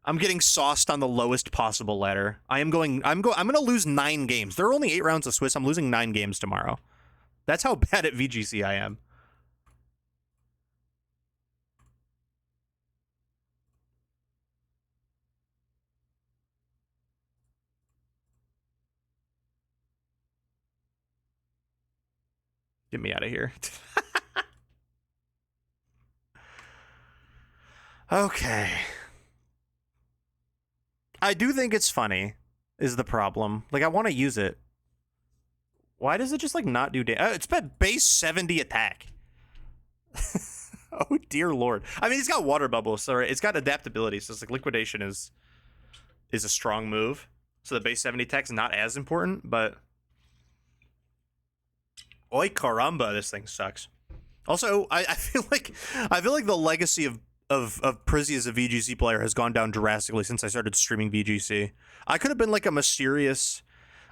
I'm getting sauced on the lowest possible ladder. I'm going to lose 9 games. There are only 8 rounds of Swiss. I'm losing 9 games tomorrow. That's how bad at VGC I am. Get me out of here. Okay. I do think it's funny, is the problem. Like, I want to use it. Why does it just, like, not do damage? It's at base 70 attack. Oh, dear lord. I mean, it's got water bubbles, so it's got adaptability, so it's like liquidation is a strong move. So the base 70 attack's not as important, but... Oy caramba, this thing sucks. Also, I feel like the legacy of Prizzy as a VGC player has gone down drastically since I started streaming VGC. I could have been like a mysterious...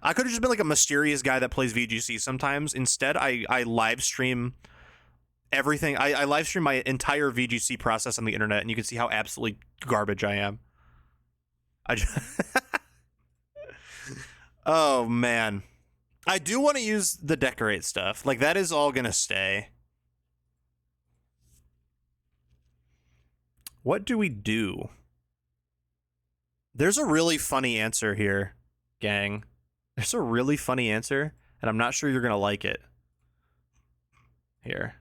I could have just been like a mysterious guy that plays VGC sometimes. Instead, I live stream everything. I live stream my entire VGC process on the internet, and you can see how absolutely garbage I am. Oh, man. I do want to use the decorate stuff. Like, that is all going to stay. What do we do? There's a really funny answer here, gang. There's a really funny answer, and I'm not sure you're going to like it. Here.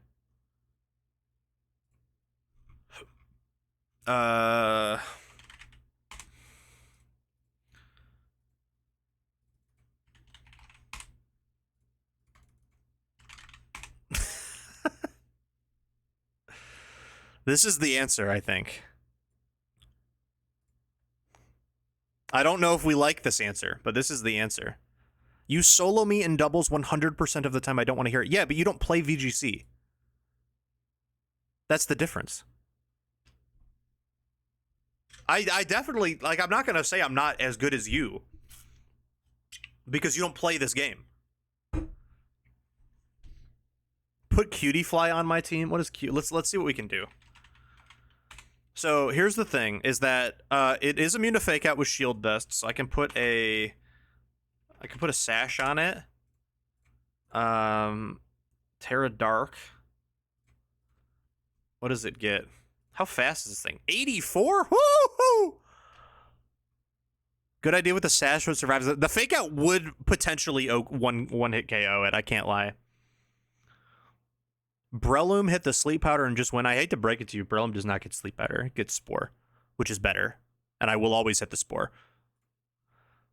This is the answer, I think. I don't know if we like this answer, but this is the answer. You solo me in doubles 100% of the time. I don't want to hear it. Yeah, but you don't play VGC. That's the difference. I definitely, like, I'm not going to say I'm not as good as you, because you don't play this game. Put Cutie Fly on my team. What is cute? Let's see what we can do. So here's the thing: is that it is immune to Fake Out with Shield Dust, so I can put a sash on it. Terra Dark. What does it get? How fast is this thing? 84? Woo-hoo! Good idea with the sash when it survives. The Fake Out would potentially one hit KO it. I can't lie. Breloom hit the Sleep Powder and just win. I hate to break it to you, Breloom does not get Sleep Powder. It gets Spore, which is better. And I will always hit the Spore.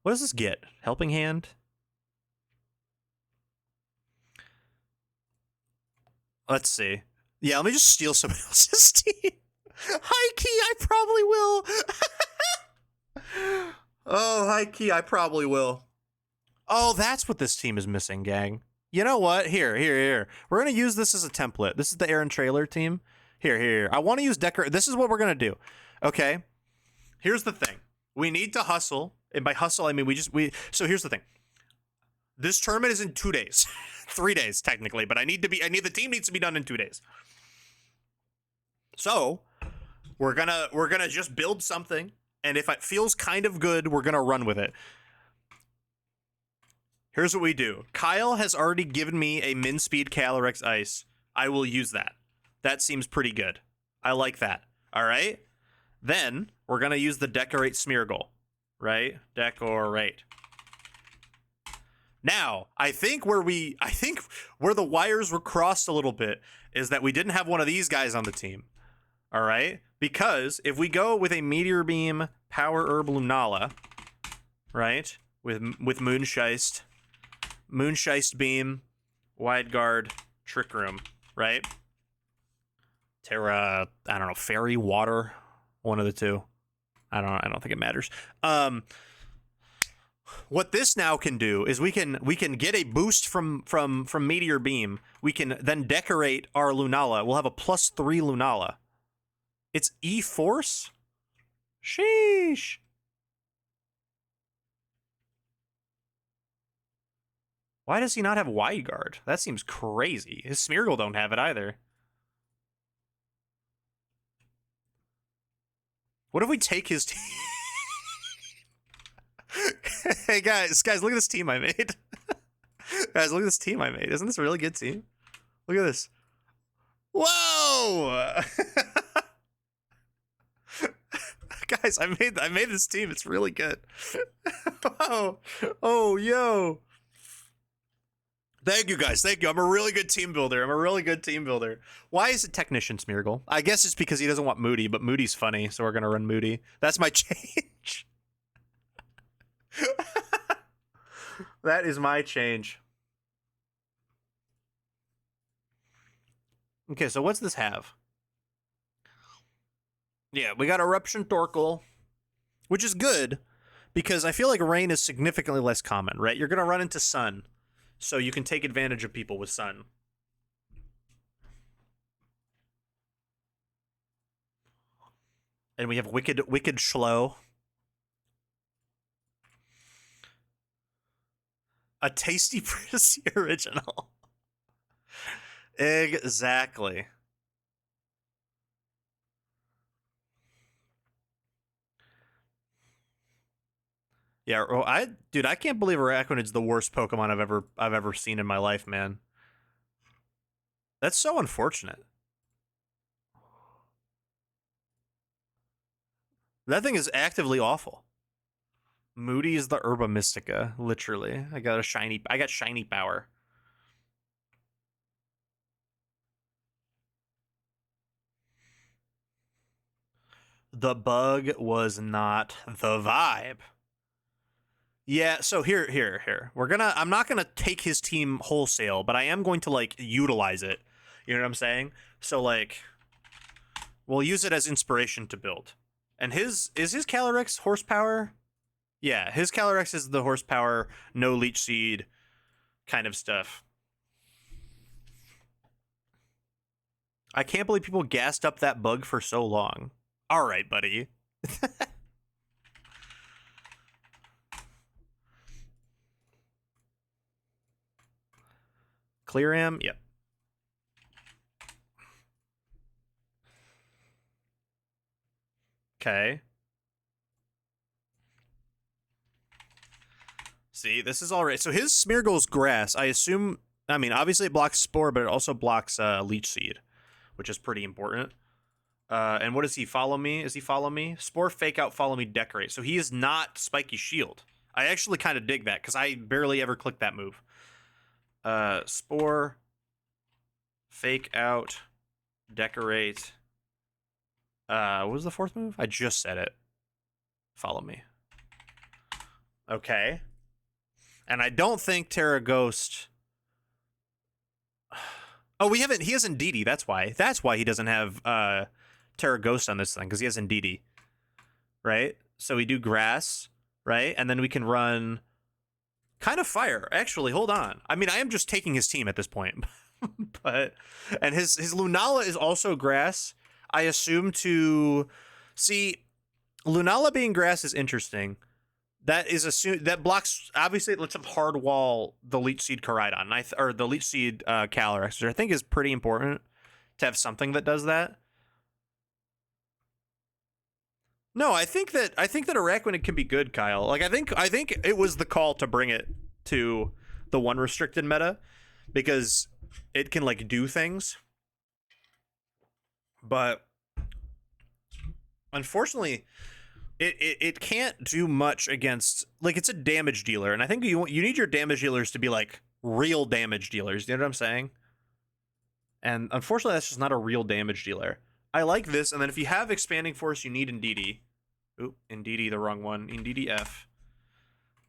What does this get? Helping Hand? Let's see. Yeah, let me just steal someone else's team. High key, I probably will. Oh, high key, I probably will. Oh, that's what this team is missing, gang. You know what? Here. We're going to use this as a template. This is the Aaron Trailer team. Here. I want to use Decor. This is what we're going to do. Okay? Here's the thing. We need to hustle. And by hustle, I mean so here's the thing. This tournament is in 2 days. 3 days, technically. But the team needs to be done in 2 days. So, we're gonna just build something. And if it feels kind of good, we're going to run with it. Here's what we do. Kyle has already given me a min speed Calyrex Ice. I will use that. That seems pretty good. I like that. All right. Then we're going to use the Decorate Smeargle, right? Decorate. Now, I think where the wires were crossed a little bit is that we didn't have one of these guys on the team. All right? Because if we go with a Meteor Beam, Power Herb Lunala, right? With Moonshist Beam, Wide Guard, Trick Room, right? Terra, I don't know, Fairy, Water, one of the two. I don't think it matters. What this now can do is we can get a boost from Meteor Beam. We can then decorate our Lunala. We'll have a +3 Lunala. It's E-Force? Sheesh. Why does he not have Wide Guard? That seems crazy. His Smeargle don't have it either. What if we take his team? Hey guys, look at this team I made. Guys, look at this team I made. Isn't this a really good team? Look at this. Whoa! Guys, I made this team. It's really good. Wow. Oh, yo. Thank you, guys. Thank you. I'm a really good team builder. Why is it Technician Smeargle? I guess it's because he doesn't want Moody, but Moody's funny, so we're going to run Moody. That's my change. That is my change. Okay, so what's this have? Yeah, we got Eruption Torkoal, which is good because I feel like Rain is significantly less common, right? You're going to run into Sun, so you can take advantage of people with Sun. And we have Wicked Schlo. A Tasty Prissy original. Exactly. Yeah, dude, I can't believe Araquanid's the worst Pokemon I've ever seen in my life, man. That's so unfortunate. That thing is actively awful. Moody is the Herba Mystica, literally. I got shiny power. The bug was not the vibe. Yeah, so here. I'm not gonna take his team wholesale, but I am going to like utilize it. You know what I'm saying? So like we'll use it as inspiration to build. And is his Calyrex horsepower? Yeah, his Calyrex is the horsepower, no Leech Seed kind of stuff. I can't believe people gassed up that bug for so long. All right, buddy. Clearam? Yep. Okay. See, this is all right. So his Smeargle's grass, I assume, I mean, obviously it blocks Spore, but it also blocks Leech Seed, which is pretty important. And what does he follow me? Is he follow me? Spore, Fake Out, Follow Me, Decorate. So he is not Spiky Shield. I actually kind of dig that because I barely ever click that move. Spore, Fake Out, Decorate. What was the fourth move? I just said it. Follow me. Okay. And I don't think Terra Ghost. Oh, he has Indeedee. That's why. That's why he doesn't have Terra Ghost on this thing, because he has Indeedee. Right? So we do Grass, right? And then we can run kind of Fire. Actually, hold on. I mean, I am just taking his team at this point. But and his Lunala is also Grass. I assume to see Lunala being Grass is interesting. That is that blocks. Obviously, it lets him hard wall the Leech Seed Koraidon, or the Leech Seed Calyrex, which I think is pretty important to have something that does that. No, I think that Araquanid can be good, Kyle. Like I think it was the call to bring it to the one restricted meta because it can like do things. But unfortunately, it can't do much against, like, it's a damage dealer, and I think you need your damage dealers to be like real damage dealers. You know what I'm saying? And unfortunately, that's just not a real damage dealer. I like this, and then if you have expanding force, you need Indeedee. Oop, Indeedee, the wrong one. Indeedee F.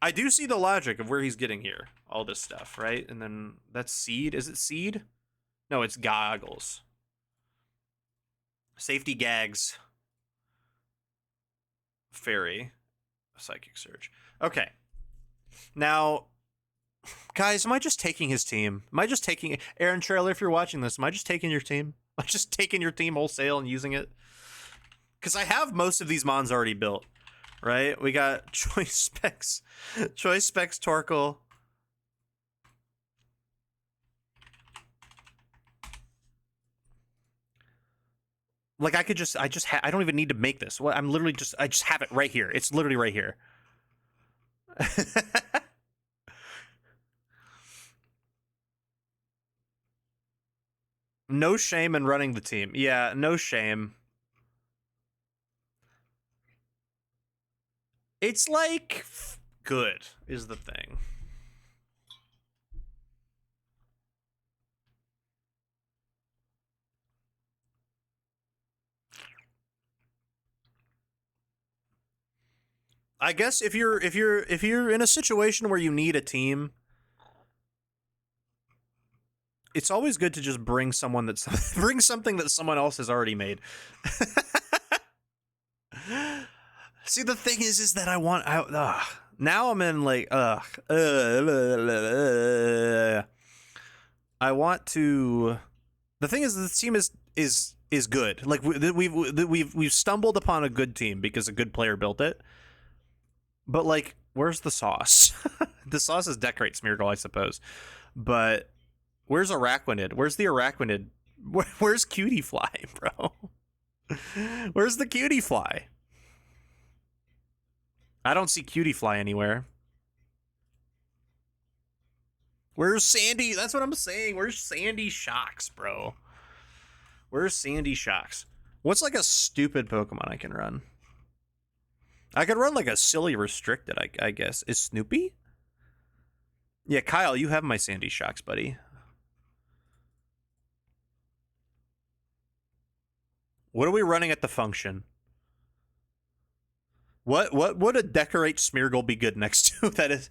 I do see the logic of where he's getting here. All this stuff, right? And then that's Seed. Is it Seed? No, it's Goggles. Safety Gags. Fairy. Psychic Surge. Okay. Now, guys, am I just taking his team? Am I just taking... Aaron Trailer, if you're watching this, am I just taking your team? Am I just taking your team wholesale and using it? Because I have most of these mons already built, right? We got Choice Specs. Choice Specs Torkoal. Like, I don't even need to make this. I just have it right here. It's literally right here. No shame in running the team. Yeah, no shame. It's like good is the thing. I guess if you're in a situation where you need a team, it's always good to just bring someone bring something that someone else has already made. See, the thing is that now I'm in like I want to. The thing is, the team is good. Like we've stumbled upon a good team because a good player built it. But, like, where's the sauce? The sauce is Decorate Smeargle, I suppose. But where's Araquanid? Where's the Araquanid? Where's Cutie Fly, bro? Where's the Cutie Fly? I don't see Cutie Fly anywhere. Where's Sandy? That's what I'm saying. Where's Sandy Shocks, bro? Where's Sandy Shocks? What's, like, a stupid Pokemon I can run? I could run like a silly restricted, I guess. Is Snoopy? Yeah, Kyle, you have my Sandy Shocks, buddy. What are we running at the function? What would a Decorate Smeargle be good next to? That is...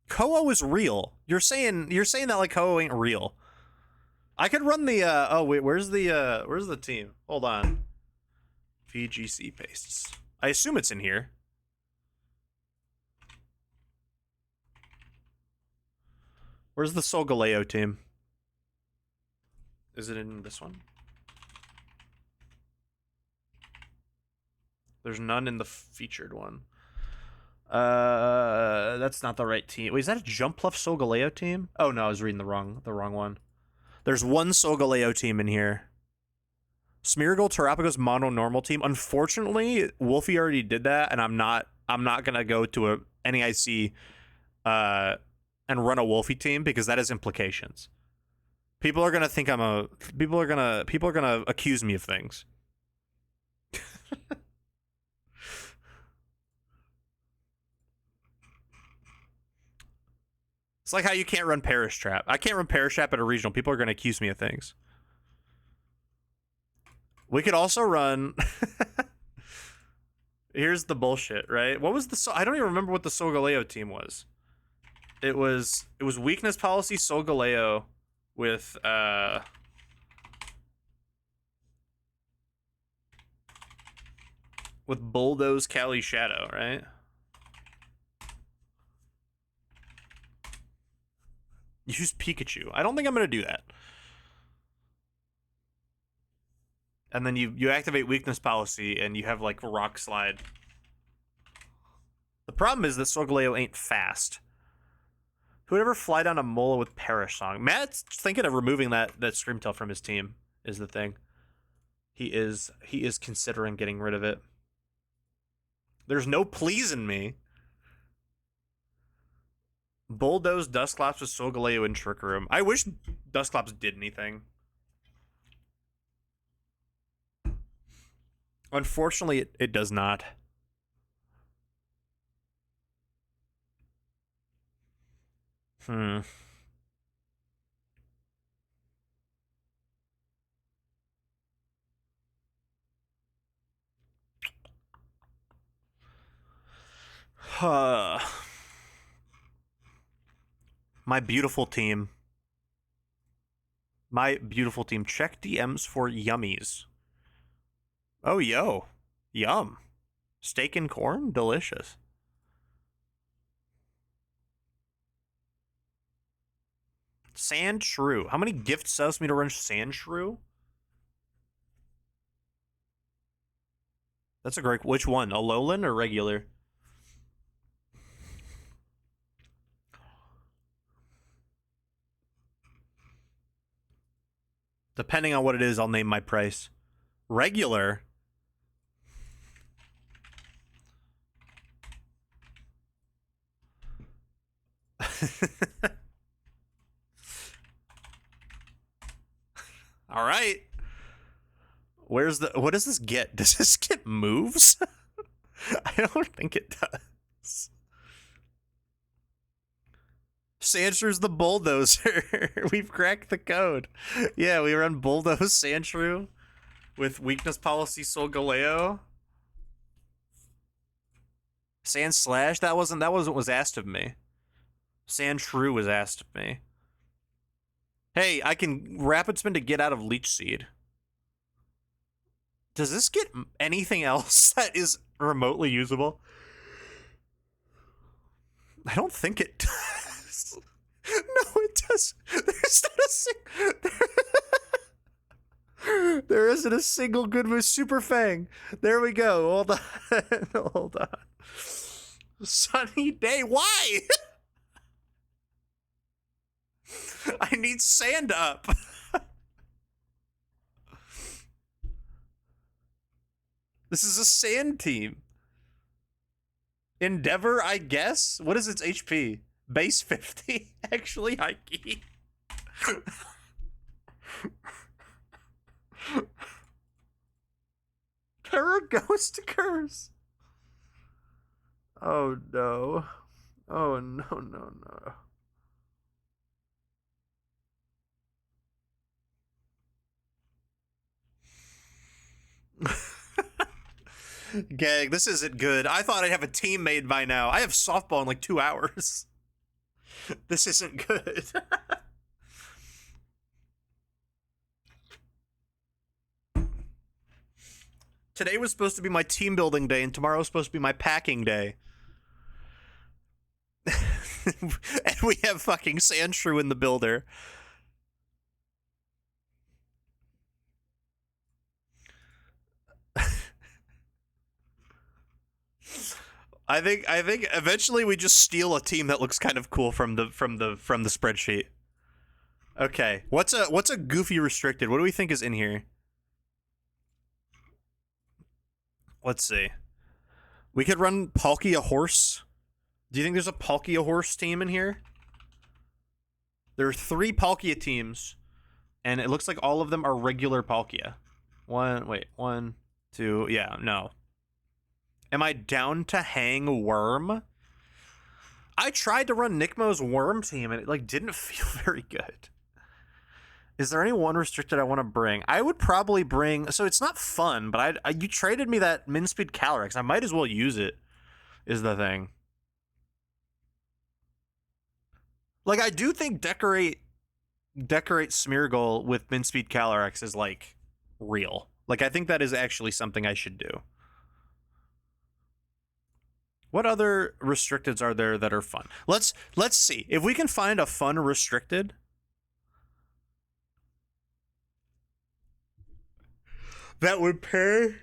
Ko-Oh is real. You're saying that like Ko-Oh ain't real. I could run the oh wait, where's the team? Hold on. VGC pastes. I assume it's in here. Where's the Solgaleo team? Is it in this one? There's none in the featured one. That's not the right team. Wait, is that a Jumpluff Solgaleo team? Oh no, I was reading the wrong one. There's one Solgaleo team in here. Smeargle, Terrapago's mono normal team. Unfortunately, Wolfie already did that, and I'm not gonna go to a NAIC and run a Wolfie team because that has implications. People are gonna think people are gonna accuse me of things. It's like how you can't run Perish Trap. I can't run Perish Trap at a regional. People are going to accuse me of things. We could also run... Here's the bullshit, right? What was the... I don't even remember what the Solgaleo team was. It was Weakness Policy Solgaleo with... with Bulldoze Cali Shadow, right? Use Pikachu. I don't think I'm going to do that. And then you activate Weakness Policy, and you have, like, Rock Slide. The problem is that Solgaleo ain't fast. Who would ever fly down a Mola with Perish Song? Matt's thinking of removing that Screamtail from his team, is the thing. He is considering getting rid of it. There's no pleasing me. Bulldoze Dusclops with Solgaleo and Trick Room. I wish Dusclops did anything. Unfortunately, it does not. My beautiful team. My beautiful team. Check DMs for yummies. Oh, yo. Yum. Steak and corn? Delicious. Sandshrew. How many gift subs me to run Sandshrew? That's a great... Which one? Alolan or regular? Depending on what it is, I'll name my price. Regular? All right. Where's the... What does this get? Does this get moves? I don't think it does. Sandshrews the Bulldozer. We've cracked the code. Yeah, we run Bulldoze Sandshrew with Weakness Policy Solgaleo. Sand Slash? That wasn't what was asked of me. Sandshrew was asked of me. Hey, I can Rapid Spin to get out of Leech Seed. Does this get anything else that is remotely usable? I don't think it does. No, it does. There's not a there isn't a single good move. Super Fang. There we go. Hold on. Hold on. Sunny day. Why? I need sand up. This is a sand team. Endeavor, I guess? What is its HP? Base 50? Actually, high key. Terra Ghost Curse. Oh no. Oh no, no, no. Gang, this isn't good. I thought I'd have a team made by now. I have softball in like 2 hours. This isn't good. Today was supposed to be my team building day, and tomorrow was supposed to be my packing day. And we have fucking Sandshrew in the builder. I think eventually we just steal a team that looks kind of cool from the spreadsheet. Okay, what's a goofy restricted? What do we think is in here? Let's see. We could run Palkia Horse. Do you think there's a Palkia Horse team in here? There are 3 Palkia teams, and it looks like all of them are regular Palkia. 1, 2, yeah, no. Am I down to hang Worm? I tried to run Nickmo's Worm team, and it like didn't feel very good. Is there any one restricted I want to bring? I would probably bring... So it's not fun, but you traded me that Minspeed Calyrex. I might as well use it, is the thing. Like, I do think Decorate Smeargle with Minspeed Calyrex is, like, real. Like, I think that is actually something I should do. What other restricteds are there that are fun? Let's see. If we can find a fun restricted... that would pair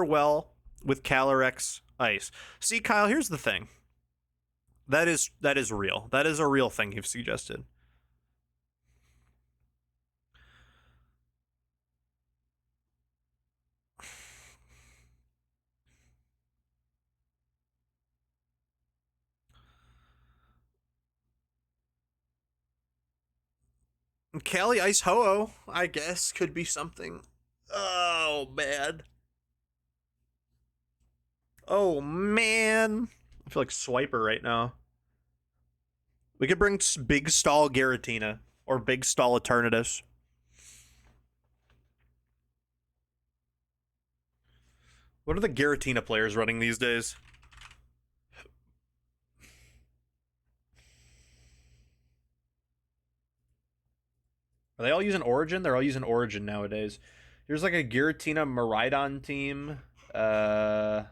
well with Calyrex Ice. See, Kyle, here's the thing. That is real. That is a real thing you've suggested. Cali Ice Ho-Oh, I guess, could be something. Oh, man. Oh, man. I feel like Swiper right now. We could bring Big Stall Giratina or Big Stall Eternatus. What are the Giratina players running these days? Are they all using Origin? They're all using Origin nowadays. Here's like a Giratina Miraidon team. Giratina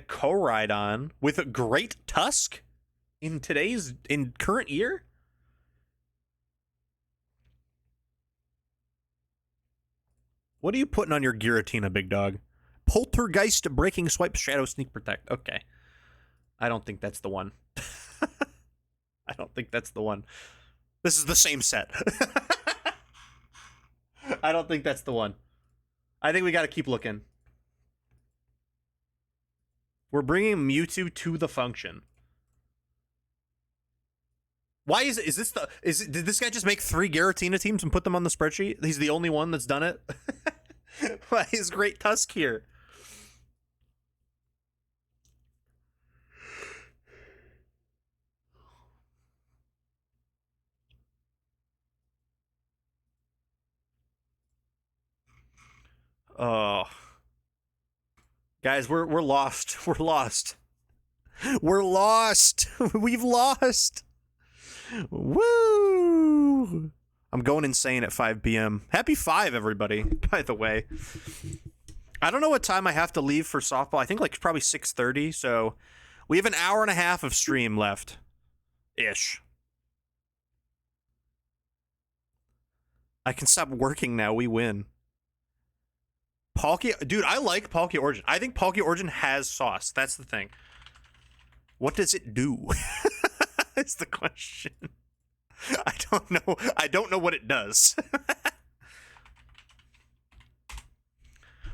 Koraidon with a great Tusk in current year. What are you putting on your Giratina, big dog? Poltergeist, Breaking Swipe, Shadow Sneak Protect. Okay. I don't think that's the one. I don't think that's the one. This is the same set. I don't think that's the one. I think we got to keep looking. We're bringing Mewtwo to the function. Why is this did this guy just make 3 Giratina teams and put them on the spreadsheet? He's the only one that's done it? Why is Great Tusk here? Oh. Guys, we're lost. We're lost. We're lost. We've lost. Woo! I'm going insane at 5 p.m. Happy 5, everybody, by the way. I don't know what time I have to leave for softball. I think like probably 6:30, so we have an hour and a half of stream left. Ish. I can stop working now. We win. Palkia, dude, I like Palkia Origin. I think Palkia Origin has sauce. That's the thing. What does it do? That's the question. I don't know. I don't know what it does.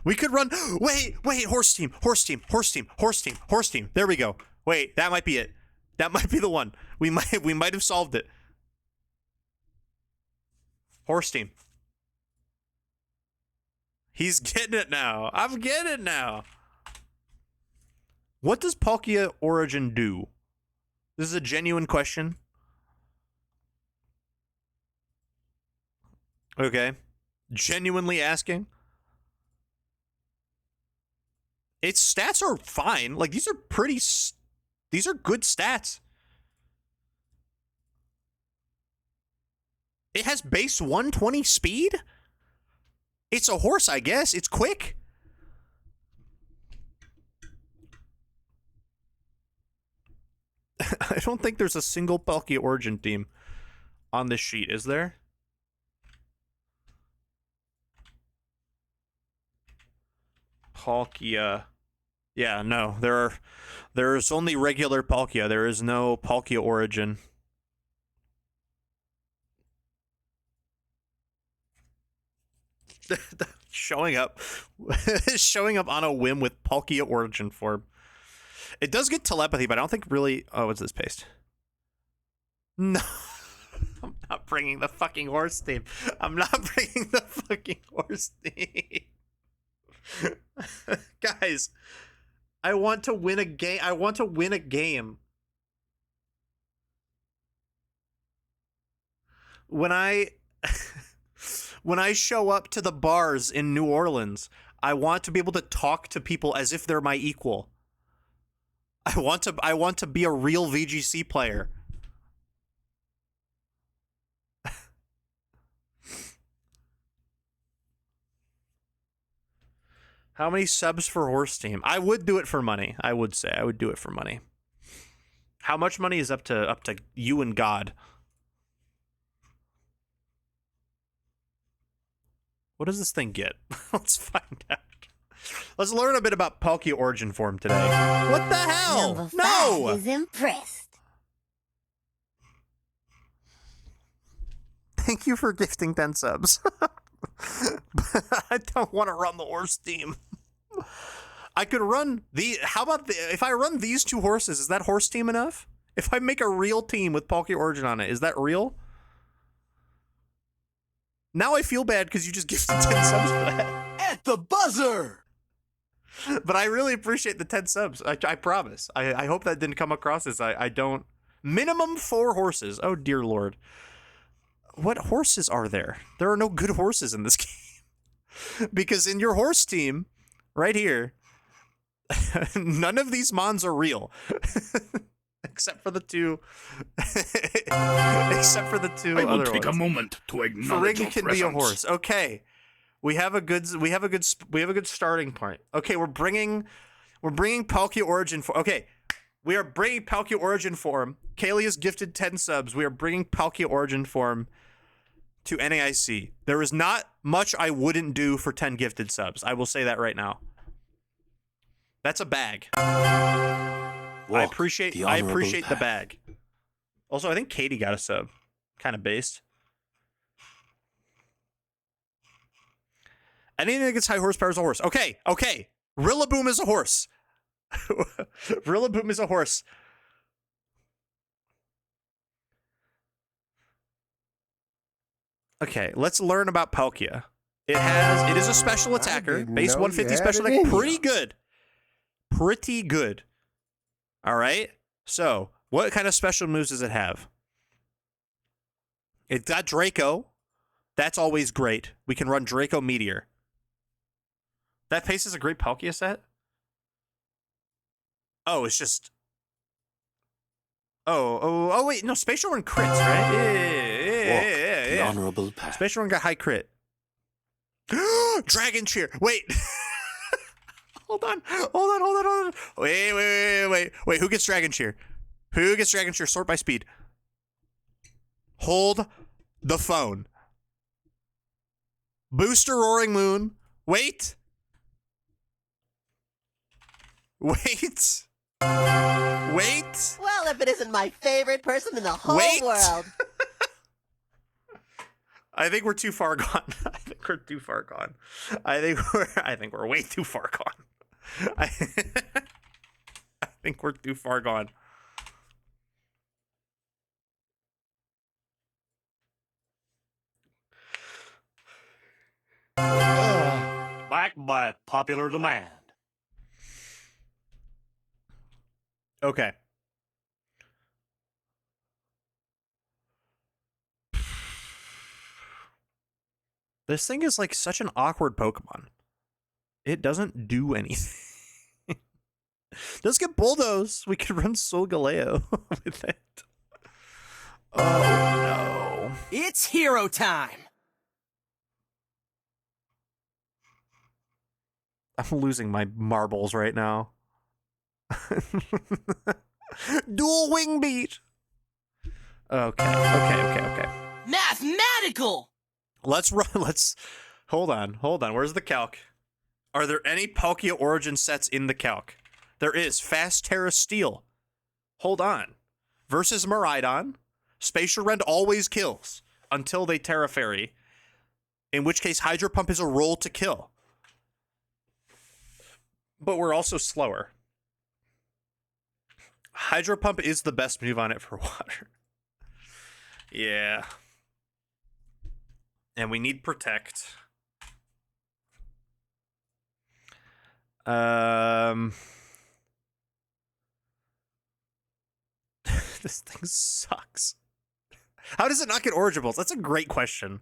We could run. Wait, horse team. There we go. Wait, that might be it. That might be the one. We might have solved it. Horse team. He's getting it now. I'm getting it now. What does Palkia Origin do? This is a genuine question. Okay. Genuinely asking. Its stats are fine. Like, these are good stats. It has base 120 speed? It's a horse, I guess. It's quick. I don't think there's a single Palkia Origin team on this sheet, is there? Palkia. Yeah, no. There's only regular Palkia. There is no Palkia Origin. showing up on a whim with Palkia Origin form. It does get telepathy, but I don't think really. Oh, what's this paste? No, I'm not bringing the fucking horse team. I'm not bringing the fucking horse team. Guys, I want to win a game. I want to win a game. When I show up to the bars in New Orleans, I want to be able to talk to people as if they're my equal. I want to be a real VGC player. How many subs for horse team? I would do it for money. I would say I would do it for money. How much money is up to you and God? What does this thing get? Let's find out. Let's learn a bit about Palkia Origin form today. What the hell? Number 5 No! is impressed. Thank you for gifting 10 subs. But I don't want to run the horse team. I could run the. How about if I run these 2 horses? Is that horse team enough? If I make a real team with Palkia Origin on it, is that real? Now I feel bad because you just gifted 10 subs for that. At the buzzer! But I really appreciate the 10 subs. I promise. I hope that didn't come across as I don't. Minimum 4 horses. Oh, dear Lord. What horses are there? There are no good horses in this game. Because in your horse team, right here, none of these mons are real. Except for the two. Except for the two I will other take ones. a moment to acknowledge your Farig can presence. be a horse. Okay. We have a good starting point. Okay, we're bringing Palkia Origin for. Okay, we are bringing Palkia Origin form. Kaylee has gifted 10 subs. We are bringing Palkia Origin form to NAIC. There is not much I wouldn't do for 10 gifted subs. I will say that right now. That's a bag. I appreciate the bag. Also, I think Katie got a sub. Kind of based. Anything that gets high horsepower is a horse. Okay. Rillaboom is a horse. Rillaboom is a horse. Okay, let's learn about Palkia. It is a special attacker. Base 150 special attack. Pretty good. Pretty good. All right. So, what kind of special moves does it have? It's got Draco. That's always great. We can run Draco Meteor. That pace is a great Palkia set? Oh, it's just... Oh, wait. No, Spatial Run crits, right? Yeah. The honorable path. Spatial Run got high crit. Dragon Cheer. Wait. Hold on. Wait. Who gets Dragon Cheer? Who gets Dragon Cheer? Sort by speed. Hold the phone. Booster Roaring Moon. Wait. Well, if it isn't my favorite person in the whole world. I think we're too far gone. I think we're way too far gone. I think we're too far gone. Back by popular demand. Okay. This thing is like such an awkward Pokemon. It doesn't do anything. Let's get Bulldoze. We could run Solgaleo with it. Oh no. It's hero time! I'm losing my marbles right now. Dual Wing Beat. Okay. Mathematical! Let's hold on. Where's the calc? Are there any Palkia Origin sets in the calc? There is. Fast Terra Steel. Hold on. Versus Miraidon. Spatial Rend always kills until they Terra Fairy. In which case Hydro Pump is a roll to kill. But we're also slower. Hydro Pump is the best move on it for water. Yeah. And we need Protect. This thing sucks. How does it not get Origin Pulse? That's a great question.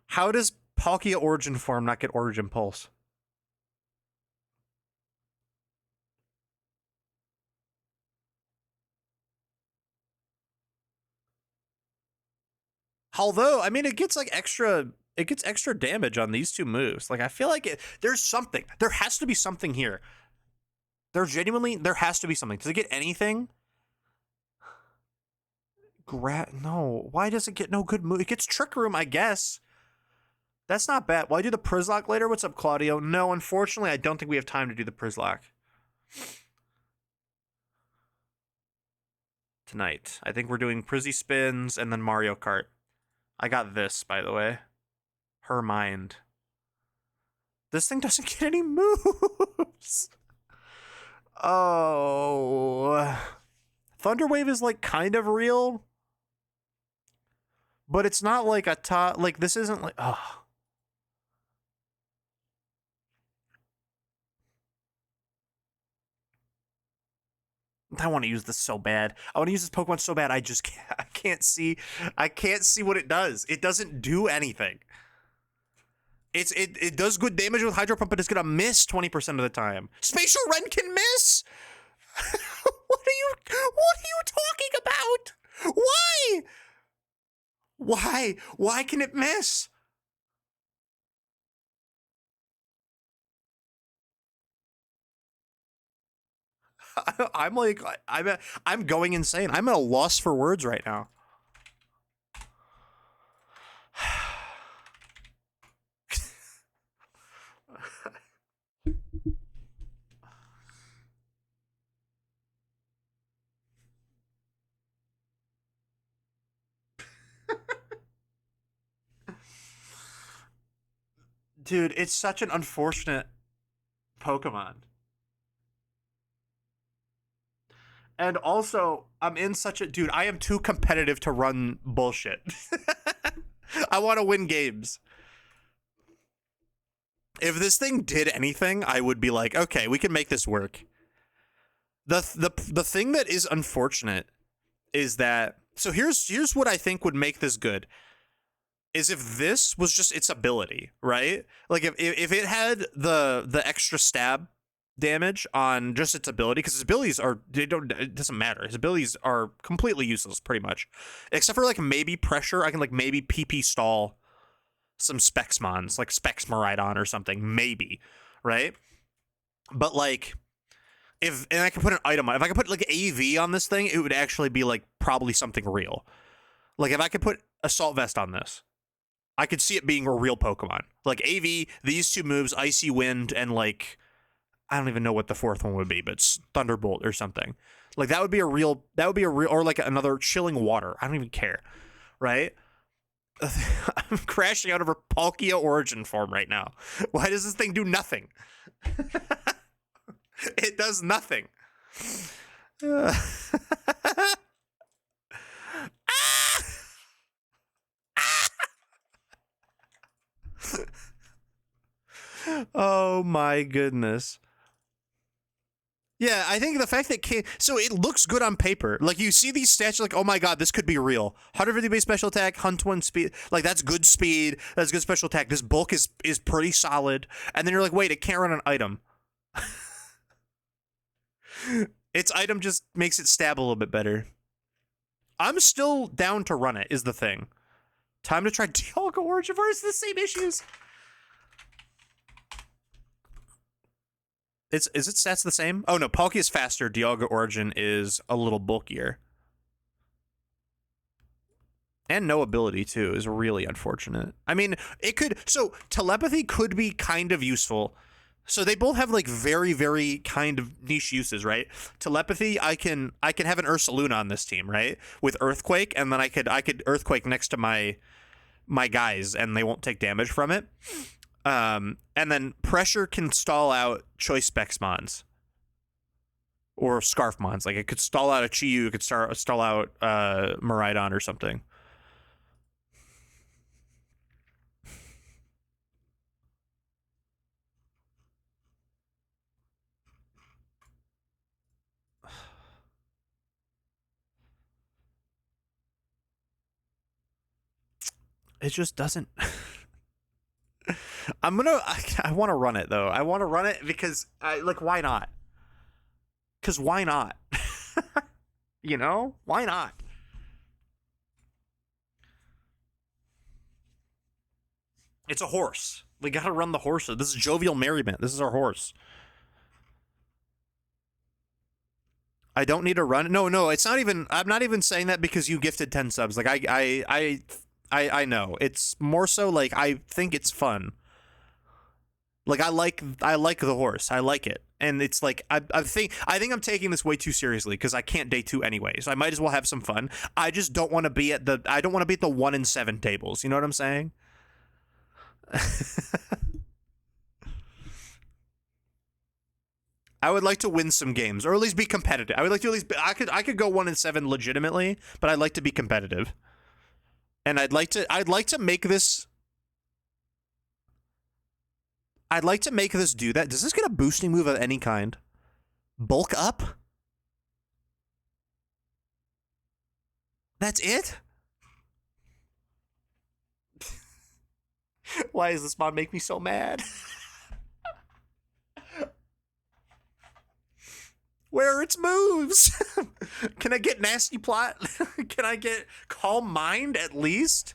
How does Palkia Origin Form not get Origin Pulse? Although, I mean, it gets extra damage on these two moves. Like, I feel like there's something. There has to be something here. There has to be something. Does it get anything? No. Why does it get no good move? It gets Trick Room, I guess. That's not bad. Will I do the Prizlock later? What's up, Claudio? No, unfortunately, I don't think we have time to do the Prizlock tonight. I think we're doing Prizzy Spins and then Mario Kart. I got this, by the way. Her Mind. This thing doesn't get any moves. Oh. Thunderwave is like kind of real. But it's not like a top. Like this isn't like. Oh. I want to use this so bad. I want to use this Pokemon so bad. I just can't. I can't see. I can't see what it does. It doesn't do anything. It does good damage with Hydro Pump, but it's gonna miss 20% of the time. Spatial Rend can miss. What are you talking about? Why? Why? Why can it miss? I'm like I'm going insane. I'm at a loss for words right now. Dude, it's such an unfortunate Pokemon. And also, I'm in such a... Dude, I am too competitive to run bullshit. I want to win games. If this thing did anything, I would be like, okay, we can make this work. The thing that is unfortunate is that... So here's what I think would make this good. Is if this was just its ability, right? Like if it had the extra stab damage on just its ability, because his abilities are it doesn't matter. His abilities are completely useless, pretty much, except for like maybe pressure. I can like maybe PP stall some Spexmons, like Specs Maridon or something, maybe, right? But like and I can put an item on. If I could put like AV on this thing, it would actually be like probably something real. Like if I could put Assault Vest on this, I could see it being a real Pokemon. Like AV, these two moves, Icy Wind, and like, I don't even know what the fourth one would be, but Thunderbolt or something. Like that would be a real, or like another Chilling Water. I don't even care, right? I'm crashing out of her Palkia origin form right now. Why does this thing do nothing? It does nothing. Oh my goodness. Yeah, I think the fact that so it looks good on paper. Like you see these stats, you're like, oh my god, this could be real. 150 base special attack, Hunt 1 speed. Like that's good speed. That's good special attack. This bulk is pretty solid. And then you're like, wait, it can't run an item. Its item just makes it stab a little bit better. I'm still down to run it, is the thing. Time to try Dialga Origin versus the same issues. Is it stats the same? Oh no, Palkia is faster. Dialga Origin is a little bulkier. And no ability too is really unfortunate. I mean, it could, so telepathy could be kind of useful. So they both have like very, very kind of niche uses, right? Telepathy, I can have an Ursaluna on this team, right? With Earthquake, and then I could Earthquake next to my guys, and they won't take damage from it. And then Pressure can stall out Choice Spexmons or Scarfmons. Like it could stall out a Chi-Yu, it could stall out Maridon or something. It just doesn't. I want to run it though. I want to run it because why not? Because why not? You know, why not? It's a horse. We gotta run the horses. This is Jovial Merriment. This is our horse. I don't need to run. No, it's not even. I'm not even saying that because you gifted 10 subs. Like I know. It's more so like I think it's fun. Like I like the horse. I like it. And it's like I think I'm taking this way too seriously because I can't day 2 anyway. So I might as well have some fun. I just don't want to be at the 1 in 7 tables. You know what I'm saying? I would like to win some games, or at least be competitive. I would like to at least I could go 1 in 7 legitimately, but I'd like to be competitive. And I'd like to make this do that. Does this get a boosting move of any kind? Bulk up? That's it? Why does this mod make me so mad? Where are its moves? Can I get Nasty Plot? Can I get Calm Mind at least?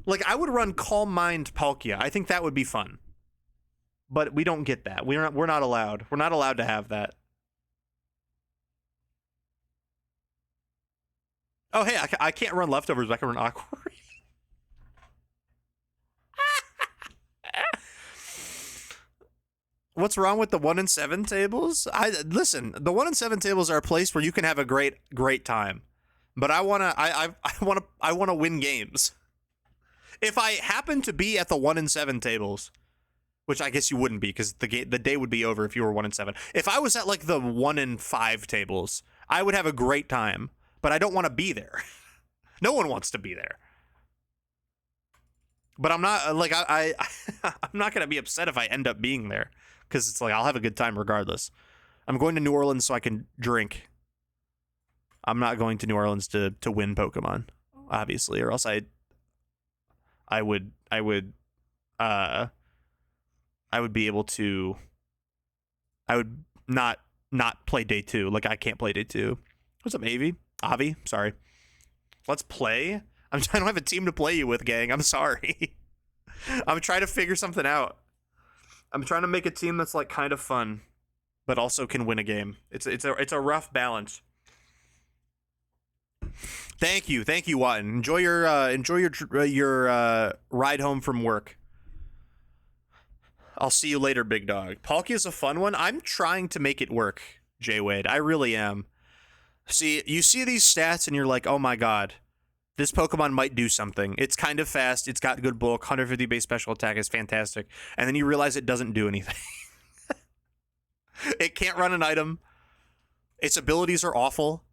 Like, I would run Calm Mind Palkia. I think that would be fun. But we don't get that. We're not allowed. We're not allowed to have that. Oh, hey, I can't run Leftovers, but I can run Aqua. What's wrong with the 1 in 7 tables? Listen, the 1 in 7 tables are a place where you can have a great time. But I wanna win games. If I happen to be at the 1 in 7 tables, which I guess you wouldn't be because the day would be over if you were 1 in 7. If I was at like the 1 in 5 tables, I would have a great time. But I don't want to be there. No one wants to be there. But I'm not like I'm not gonna be upset if I end up being there. Because it's like, I'll have a good time regardless. I'm going to New Orleans so I can drink. I'm not going to New Orleans to win Pokemon, obviously, or else I would be able to. I would not play day 2. Like, I can't play day 2. What's up, Avi? Sorry. Let's play. I don't have a team to play you with, gang. I'm sorry. I'm trying to figure something out. I'm trying to make a team that's like kind of fun, but also can win a game. It's a rough balance. Thank you, Watton. Enjoy your ride home from work. I'll see you later, big dog. Palkia is a fun one. I'm trying to make it work, Jay Wade. I really am. See, you see these stats and you're like, oh my god, this Pokemon might do something. It's kind of fast. It's got good bulk. 150 base special attack is fantastic. And then you realize it doesn't do anything. It can't run an item. Its abilities are awful.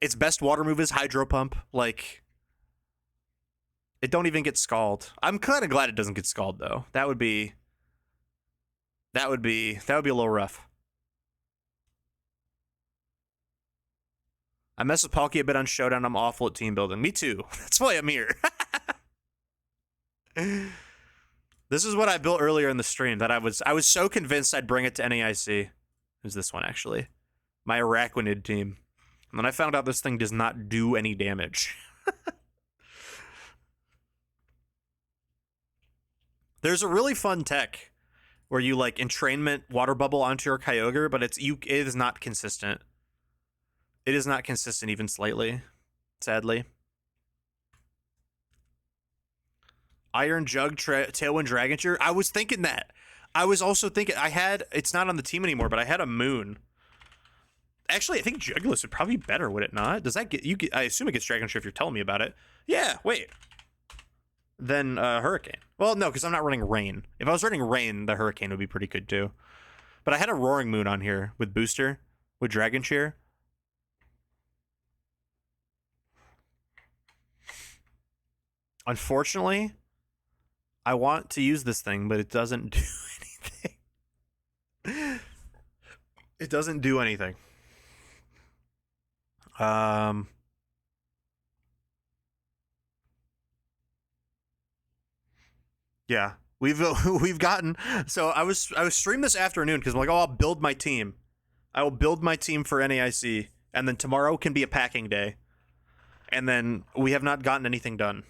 Its best water move is Hydro Pump. Like, it don't even get Scald. I'm kind of glad it doesn't get Scald though. That would be a little rough. I mess with Palkia a bit on Showdown. I'm awful at team building. Me too. That's why I'm here. This is what I built earlier in the stream that I was so convinced I'd bring it to NAIC. It was this one, actually. My Araquanid team. And then I found out this thing does not do any damage. There's a really fun tech where you like entrainment water bubble onto your Kyogre, but it is not consistent. It is not consistent even slightly, sadly. Iron Jug, Tailwind Dragonture. I was thinking that. I was also thinking it's not on the team anymore, but I had a Moon. Actually, I think Jugulis would probably be better, would it not? Does that I assume it gets Dragonture if you're telling me about it. Yeah, wait. Then Hurricane. Well, no, because I'm not running Rain. If I was running Rain, the Hurricane would be pretty good too. But I had a Roaring Moon on here with Booster, with Dragon Cheer. Unfortunately, I want to use this thing, but it doesn't do anything. It doesn't do anything. Yeah, we've gotten. So I was streaming this afternoon because I'm like, oh, I'll build my team. I will build my team for NAIC, and then tomorrow can be a packing day. And then we have not gotten anything done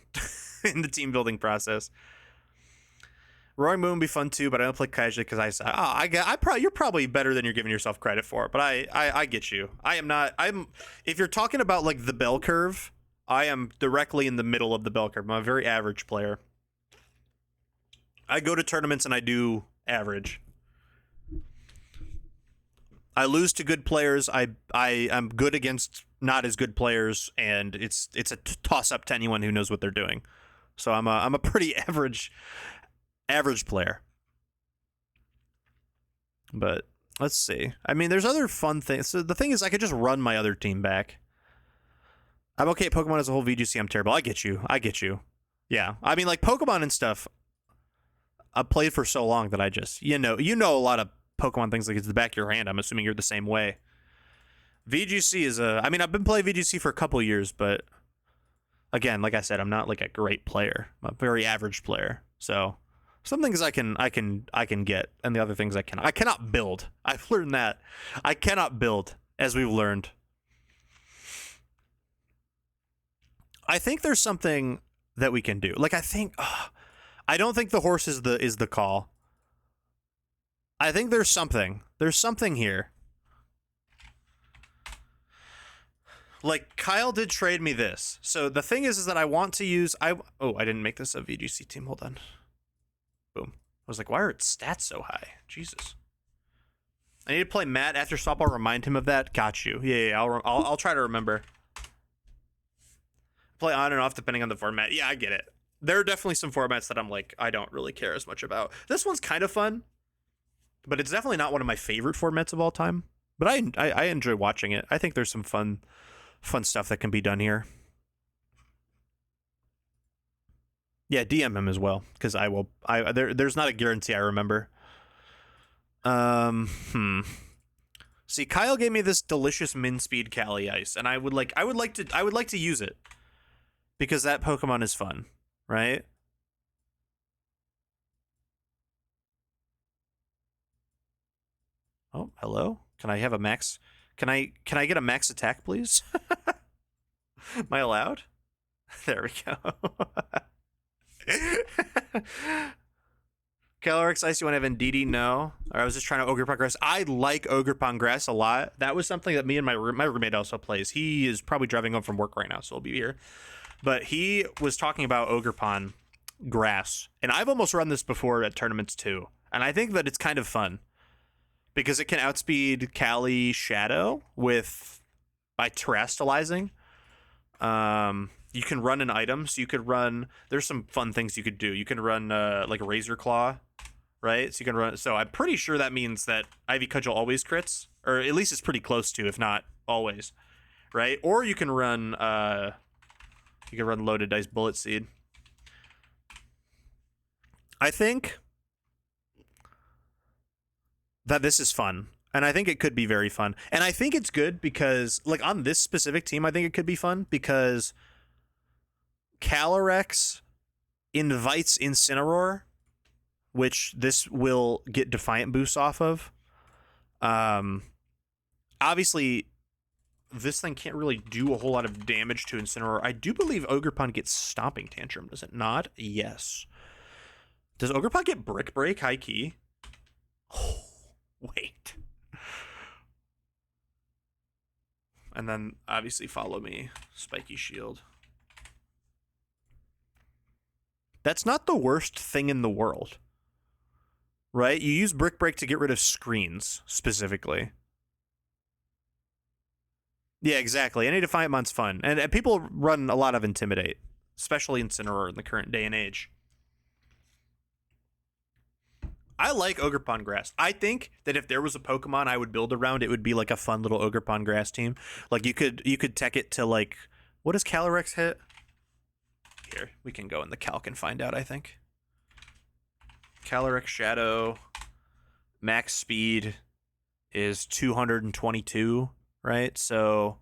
in the team building process. Roaring Moon would be fun too, but I don't play casually because you're probably better than you're giving yourself credit for. But I get you. If you're talking about like the bell curve, I am directly in the middle of the bell curve. I'm a very average player. I go to tournaments and I do average. I lose to good players. I am good against not as good players, and it's a toss up to anyone who knows what they're doing. So I'm a pretty average player. But let's see. I mean, there's other fun things. So the thing is, I could just run my other team back. I'm okay at Pokemon as a whole. VGC, I'm terrible. I get you. Yeah. I mean, like, Pokemon and stuff, I've played for so long that I just, you know a lot of Pokemon things like it's the back of your hand. I'm assuming you're the same way. VGC is I mean, I've been playing VGC for a couple years, but again, like I said, I'm not like a great player. I'm a very average player. So some things I can get, and the other things I cannot. I cannot build. I've learned that. I cannot build, as we've learned. I think there's something that we can do. Like, I don't think the horse is the call. I think there's something. There's something here. Like, Kyle did trade me this. So the thing is that I want to use... I didn't make this a VGC team. Hold on. Boom. I was like, why are its stats so high? Jesus. I need to play Matt after swap. I'll remind him of that. Got you. Yeah. I'll try to remember. Play on and off depending on the format. Yeah, I get it. There are definitely some formats that I'm like, I don't really care as much about. This one's kind of fun, but it's definitely not one of my favorite formats of all time. But I enjoy watching it. I think there's some fun stuff that can be done here. Yeah, DM him as well, because I will. There's not a guarantee I remember. See, Kyle gave me this delicious min speed Cali Ice, and I would like to use it because that Pokemon is fun, right? Oh, hello. Can I have a max? Can I get a max attack, please? Am I allowed? There we go. Calyrex Ice, you want to have Indeedee? No. Or I was just trying to Ogerpon Grass. I like Ogerpon Grass a lot. That was something that me and my roommate also plays. He is probably driving home from work right now, so he'll be here. But he was talking about Ogerpon Grass. And I've almost run this before at tournaments too. And I think that it's kind of fun. Because it can outspeed Cali Shadow by terastallizing. You can run an item, so you could run. There's some fun things you could do. You can run like a Razor Claw, right? So you can run. So I'm pretty sure that means that Ivy Cudgel always crits, or at least it's pretty close to, if not always, right? Or you can run Loaded Dice Bullet Seed. I think that this is fun, and I think it could be very fun, and I think it's good because, like, on this specific team, I think it could be fun because Calyrex invites Incineroar, which this will get Defiant boosts off of. Obviously, this thing can't really do a whole lot of damage to Incineroar. I do believe Ogerpon gets Stomping Tantrum, does it not? Yes. Does Ogerpon get Brick Break, high key? Oh. Wait. And then obviously follow me. Spiky Shield. That's not the worst thing in the world. Right? You use Brick Break to get rid of screens, specifically. Yeah, exactly. Any Defiantmon's fun. And people run a lot of Intimidate. Especially Incineroar in the current day and age. I like Ogerpon Grass. I think that if there was a Pokemon I would build around, it would be like a fun little Ogerpon Grass team. Like you could tech it to like, what does Calyrex hit? Here, we can go in the calc and find out, I think. Calyrex Shadow max speed is 222, right? So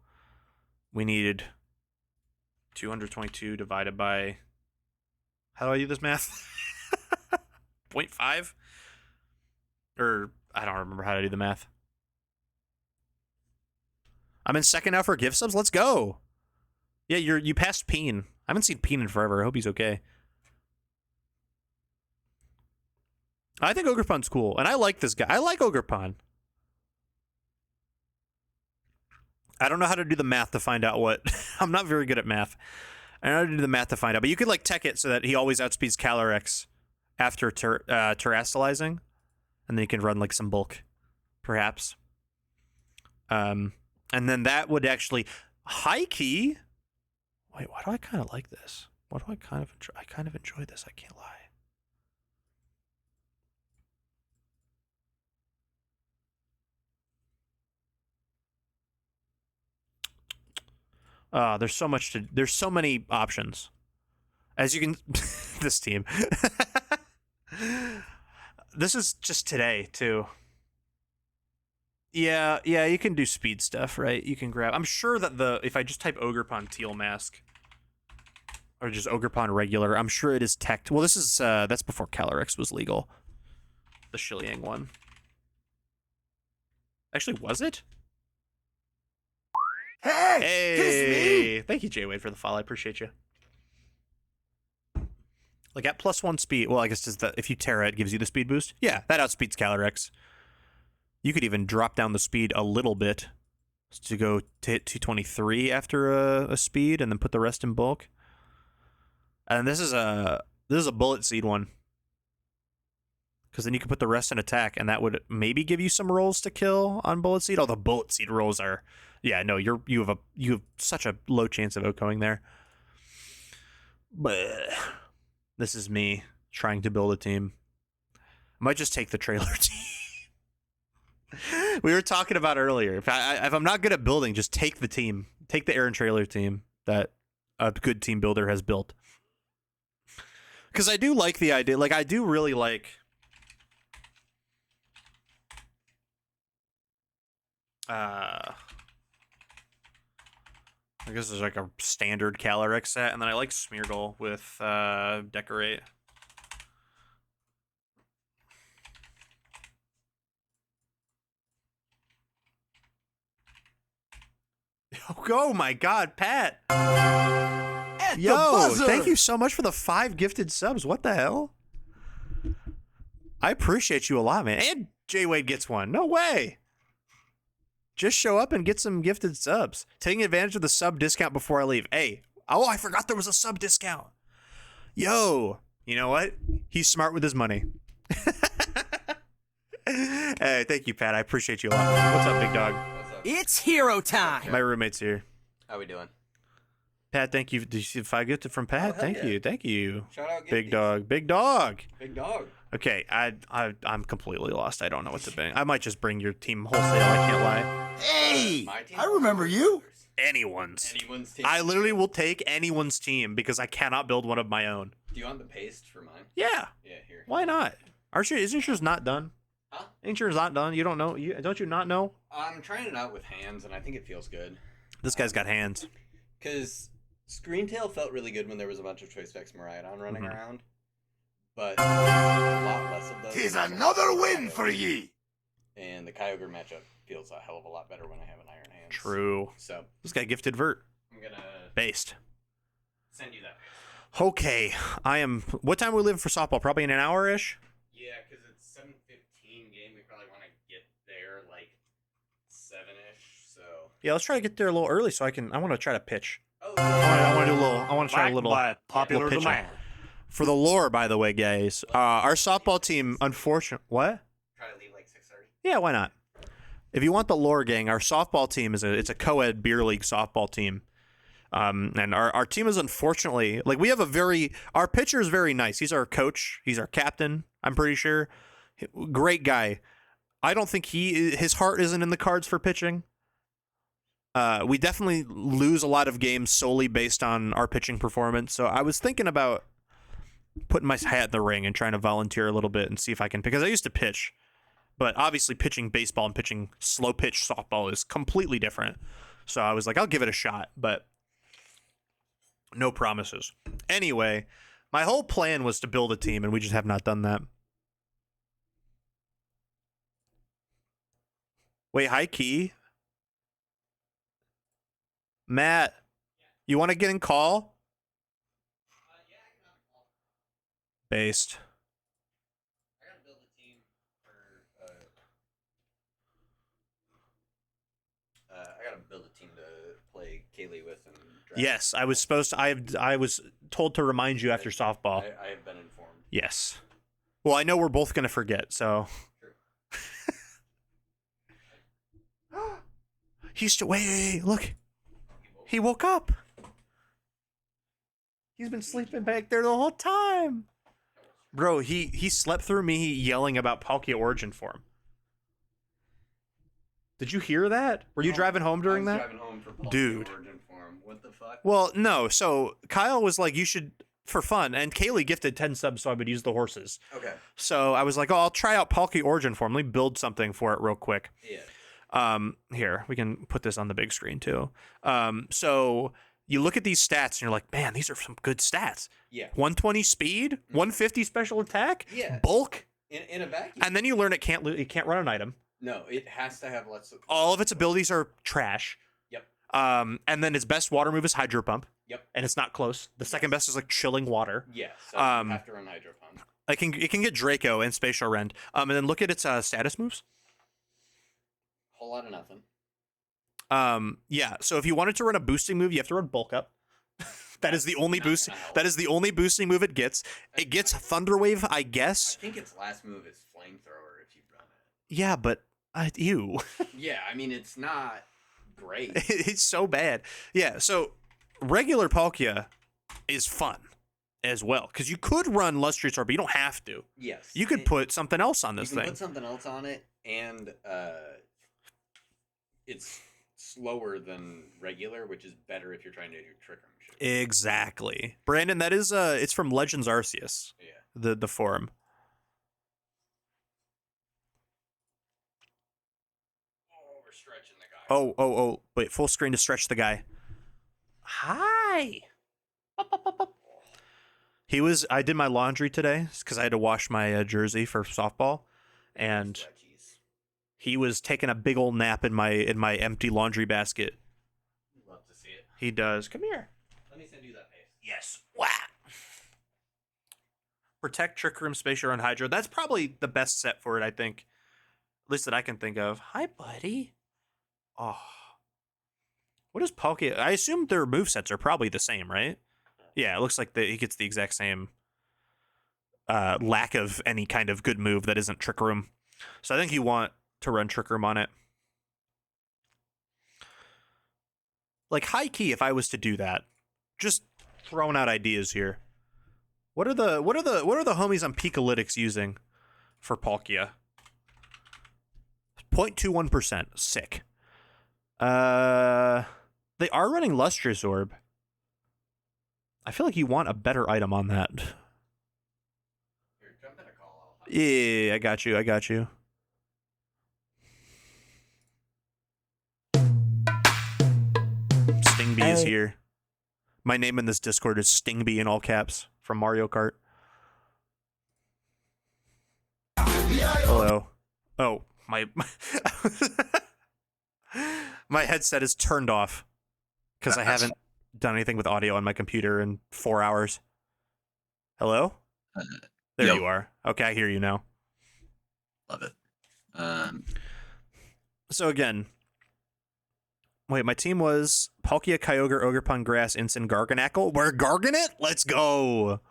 we needed 222 divided by, how do I do this math? 0.5? Or, I don't remember how to do the math. I'm in second now for gift subs. Let's go. Yeah, you passed Peen. I haven't seen Peen in forever. I hope he's okay. I think Ogerpon's cool. And I like this guy. I like Ogerpon. I don't know how to do the math to find out what... I'm not very good at math. I don't know how to do the math to find out. But you could like tech it so that he always outspeeds Calyrex after terastallizing. And then you can run like some bulk, perhaps. And then that would actually high key. Wait, why do I kind of like this? Why do I kind of enjoy? I kind of enjoy this. I can't lie. There's so much to. There's so many options. As you can, this team. This is just today too. Yeah, you can do speed stuff, right? You can grab. I'm sure that if I just type Ogerpon Teal Mask, or just Ogerpon regular, I'm sure it is teched. Well, this is that's before Calyrex was legal. The Shiliang one. Actually, was it? Hey! Thank you, J-Wade, for the follow. I appreciate you. Like at +1 speed. Well, I guess just that if you Terra, it gives you the speed boost. Yeah, that outspeeds Calyrex. You could even drop down the speed a little bit to go to hit 223 after a speed, and then put the rest in bulk. And this is a bullet seed one, because then you can put the rest in attack, and that would maybe give you some rolls to kill on bullet seed. Oh, the bullet seed rolls are, yeah, no, you have such a low chance of outgoing there. But this is me trying to build a team. I might just take the trailer team. We were talking about earlier. If I'm not good at building, just take the team. Take the Aaron trailer team that a good team builder has built. Because I do like the idea. Like, I do really like... I guess there's like a standard Calyrex set, and then I like Smeargle with Decorate. Oh my God, Pat! Yo, thank you so much for the 5 gifted subs. What the hell? I appreciate you a lot, man. And J-Wade gets one. No way. Just show up and get some gifted subs. Taking advantage of the sub discount before I leave. Hey, oh, I forgot there was a sub discount. Yo, you know what? He's smart with his money. Hey, thank you, Pat. I appreciate you a lot. What's up, big dog? What's up? It's hero time. My roommate's here. How we doing? Pat, thank you. Did you see the 5 gifted from Pat? Oh, Thank yeah. you. Thank you. Shout out, Big Gifties. dog. Big dog. Big dog. Okay, I'm completely lost. I don't know what to bring. I might just bring your team wholesale. I can't lie. Hey, My team? I remember you. Anyone's. Anyone's team. I literally will take anyone's team because I cannot build one of my own. Do you want the paste for mine? Yeah. Yeah, here. Why not? Isn't yours not done? Huh? Ain't yours not done? You don't know? Don't you not know? I'm trying it out with hands, and I think it feels good. This guy's got hands. Because Screentail felt really good when there was a bunch of Choice Specs Miraidon running Mhm. around. But a lot less of those. Tis another win for ye. And the Kyogre matchup feels a hell of a lot better when I have an Iron Hand. True. So This guy gifted Vert. I'm gonna Based. send you that. Okay. What time we leave for softball? Probably in an hour-ish? Yeah, because it's 7:15 game. We probably want to get there like 7-ish. So. Yeah, let's try to get there a little early so I want to try to pitch. Oh. I want to do a little. I want to try a Backed little. by popular little pitching. demand. For the lore, by the way, guys, our softball team, unfortunately, what? Try to leave like 6:30. Yeah, why not? If you want the lore, gang, our softball team it's a co-ed beer league softball team, and our team is unfortunately we have our pitcher is very nice. He's our coach. He's our captain. I'm pretty sure. Great guy. I don't think his heart isn't in the cards for pitching. We definitely lose a lot of games solely based on our pitching performance. So I was thinking about putting my hat in the ring and trying to volunteer a little bit and see if I can, because I used to pitch, but obviously pitching baseball and pitching slow pitch softball is completely different. So I was like, I'll give it a shot, but no promises. Anyway, my whole plan was to build a team, and we just have not done that. Wait, hi, Key. Matt, you want to get in call? Based. I gotta build a team for. I gotta build a team to play Kaylee with and. Draft. Yes, I was supposed to. I was told to remind you after softball. I have been informed. Yes. Well, I know we're both gonna forget, so. He's wait, look. He woke up. He's been sleeping back there the whole time. Bro, he slept through me yelling about Palkia Origin Form. Did you hear that? Were you driving home during I was that? driving home for Palkia Dude. Origin Form, What the fuck? Well, no. So Kyle was like, you should, for fun. And Kaylee gifted 10 subs, so I would use the horses. Okay. So I was like, oh, I'll try out Palkia Origin Form. Let me build something for it real quick. Yeah. Here, we can put this on the big screen too. So you look at these stats and you're like, man, these are some good stats. Yeah. 120 speed, 150 special attack, Yeah. bulk. In a vacuum. And then you learn it can't run an item. No, it has to have lots of. All of its abilities are trash. Yep. And then its best water move is Hydro Pump. Yep. And it's not close. The second best is like Chilling Water. Yeah. So you have to run Hydro Pump. It can get Draco and Spatial Rend. And then look at its status moves. Whole lot of nothing. Yeah. So if you wanted to run a boosting move, you have to run Bulk Up. That is the only boost. That is the only boosting move it gets. It gets Thunder Wave, I guess. I think its last move is Flamethrower if you run it. Yeah, but ew. Yeah, I mean it's not great. It's so bad. Yeah. So regular Palkia is fun as well because you could run Lustrous Orb, but you don't have to. Yes. You could put something else on this you can thing. put something else on it, and it's slower than regular, which is better if you're trying to do Trick Room shit. Exactly, Brandon. That is it's from Legends Arceus. Yeah. The forum. Oh, we're stretching the guy. Oh! Wait, full screen to stretch the guy. Hi. I did my laundry today because I had to wash my jersey for softball, and he was taking a big old nap in my empty laundry basket. Love to see it. He does. Come here. Let me send you that paste. Yes. Wow. Protect, Trick Room, Spatial Run, Hydro. That's probably the best set for it, I think. At least that I can think of. Hi, buddy. Oh. What is Palkia? I assume their movesets are probably the same, right? Yeah, it looks like he gets the exact same lack of any kind of good move that isn't Trick Room. So I think you want to run Trick Room on it. Like high key, if I was to do that, just throwing out ideas here. What are the homies on Pikalytics using for Palkia? 0.21%. Sick. They are running Lustrous Orb. I feel like you want a better item on that. Here, jump in a call. Yeah, I got you. Stingbee is here. My name in this Discord is Stingbee in all caps from Mario Kart. Hello. Oh, my my headset is turned off because I haven't done anything with audio on my computer in 4 hours. Hello? There you are. Okay, I hear you now. Love it. So again, wait, my team was Palkia, Kyogre, Ogerpon, Grass, Incin, Garganacl. We're Garganit? Let's go.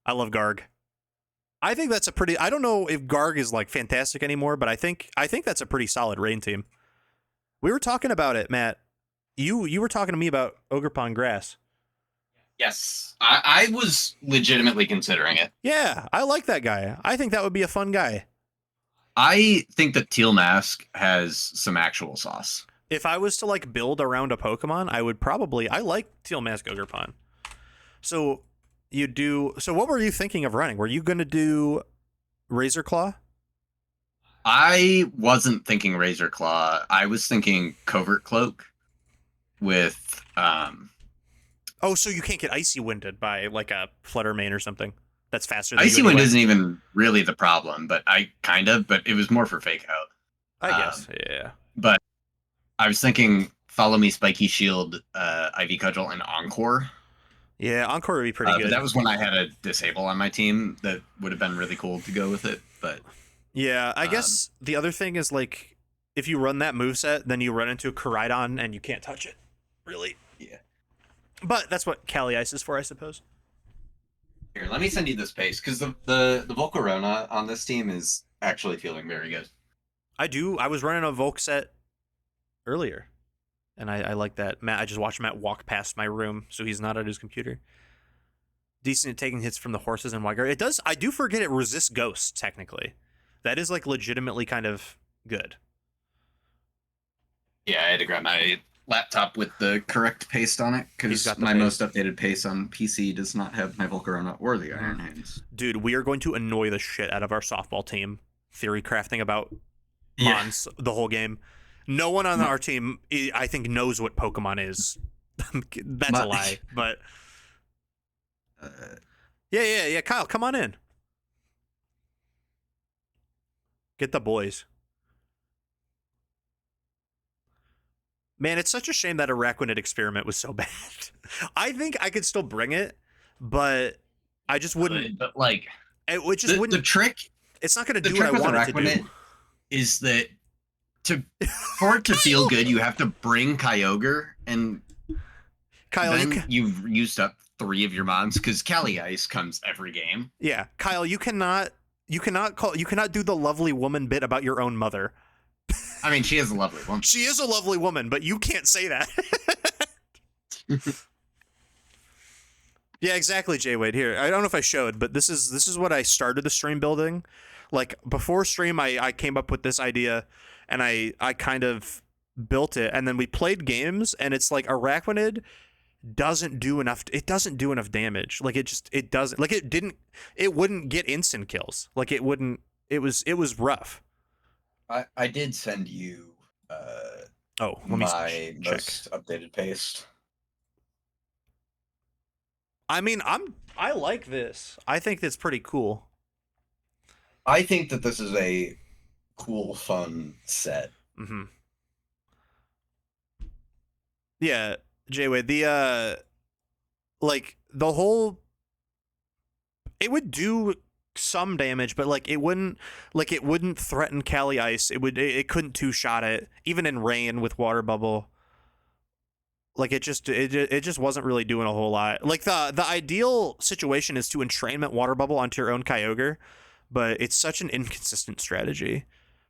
I love Garg. I think that's a pretty... I don't know if Garg is like fantastic anymore, but I think that's a pretty solid rain team. We were talking about it, Matt. You were talking to me about Ogerpon Grass. Yes, I was legitimately considering it. Yeah, I like that guy. I think that would be a fun guy. I think that Teal Mask has some actual sauce. If I was to like build around a Pokemon, I like Teal Mask Ogerpon. So what were you thinking of running? Were you going to do Razor Claw? I wasn't thinking Razor Claw. I was thinking Covert Cloak with Oh, so you can't get Icy Winded by like a Flutter Mane or something. That's faster than Icy you Wind anyway. isn't even really the problem, but it was more for Fake Out. I guess, yeah. But I was thinking Follow Me, Spiky Shield, Ivy Cudgel, and Encore. Yeah, Encore would be pretty good. But that was when I had a Disable on my team that would have been really cool to go with it. But yeah, I guess the other thing is like if you run that moveset, then you run into Koraidon and you can't touch it. Really? Yeah. But that's what Cali Ice is for, I suppose. Here, let me send you this paste because the Volcarona on this team is actually feeling very good. I was running a Volk set earlier, and I like that. I just watched Matt walk past my room, so he's not at his computer. Decent at taking hits from the horses and Wygar. I do forget it resists ghosts, technically. That is like legitimately kind of good. yeah, I had to grab my laptop with the correct paste on it, He's because got the my paste. most updated paste on PC does not have my Volcarona or the Iron Hands. Dude, we are going to annoy the shit out of our softball team. Theory crafting about Mons the whole game. No one on our team, I think, knows what Pokemon is. That's a lie, but yeah. Kyle, come on in. Get the boys. Man, it's such a shame that Araquanid experiment was so bad. I think I could still bring it, but I just wouldn't. But like, It just wouldn't. the trick. It's not going to The do what I trick with want it to do. Araquanid is that for it to feel good, you have to bring Kyogre, and Kyle, then you've used up 3 of your mons, because Cali Ice comes every game. Yeah, Kyle, you cannot do the lovely woman bit about your own mother. I mean, she is a lovely woman. She is a lovely woman, but you can't say that. Yeah, exactly, Jay Wade. Here, I don't know if I showed, but this is what I started the stream building. Like before stream, I came up with this idea, and I kind of built it, and then we played games, and it's like Araquanid doesn't do enough. It doesn't do enough damage. Like it doesn't. Like it wouldn't get instant kills. Like it wouldn't. It was rough. I did send you Let me my check. most updated paste. I mean, I like this. I think that's pretty cool. I think that this is a cool, fun set. Mm-hmm. Yeah, Jay-Wade, the whole, it would do some damage, but like it wouldn't threaten Cali Ice. It couldn't two-shot it, even in rain with water bubble. Like it just wasn't really doing a whole lot. Like the ideal situation is to entrainment water bubble onto your own Kyogre, but it's such an inconsistent strategy.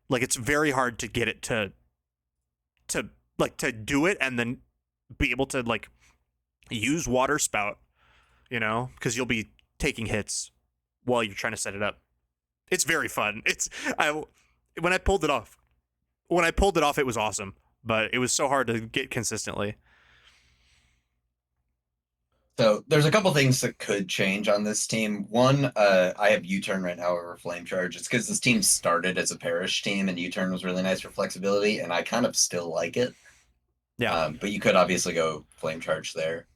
Like it's very hard to get it to do it and then be able to like use water spout, because you'll be taking hits while you're trying to set it up. It's very fun. When I pulled it off, it was awesome, but it was so hard to get consistently. So there's a couple things that could change on this team. One, I have U-turn right now over Flame Charge. It's because this team started as a Perish team, and U-turn was really nice for flexibility, and I kind of still like it. Yeah. But you could obviously go Flame Charge there.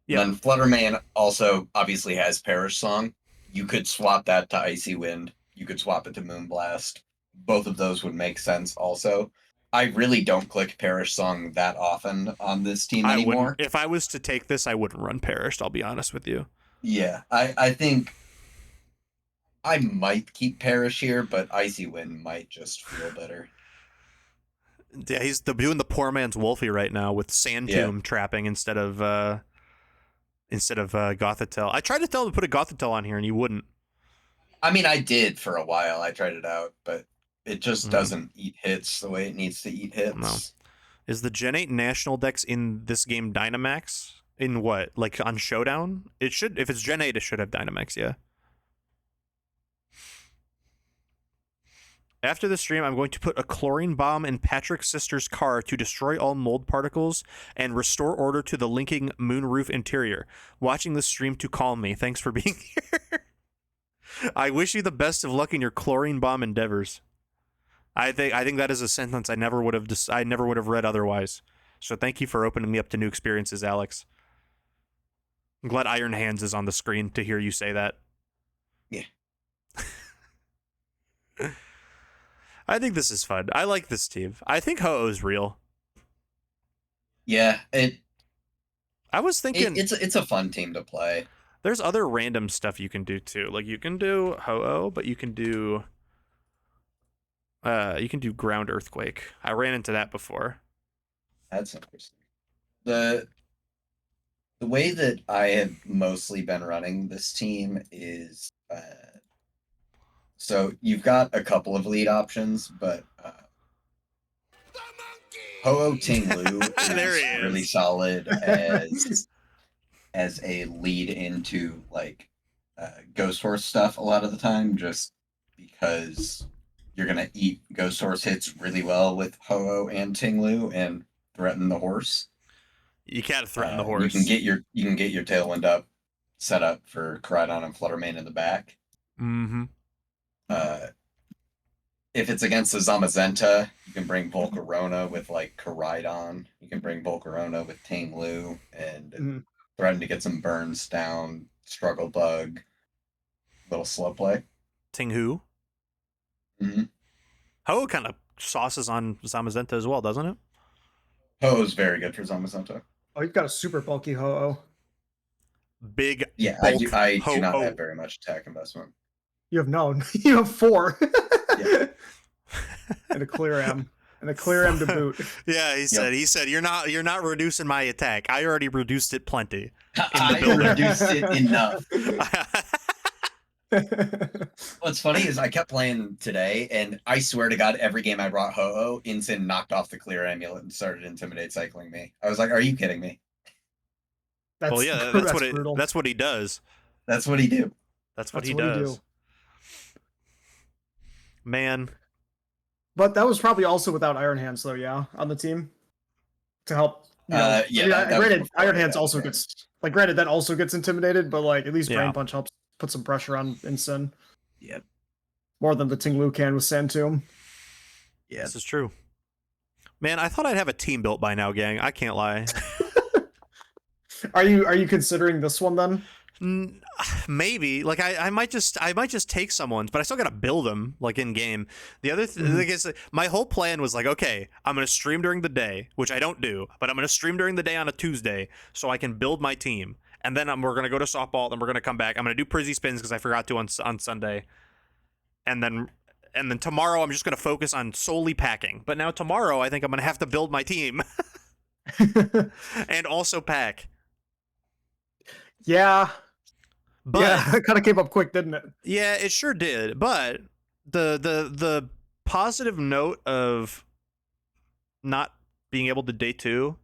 Yeah. Then Flutterman also obviously has Perish Song. You could swap that to Icy Wind. You could swap it to Moonblast. Both of those would make sense also. I really don't click Perish Song that often on this team anymore. If I was to take this, I wouldn't run Perished, I'll be honest with you. Yeah, I think I might keep Perish here, but Icy Wind might just feel better. Yeah, he's doing the poor man's Wolfie right now with Sand Tomb trapping instead of Gothitelle. I tried to tell him to put a Gothitelle on here, and you wouldn't. I mean, I did for a while. I tried it out, but it just doesn't eat hits the way it needs to eat hits. No. Is the Gen 8 National Dex in this game Dynamax? In what? Like on Showdown? It should. If it's Gen 8, it should have Dynamax, yeah. After the stream, I'm going to put a chlorine bomb in Patrick's sister's car to destroy all mold particles and restore order to the linking moonroof interior. Watching the stream to calm me. Thanks for being here. I wish you the best of luck in your chlorine bomb endeavors. I think that is a sentence I never would have read otherwise. So thank you for opening me up to new experiences, Alex. I'm glad Iron Hands is on the screen to hear you say that. Yeah. I think this is fun. I like this team. I think Ho-Oh's real. Yeah, I was thinking it's a fun team to play. There's other random stuff you can do too. Like you can do Ho-Oh, but you can do Ground Earthquake. I ran into that before. That's interesting. The way that I have mostly been running this team is so you've got a couple of lead options, but Ho-Oh Ting Lu is really solid as a lead into like Ghost Horse stuff a lot of the time, just because you're going to eat Ghost Horse hits really well with Ho-Oh and Ting Lu and threaten the horse. You can't threaten the horse. You can get your Tailwind up, set up for Koraidon and Fluttermane in the back. Mm-hmm. If it's against the Zamazenta, you can bring Volcarona with like Koraidon. You can bring Volcarona with Tame Lu and threaten to get some burns down, Struggle Bug, little slow play. Ting Hu. Mm-hmm. Ho kind of sauces on Zamazenta as well, doesn't it? Ho is very good for Zamazenta. Oh, you've got a super bulky Ho-Oh. Big. Yeah, bulk I do not Ho-Oh. have very much attack investment. You have none. You have 4. Yeah. And a clear M. And a clear M to boot. Yeah, he said you're not reducing my attack. I already reduced it plenty. I reduced it enough. What's funny is I kept playing today, and I swear to God, every game I brought Ho-Oh, Incin knocked off the clear amulet and started Intimidate cycling me. I was like, "Are you kidding me?" Well, yeah, that's what he does. That's what he do. That's what he does. Man. But that was probably also without Iron Hands, though, yeah, on the team to help. Granted, Iron Hands also gets granted that also gets intimidated, but like at least Brain Punch helps put some pressure on Incin. Yep. More than the Ting Lu can with Sand Tomb. Yeah, this is true. Man, I thought I'd have a team built by now, gang. I can't lie. Are you considering this one then? Maybe. Like I might just take someone's, but I still gotta build them like in game. The other thing is, my whole plan was like, okay, I'm gonna stream during the day, which I don't do, but I'm gonna stream during the day on a Tuesday so I can build my team, and then we're gonna go to softball, then we're gonna come back. I'm gonna do Prizzy spins because I forgot to on Sunday, and then tomorrow I'm just gonna focus on solely packing. But now tomorrow I think I'm gonna have to build my team and also pack. Yeah. But yeah, it kind of came up quick, didn't it? Yeah, it sure did. But the positive note of not being able to day 2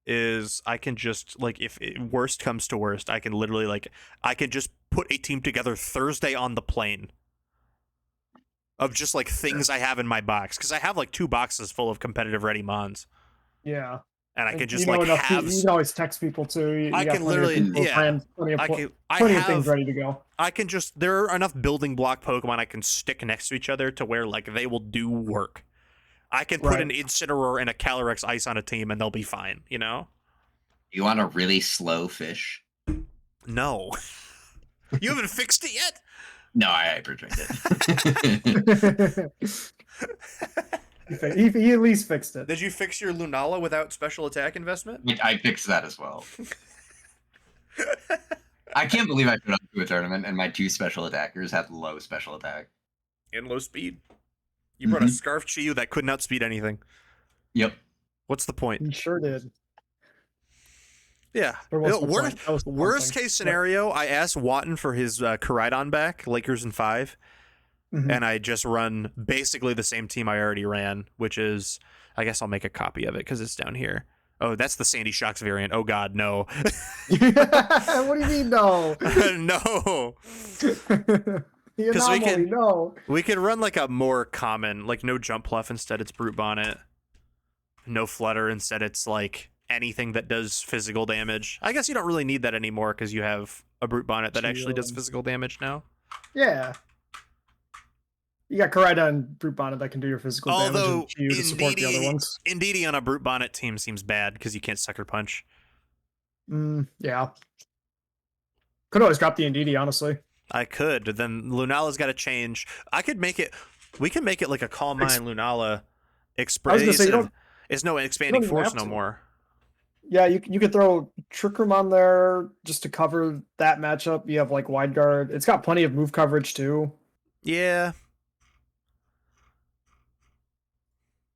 is I can just if worst comes to worst, I can literally I can just put a team together Thursday on the plane of just things I have in my box, because I have 2 boxes full of competitive ready mons. Yeah. And I can just have. You can always text people too. I can literally, plenty of things ready to go. I can just, there are enough building block Pokemon I can stick next to each other to where they will do work. I can put an Incineroar and a Calyrex Ice on a team and they'll be fine, you know? You want a really slow fish? No. You haven't fixed it yet? No, I hyper-trained it. He at least fixed it. Did you fix your Lunala without special attack investment? I fixed that as well. I can't believe I put up to a tournament and my 2 special attackers had low special attack. And low speed. You brought a Scarf Chiyu that couldn't outspeed anything. Yep. What's the point? You sure did. Yeah. Worst case scenario, I asked Watton for his Koraidon back, Lakers in 5. And I just run basically the same team I already ran, which is, I guess I'll make a copy of it because it's down here. Oh, that's the Sandy Shocks variant. Oh God, no. What do you mean no? No. Because we could run a more common, no Jump Pluff, instead it's Brute Bonnet. No Flutter, instead it's anything that does physical damage. I guess you don't really need that anymore because you have a Brute Bonnet that actually does physical damage now. Yeah. You got Koraidon and Brute Bonnet that can do your physical damage and to support the other ones. Indeedee on a Brute Bonnet team seems bad because you can't Sucker Punch. Yeah. Could always drop the Indeedee, honestly. I could, but then Lunala's got to change. We can make it a Calm Mind Lunala Express. It's no expanding force no more. Yeah, you could throw Trick Room on there just to cover that matchup. You have Wide Guard. It's got plenty of move coverage too. Yeah.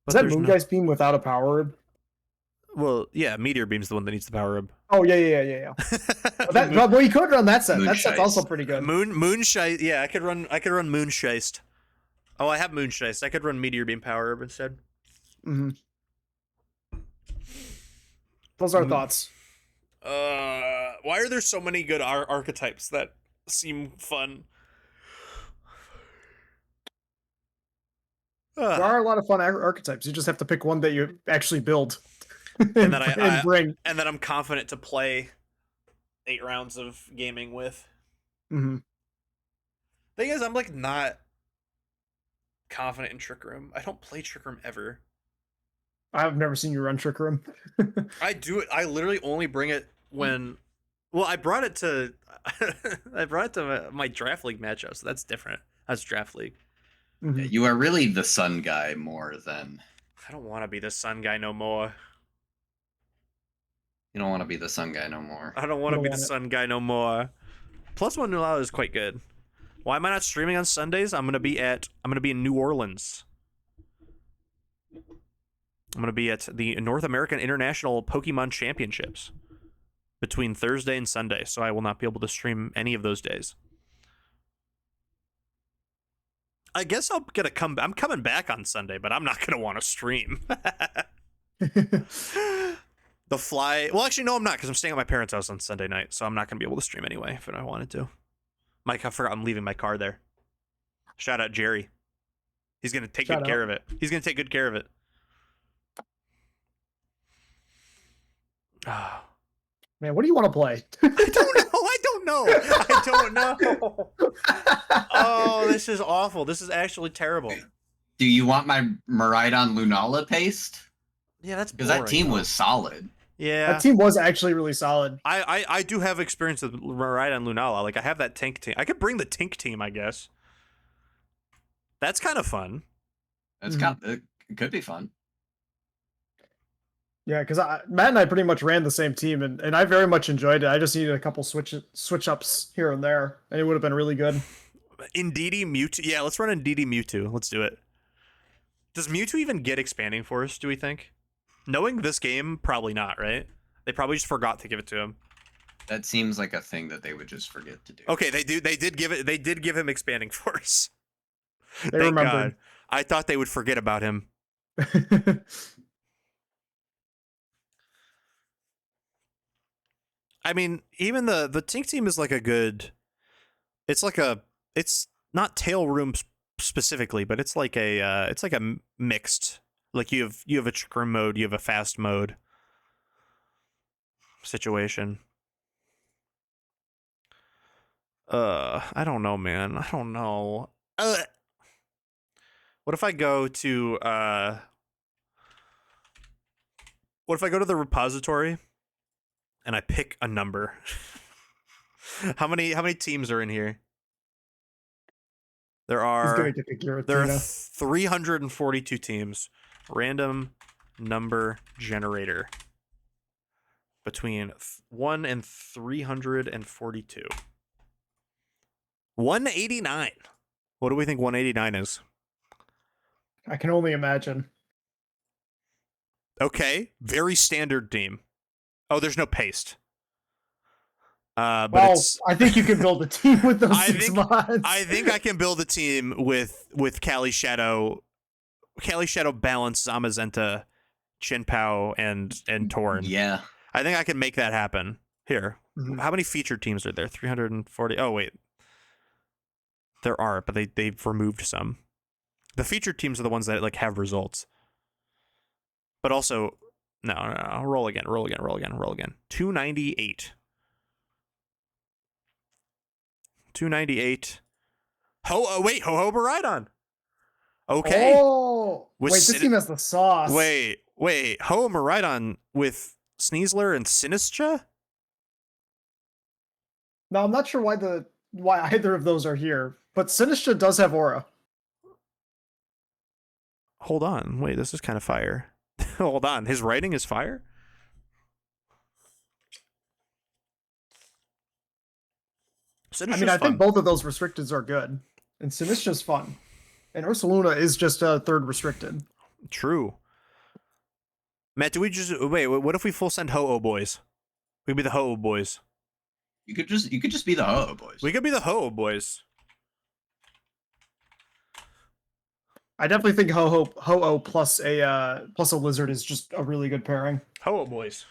Is that Moongeist Beam without a Power Rib? Well, yeah, Meteor Beam's the one that needs the Power Rib. Oh, yeah. Well, you could run that set. That set's also pretty good. Moonshist. Yeah, I could run Moonshist. Oh, I have Moonshist. I could run Meteor Beam Power Rib instead. Those are thoughts. Why are there so many good archetypes that seem fun? There are a lot of fun archetypes. You just have to pick one that you actually build. and that and then I'm confident to play 8 rounds of gaming with. Mm-hmm. Thing is, I'm like not confident in Trick Room. I don't play Trick Room ever. I've never seen you run Trick Room. I do it. I literally only bring it when. Well, I brought it to. I brought it to my draft league matchup, so that's different. That's draft league. Mm-hmm. Yeah, you are really the sun guy more than. I don't want to be the sun guy no more. You don't want to be the sun guy no more. I don't want to be the sun guy no more. +1 New Lao is quite good. Why am I not streaming on Sundays? I'm gonna be in New Orleans. I'm gonna be at the North American International Pokemon Championships between Thursday and Sunday, so I will not be able to stream any of those days. I guess I'm coming back on Sunday, but I'm not gonna want to stream. The fly. Well, actually, no, I'm not, because I'm staying at my parents' house on Sunday night, so I'm not gonna be able to stream anyway if I wanted to. Mike, I forgot I'm leaving my car there. Shout out Jerry. He's gonna take good care of it. He's gonna take good care of it. Man, what do you want to play? I don't know. Oh, this is awful. This is actually terrible. Do you want my Miraidon Lunala paste? Yeah, that's because that team was solid. Yeah, that team was actually really solid. I do have experience with Miraidon Lunala. Like, I have that Tink team. I could bring the Tink team, I guess. That's kind of fun. It could be fun. Yeah, because Matt and I pretty much ran the same team, and I very much enjoyed it. I just needed a couple switch ups here and there, and it would have been really good. Indeedee Mewtwo. Yeah, let's run Indeedee Mewtwo. Let's do it. Does Mewtwo even get Expanding Force, do we think? Knowing this game, probably not, right? They probably just forgot to give it to him. That seems like a thing that they would just forget to do. Okay, they did give him Expanding Force. They remembered. God. I thought they would forget about him. I mean, even the Tink team is like a good. It's not Tail Room specifically, but it's like a mixed. Like you have a Trick Room mode, you have a fast mode situation. I don't know, man. I don't know. What if I go to the repository and I pick a number? How many teams are in here? There are 342 teams. Random number generator between 1 and 342. 189. What do we think 189 is? I can only imagine. Okay, very standard team. Oh, there's no paste. But well, I think you can build a team with those mods. I think I can build a team with Kali Shadow, Balance, Zamazenta, Chinpao, and Torn. Yeah, I think I can make that happen. Here, how many featured teams are there? 340. Oh wait, there are, but they've removed some. The featured teams are the ones that like have results. But also, no, roll again. 298. 298. Wait, Ho-Ho Miraidon. Okay. Oh, this team has the sauce. Wait. Ho-Ho Miraidon with Sneasler and Sinistra? No, I'm not sure why either of those are here, but Sinistra does have aura. Hold on. Wait, this is kind of fire. Hold on. His writing is fire? Sinistra's I think both of those restricteds are good. And Sinistra's fun. And Ursaluna is just a third restricted. True. Matt, do we just wait? What if we full send Ho-Oh boys? We'd be the Ho-Oh boys. You could just be the Ho-Oh boys. We could be the Ho-Oh boys. I definitely think Ho-Oh plus a lizard is just a really good pairing. Ho-Oh boys.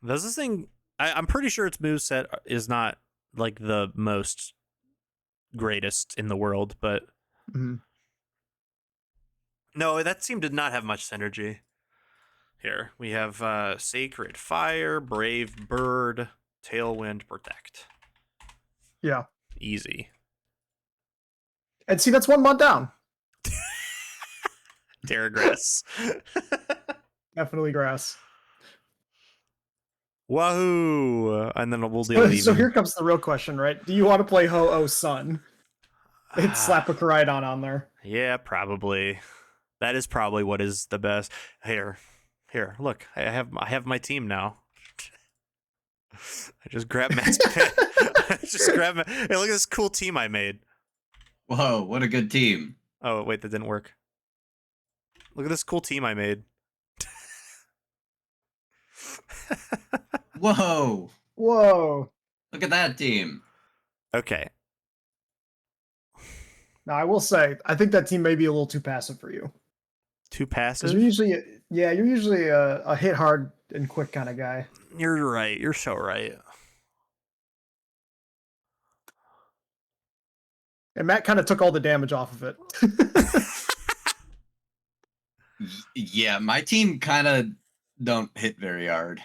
Does this thing? I'm pretty sure its moveset is not like the most greatest in the world, but no, that team did not have much synergy. Here we have Sacred Fire, Brave Bird, Tailwind, Protect. Yeah. Easy. And see, that's 1 month down. Terragrass. Definitely grass. Wahoo! And then we'll deal with So here comes the real question, right? Do you want to play Ho-Oh Sun? Hit slap a Koraidon on there. Yeah, probably. That is probably what is the best. Here, look, I have my team now. I just grabbed Matt's pit. Hey, look at this cool team I made. Whoa, what a good team. Oh, wait, that didn't work. Look at this cool team I made. Whoa. Whoa. Look at that team. Okay. Now, I will say, I think that team may be a little too passive for you. Too Because passive? you're usually a hit hard and quick kind of guy. You're right. You're so right. And Matt kind of took all the damage off of it. Yeah, my team kind of don't hit very hard.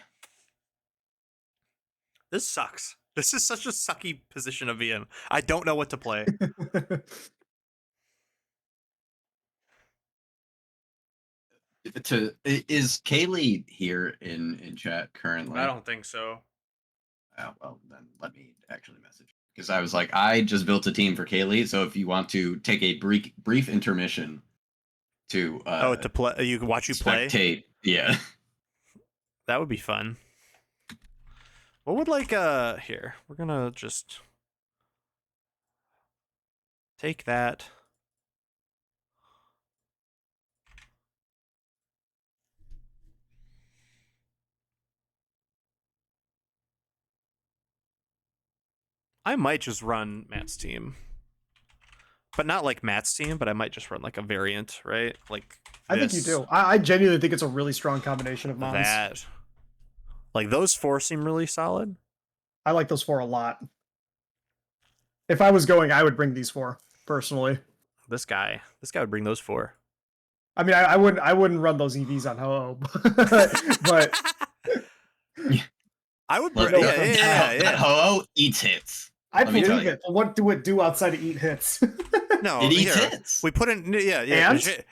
This sucks. This is such a sucky position to be in. I don't know what to play. Is Kaylee here in chat currently? I don't think so. Oh, well, then let me actually message. Because I was like, I just built a team for Kaylee, so if you want to take a brief intermission to to play, you can watch you play. Spectate, yeah, that would be fun. What would here? We're gonna just take that. I might just run Matt's team. But not like Matt's team, but I might just run like a variant, right? Like I think you do. I genuinely think it's a really strong combination of mons. That. Like those 4 seem really solid. I like those 4 a lot. If I was going, I would bring these 4 personally. This guy would bring those 4. I mean, I wouldn't run those EVs on Ho-Oh, but I would. That Ho-Oh eats hits. I believe it. What do it do outside of eat hits? No, it eats hits. We put in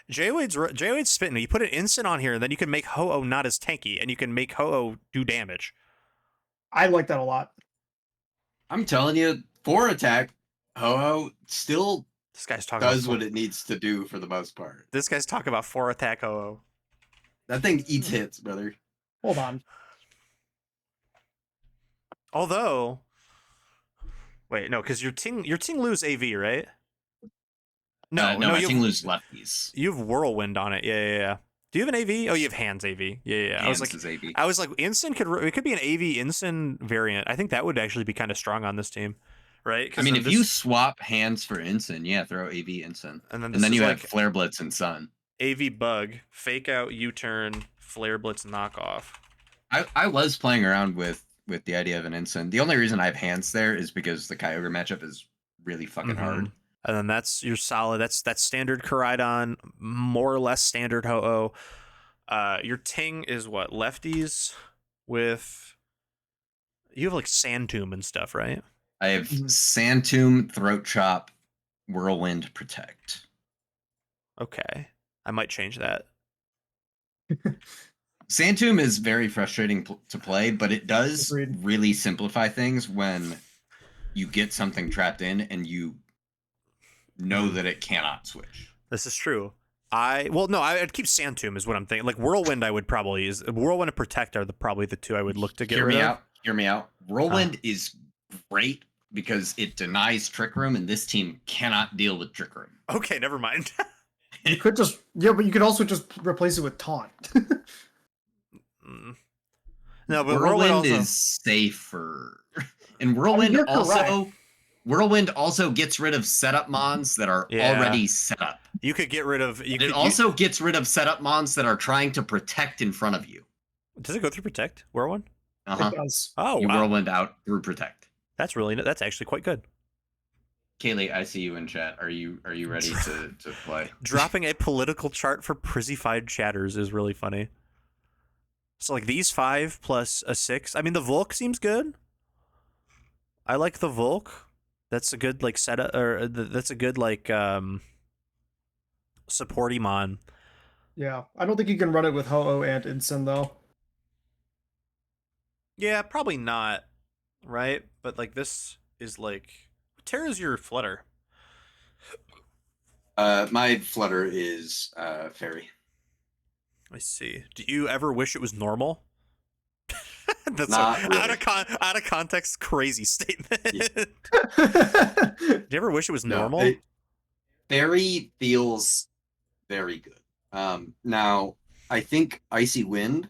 J-Wade's spitting. You put an instant on here, and then you can make Ho-Oh not as tanky, and you can make Ho-Oh do damage. I like that a lot. I'm telling you, 4 attack Ho-Oh still this guy's talking does what it needs to do for the most part. This guy's talking about 4 attack Ho-Oh. That thing eats hits, brother. Hold on. Although, wait, no, because your ting lose AV, right? No, my ting lose lefties. You have Whirlwind on it. Yeah. Do you have an AV? Oh, you have Hands AV. Yeah. Hands is AV. I was like, Instant could be an AV Instant variant. I think that would actually be kind of strong on this team, right? I mean, if you swap Hands for Instant, yeah, throw AV Instant, and then you have Flare Blitz and Sun. AV Bug, Fake Out, U-Turn, Flare Blitz, Knockoff. I was playing around with the idea of an Instant. The only reason I have Hands there is because the Kyogre matchup is really fucking hard. And then that's your solid. That's standard Koraidon, more or less standard Ho-Oh. Your Ting is what? Lefties with... You have like Sand Tomb and stuff, right? I have Sand Tomb, Throat Chop, Whirlwind, Protect. Okay. I might change that. Sand Tomb is very frustrating to play, but it does really simplify things when you get something trapped in and you know that it cannot switch. This is true. I'd keep Sand Tomb is what I'm thinking. Like Whirlwind, I would probably use. Whirlwind and Protect are probably the 2 I would look to get rid of. Hear me out. Whirlwind is great because it denies Trick Room, and this team cannot deal with Trick Room. Okay, never mind. You could just but you could also just replace it with Taunt. No, but Whirlwind is safer, and Whirlwind also gets rid of setup mons that are already set up. You could get rid of. It also gets rid of setup mons that are trying to protect in front of you. Does it go through Protect? Whirlwind? It does. Oh, you wow. Whirlwind out through Protect. That's actually quite good. Kaylee, I see you in chat. Are you ready to play? Dropping a political chart for przzyfied chatters is really funny. So like these 5 plus a 6. I mean, the Volk seems good. I like the Volk. That's a good like setup, or that's a good like supporty mon. Yeah, I don't think you can run it with Ho-Oh and Incin though. Yeah, probably not. Right, but like this is like, Terra's your Flutter. My Flutter is Fairy. I see. Do you ever wish it was normal? That's Not a, really. out of context, crazy statement. Yeah. Do you ever wish it was normal? Fairy feels very good. Now, I think Icy Wind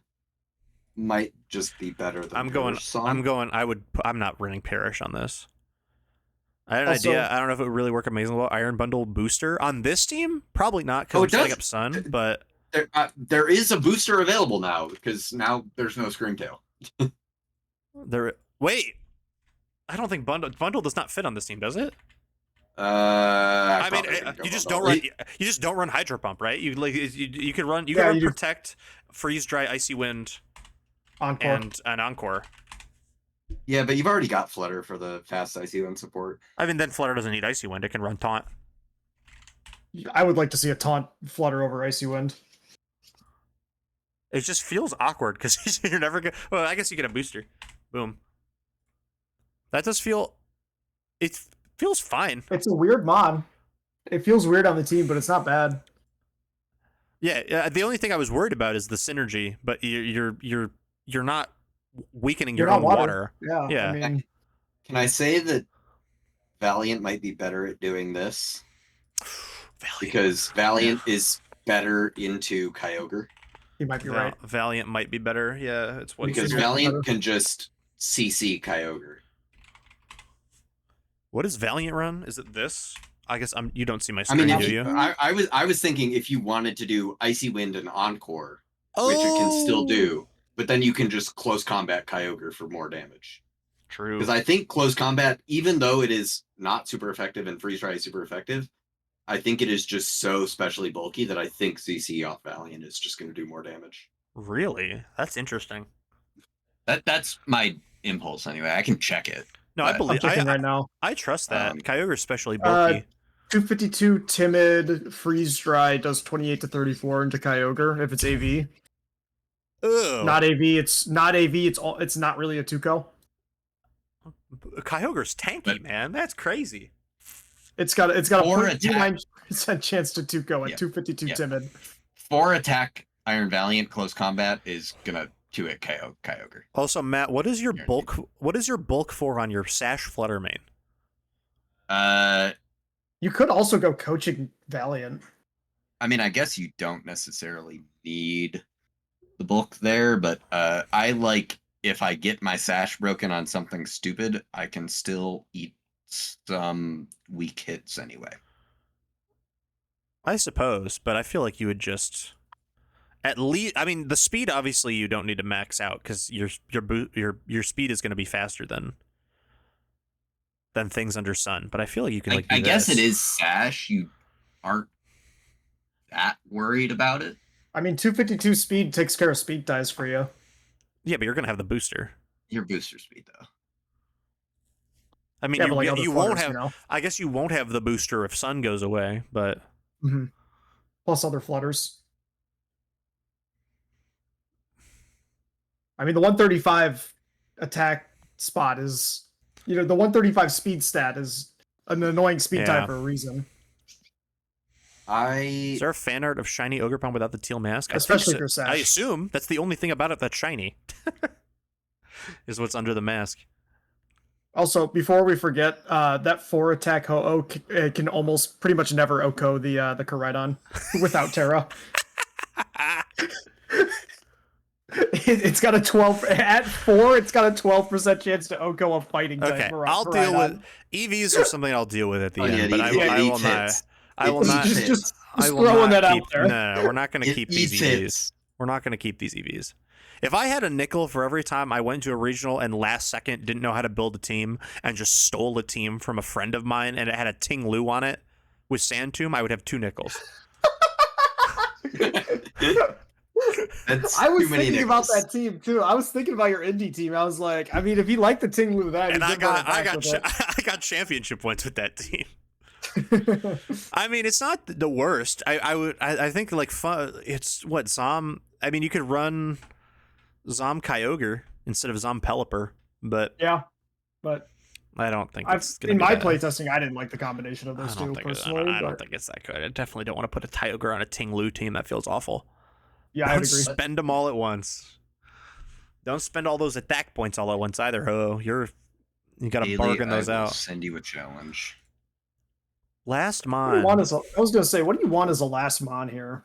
might just be better than Perish Song. I'm not running Perish on this. I had an Also- idea. I don't know if it would really work amazing well. Iron Bundle booster on this team? Probably not, because Oh, I'm it setting does. up Sun, but There is a booster available now because now there's no Screamtail. wait. I don't think bundle does not fit on this team, does it? I mean, probably didn't go you just Bundle. don't run. You just don't run Hydro Pump, right? You like you could run. You Yeah, can run you do. Protect, Freeze Dry, Icy Wind, Encore. and an Encore. Yeah, but you've already got Flutter for the fast Icy Wind support. I mean, then Flutter doesn't need Icy Wind. It can run Taunt. I would like to see a Taunt Flutter over Icy Wind. It just feels awkward because you're never gonna. Well, I guess you get a booster. Boom. That does feel. It feels fine. It's a weird mod. It feels weird on the team, but it's not bad. Yeah. The only thing I was worried about is the synergy, but you're not weakening You're your not own water. water. Yeah. Yeah. I mean, Can I say that Valiant might be better at doing this? Because Valiant is better into Kyogre. he might be right. Valiant might be better. Yeah, it's what Because Yeah. Valiant can just CC Kyogre. What does Valiant run? Is it this? I guess you don't see my I screen, mean, do you? I was thinking if you wanted to do Icy Wind and Encore, which it can still do, but then you can just close combat Kyogre for more damage. True. Because I think close combat, even though it is not super effective and freeze dry is super effective, I think it is just so specially bulky that I think CC off Valiant is just going to do more damage. Really? That's interesting. That's my impulse anyway. I can check it. No, I but- believe. I'm checking right now. I trust that. Um, Kyogre is especially bulky. 252 Timid Freeze Dry does 28 to 34 into Kyogre if it's AV. Ugh. Not AV. It's not AV. It's not really a Tuco. Kyogre's tanky, But- man. That's crazy. It's got a Or 0.29% chance to Tuco at Yeah. 252 Yeah. Timid. 4 attack Iron Valiant close combat is gonna 2-hit Kyogre. Also, Matt, what is your Guaranteed. bulk? What is your bulk for on your Sash Flutter main? You could also go coaching Valiant. I mean, I guess you don't necessarily need the bulk there, but I like if I get my sash broken on something stupid, I can still eat some weak hits anyway. I suppose, but I feel like you would just at least. I mean, the speed obviously you don't need to max out because your speed is going to be faster than things under Sun. But I feel like you can. I guess it is sash. You aren't that worried about it. I mean, 252 speed takes care of speed dies for you. Yeah, but you're going to have the booster. Your booster speed though. I mean, Yeah, but like other you won't flutters, have. you know? I guess you won't have the booster if Sun goes away, but Plus other flutters. I mean, the 135 attack spot is, the 135 speed stat is an annoying speed Yeah. type for a reason. Is there a fan art of shiny Ogerpon without the teal mask? Especially I think for so. Sash. I assume that's the only thing about it that's shiny. Is what's under the mask. Also, before we forget, that 4 attack Ho-Oh can almost pretty much never OHKO the Koraidon without Terra. It's got a 12 at 4. It's got a 12% chance to OHKO a fighting type. Okay, Koraidon. I'll deal with EVs or something. I'll deal with at the end, but I will not. I will not. Just I will throwing not that keep, out there. No, we're not going to keep these EVs. We're not going to keep these EVs. If I had a nickel for every time I went to a regional and last second didn't know how to build a team and just stole a team from a friend of mine and it had a Ting Lu on it with Sand Tomb, I would have 2 nickels. That's I was too many thinking about nickels. that team too. I was thinking about your indie team. I was like, I mean, if you like the Ting Lu that, And you I did run got it back with it. I got championship points with that team. I mean, it's not the worst. I think like fun. It's what Zom. I mean, you could run Zom Kyogre instead of Zom Pelipper, but Yeah, but I don't think I've it's gonna in be my that. playtesting, I didn't like the combination of I those don't two think personally. I don't but think it's that good. I definitely don't want to put a Kyogre on a Ting Lu team. That feels awful. yeah, I Don't would agree. spend them all at once. Don't spend all those attack points all at once either, Ho. You got to Haley, bargain those I will out. send you a challenge. Last What do you Mon. want as a, I was gonna say, what do you want as a last mon here?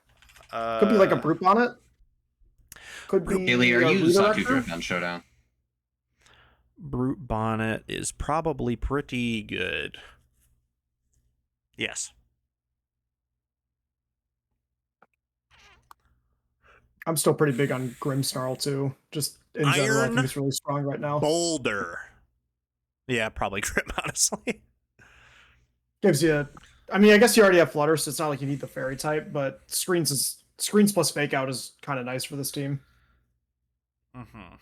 Could be like a brute bonnet. Could be Haley, are a you redirector? Satu Drift on Showdown? Brute Bonnet is probably pretty good. Yes. I'm still pretty big on Grimmsnarl too. Just in general, I Iron think it's really strong right now. Boulder. Yeah, probably Grim, honestly. Gives you, I mean, I guess you already have Flutter, so it's not like you need the fairy type, but screens plus fake out is kind of nice for this team. Mm-hmm.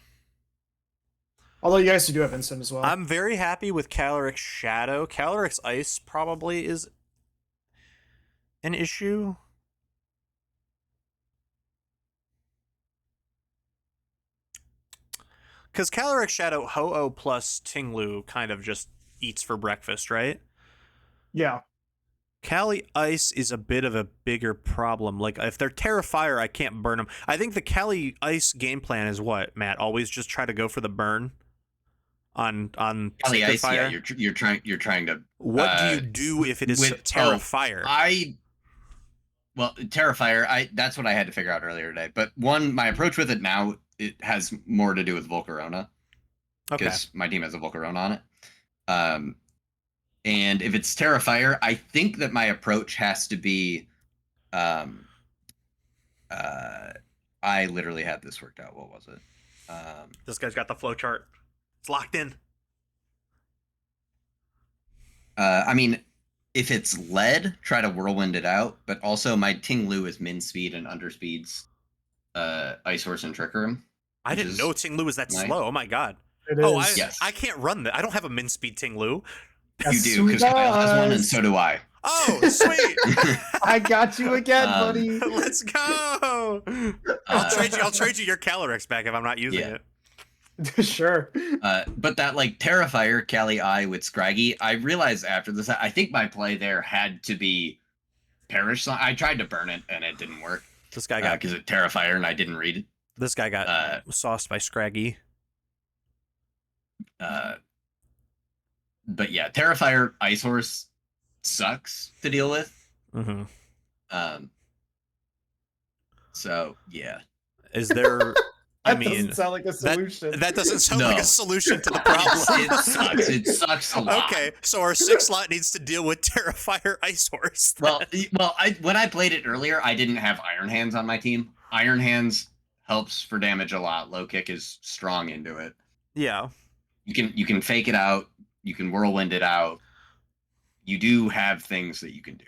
Although you guys do have instant as well. I'm very happy with Calyrex Shadow. Calyrex Ice probably is an issue. Because Calyrex Shadow, Ho-Oh plus Tinglu kind of just eats for breakfast, right? Yeah. Cali Ice is a bit of a bigger problem. Like, if they're Terra Fire, I can't burn them. I think the Cali Ice game plan is what, Matt? Always just try to go for the burn on Cali Sacred Ice, Fire? yeah, you're trying to. What do you do if it is with- Terra oh, Fire? Well, Terrifier, that's what I had to figure out earlier today. But my approach with it now, it has more to do with Volcarona. Okay. Because my team has a Volcarona on it. And if it's Terrifier, I think that my approach has to be I literally had this worked out. What was it? This guy's got the flow chart. It's locked in. I mean, if it's lead, try to whirlwind it out. But also, my Tinglu is min speed and underspeeds Ice Horse and Trick Room. I didn't know Tinglu was that nice. slow. Oh my god. It Oh, is. Yes. I can't run that. I don't have a min speed Tinglu. You do, because Kyle has one, and so do I. Oh, sweet. I got you again, buddy. Let's go. I'll trade you your Calyrex back if I'm not using it. Sure. But that like Terrifier Cali Eye with Scraggy, I realized after this, I think my play there had to be Perish Song. I tried to burn it and it didn't work. This guy got because it's Terrifier and I didn't read it. This guy got sauced by Scraggy. But yeah, Terrifier Ice Horse sucks to deal with. Mm-hmm. So yeah. Is there? I mean, doesn't sound like a solution. That doesn't sound like a solution to the problem. It sucks. It sucks a lot. Okay, so our 6 slot needs to deal with Terrifier Ice Horse. Well, when I played it earlier, I didn't have Iron Hands on my team. Iron Hands helps for damage a lot. Low Kick is strong into it. Yeah. You can fake it out. You can whirlwind it out. You do have things that you can do.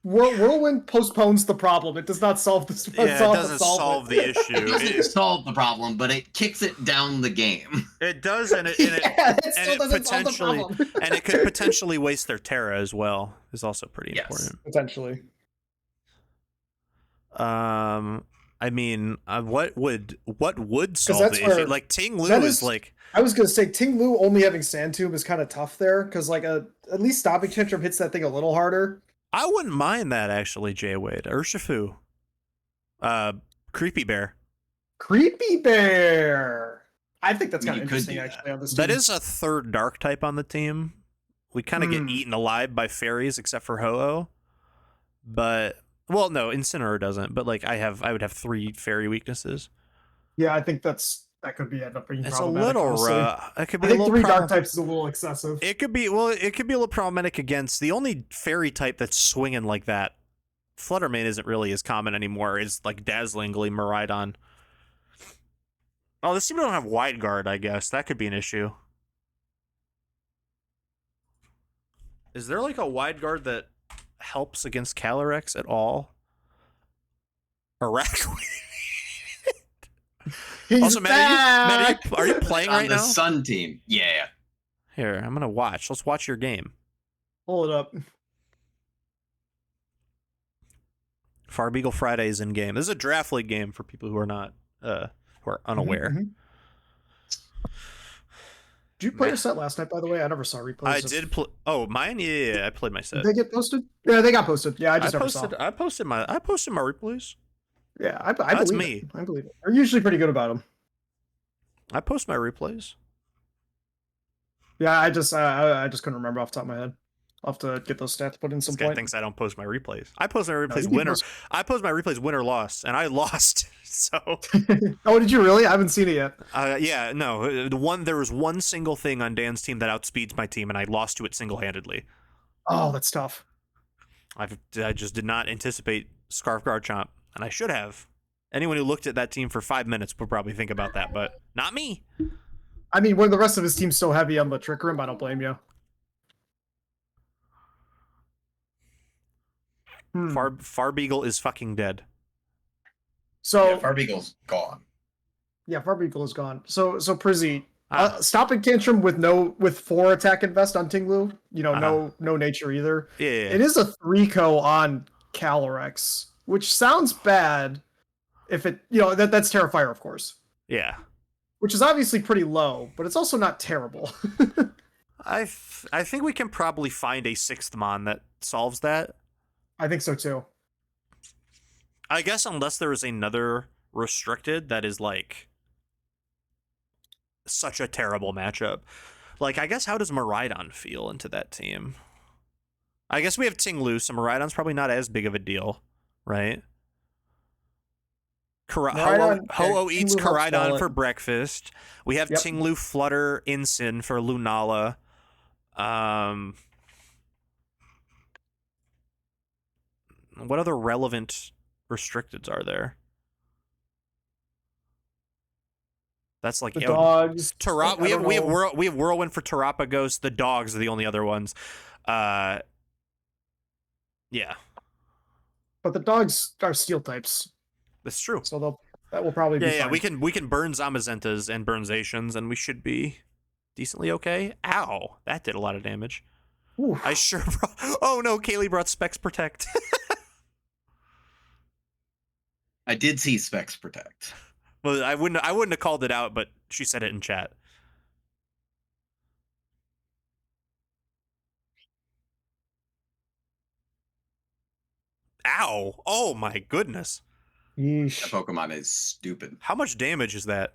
Whirlwind postpones the problem. It does not solve this. Yeah, it doesn't solve the issue. It doesn't solve the problem, but it kicks it down the game. It does, and it could potentially waste their Terra as well. Is also pretty important. Potentially. I mean, what would solve the issue? Like Tinglu is like. I was gonna say Tinglu only having Sand Tomb is kind of tough there because like at least Stopping Tantrum hits that thing a little harder. I wouldn't mind that actually, Jay Wade. Urshifu. Creepy Bear. Creepy Bear. I think that's kind of interesting actually on this team. That is a third dark type on the team. We kind of get eaten alive by fairies except for Ho-Oh. But well, no, Incineroar doesn't, but like I would have 3 fairy weaknesses. Yeah, I think that could be end up being problematic. It's a little it could be I think 3 dark types is a little excessive. It could be a little problematic against the only fairy type that's swinging like that. Fluttermane isn't really as common anymore. Is like Dazzlingly Miraidon. Oh, this team don't have Wide Guard, I guess. That could be an issue. Is there like a Wide Guard that helps against Calyrex at all? Iraq. He's Also, Matt, are you playing on right the now? Sun team. Yeah. Here, I'm gonna watch. Let's watch your game. Pull it up. Farbeagle Fridays in game. This is a draft league game for people who are not who are unaware. Mhm. Did you play your set last night, by the way? I never saw replays. I did play. Oh, mine. Yeah, I played my set. Did they get posted? Yeah, they got posted. Yeah, I just never saw. I posted my replays. Yeah, I That's believe me. it. I believe it. They're usually pretty good about them. I post my replays. Yeah, I just couldn't remember off the top of my head. I'll have to get those stats put in some This guy point. thinks I don't post my replays. I post my replays you can winner. post- I post my replays win or loss, and I lost. So Oh, did you really? I haven't seen it yet. yeah, no. There was one single thing on Dan's team that outspeeds my team, and I lost to it single-handedly. Oh, that's tough. I just did not anticipate Scarf Guard Chomp, and I should have. Anyone who looked at that team for 5 minutes would probably think about that, but not me. I mean, when the rest of his team's so heavy on the Trick Room, I don't blame you. Farbeagle is fucking dead. So Yeah, Farbeagle's gone. yeah, Farbeagle is gone. So Prizzy, Ah. stopping Tantrum with 4 attack invest on Tinglu. You know, no nature either. Yeah. It is a 3-co on Calyrex, which sounds bad. If it, that's Terrifier, of course. Yeah. Which is obviously pretty low, but it's also not terrible. I think we can probably find a 6th Mon that solves that. I think so too. I guess unless there is another restricted that is like such a terrible matchup. Like, I guess how does Miraidon feel into that team? I guess we have Tinglu, so Miraidon's probably not as big of a deal, right? Ho-Oh eats Tinglu helps Koraidon Scarlet. for breakfast. We have Yep. Tinglu, Flutter, Ensign for Lunala. What other relevant restricteds are there? That's like The dogs. We have know. Whirlwind for Tarapa Ghost. The dogs are the only other ones. Yeah. But the dogs are steel types, That's true. so that will probably be Yeah, fine. we can burn Zamazentas and burn Zacians, and we should be decently okay. Ow, that did a lot of damage. Ooh. I sure brought... Oh no, Kaylee brought Specs Protect. I did see Specs Protect. Well, I wouldn't have called it out, but she said it in chat. Ow! Oh my goodness! Yeesh. That Pokemon is stupid. How much damage is that?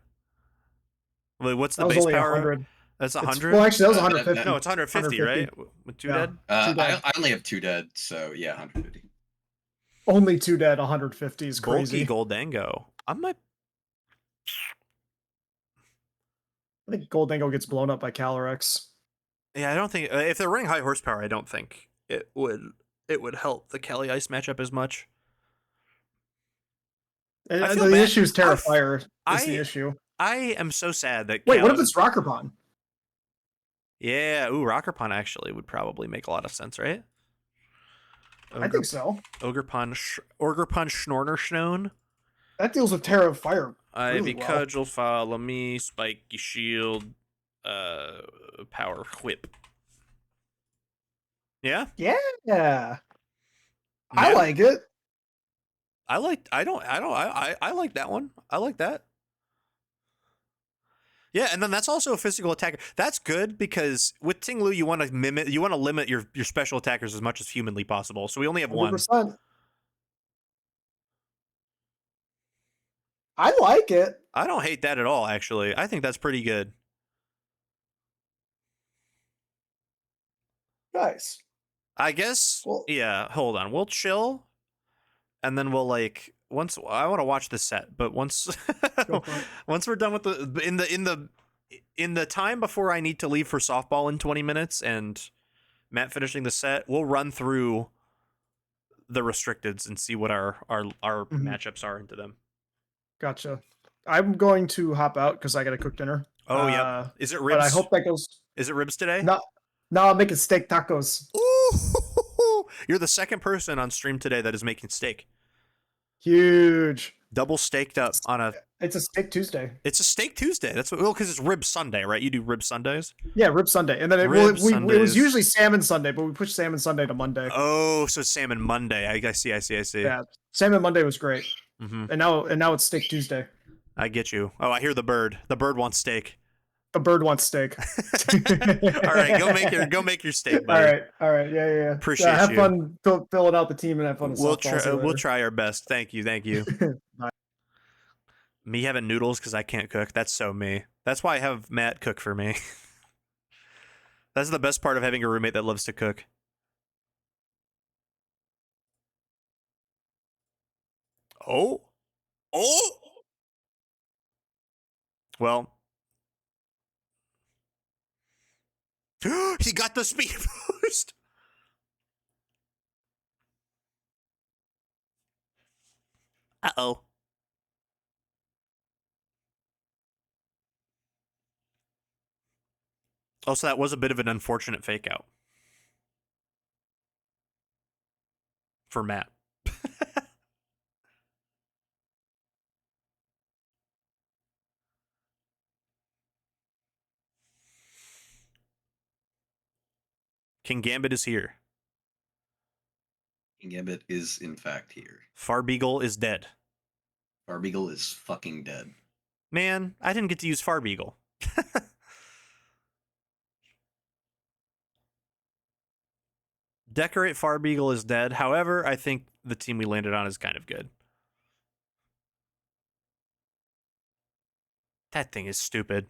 Wait, what's the That was base only power? 100. That's It's- 100. Well, actually, that was 150. No, it's 150, right? With 2 Yeah. dead. Too dead. I only have 2 dead, so yeah, 150. Only 2 dead, 150 is crazy. Bulky Goldango. I might. I think Goldango gets blown up by Calyrex. Yeah, I don't think if they're running high horsepower, I don't think it would help the Cali Ice matchup as much. And I feel the bad. issue is Terrifier is I- the issue. I am so sad that. Wait, what Cali- if it's Rocker Pond? Yeah, Rocker Pond actually would probably make a lot of sense, right? I think so. Ogre Pond Schnorner Schnown. That deals with Terra of Fire. Ivy really well. Cudgel, Follow Me, Spiky Shield, Power Whip. Yeah? Yeah. I like it. I like that one. I like that. Yeah, and then that's also a physical attacker. That's good because with Tinglu you want to limit your special attackers as much as humanly possible. So we only have one. 100%. I like it. I don't hate that at all, actually. I think that's pretty good. Nice. I guess. Well- Yeah. Hold on. We'll chill, and then we'll once. I want to watch this set, but once Go for it. once we're done with in the time before I need to leave for softball in 20 minutes, and Matt finishing the set, we'll run through the restricteds and see what our matchups are into them. Gotcha. I'm going to hop out because I got to cook dinner. Oh yeah. Is it But ribs? I hope that goes. Is it ribs today? No, I'm making steak tacos. Ooh, you're the second person on stream today that is making steak. Huge. Double staked up on a. It's a steak Tuesday. It's a steak Tuesday. That's what. Well, because it's rib Sunday, right? You do rib Sundays. Yeah, rib Sunday, and then it was usually salmon Sunday, but we pushed salmon Sunday to Monday. Oh, so it's salmon Monday. I see. Yeah, salmon Monday was great, mm-hmm. and now it's steak Tuesday. I get you. Oh, I hear the bird. The bird wants steak. The bird wants steak. All right, go make your steak, buddy. All right, yeah. Appreciate have you. fun filling out the team and have fun. We'll try our best. Thank you. Bye. Me having noodles because I can't cook. That's so me. That's why I have Matt cook for me. That's the best part of having a roommate that loves to cook. Oh. Well. He got the speed boost. Uh-oh. Also, that was a bit of an unfortunate fake out. For Matt. King Gambit is here. King Gambit is in fact here. Farbeagle is dead. Farbeagle is fucking dead. Man, I didn't get to use Farbeagle. Decorate Farbeagle is dead. However, I think the team we landed on is kind of good. That thing is stupid.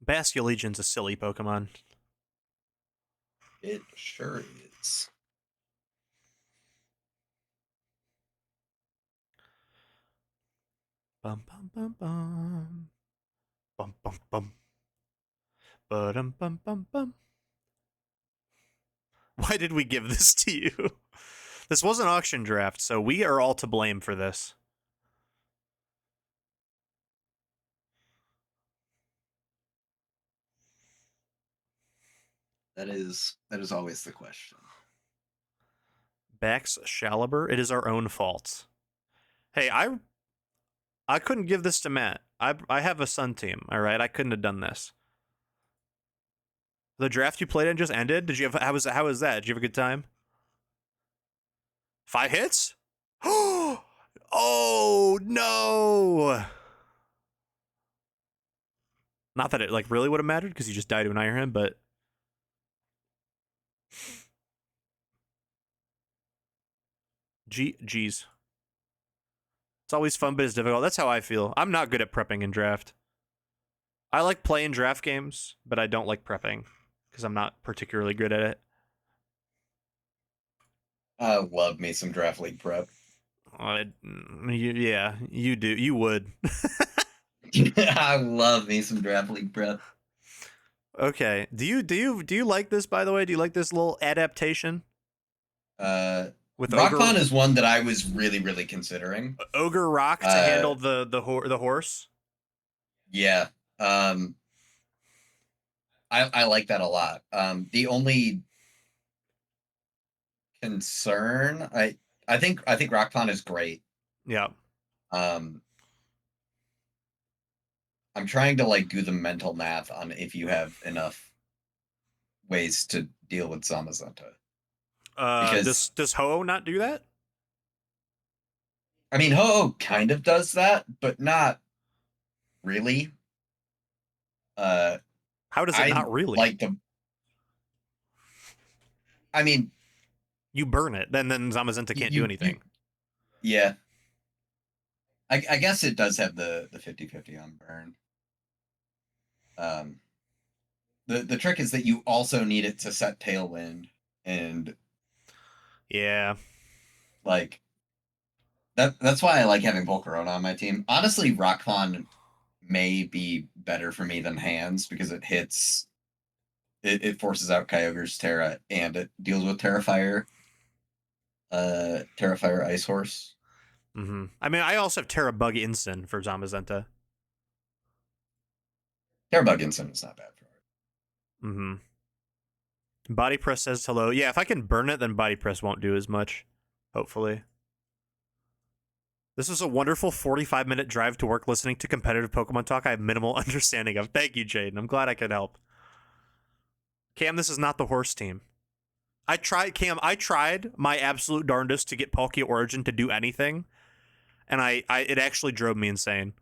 Basculegion's a silly Pokemon. It sure is. Bum bum bum bum. Bum bum bum. Ba-dum bum bum bum. Why did we give this to you? This was an auction draft, so we are all to blame for this. That is always the question. Bax Shaliber, it is our own fault. Hey, I couldn't give this to Matt. I have a Sun team, all right? I couldn't have done this. The draft you played in just ended? Did you have how was that? Did you have a good time? 5 hits? Oh no! Not that it like really would have mattered because you just died to an Iron Hand, but G's. It's always fun, but it's difficult. That's how I feel. I'm not good at prepping in draft. I like playing draft games, but I don't like prepping because I'm not particularly good at it. I love me some draft league prep. Yeah, you do. You would. I love me some draft league prep. Okay. Do you like this, by the way? Do you like this little adaptation? With Rockpon is one that I was really considering. Ogre Rock to handle the horse. Yeah. I like that a lot. The only concern I think Rockpon is great. Yeah. I'm trying to like do the mental math on if you have enough ways to deal with Zamazenta. Does Ho-Oh not do that? I mean, Ho-Oh kind of does that, but not really. How does it not really? Like I mean, you burn it, then Zamazenta can't do anything. Yeah. I guess it does have the 50-50 on burn. The trick is that you also need it to set Tailwind, and yeah, like that's why I like having Volcarona on my team. Honestly, Rockpon may be better for me than Hands because it hits, it forces out Kyogre's Terra, and it deals with Terrafire Ice Horse. Mm-hmm. I mean, I also have Terra Bug Instant for Zamazenta. Terra Bug Instant is not bad for it. Mm-hmm. Body press says hello. Yeah, if I can burn it, then body press won't do as much. Hopefully. This was a wonderful 45-minute drive to work listening to competitive Pokemon talk I have minimal understanding of. Thank you, Jaden. I'm glad I could help. Cam, this is not the horse team. I tried my absolute darndest to get Palkia Origin to do anything, and it actually drove me insane.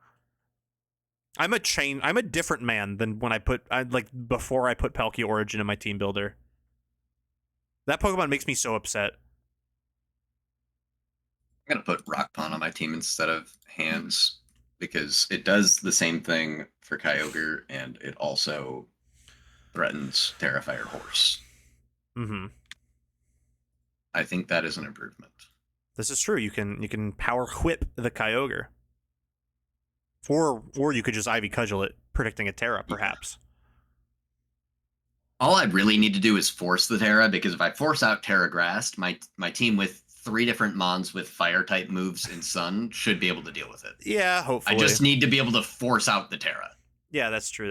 I'm a different man than when before I put Palkia Origin in my team builder. That Pokemon makes me so upset. I'm gonna put Rock Pond on my team instead of Hands because it does the same thing for Kyogre and it also threatens Terrifier Horse. Mm-hmm. I think that is an improvement. This is true. You can power whip the Kyogre. Or you could just Ivy Cudgel it, predicting a Terra, perhaps. All I really need to do is force the Terra, because if I force out Terra Grass, my team with 3 different Mons with Fire-type moves in Sun should be able to deal with it. Yeah, hopefully. I just need to be able to force out the Terra. Yeah, that's true.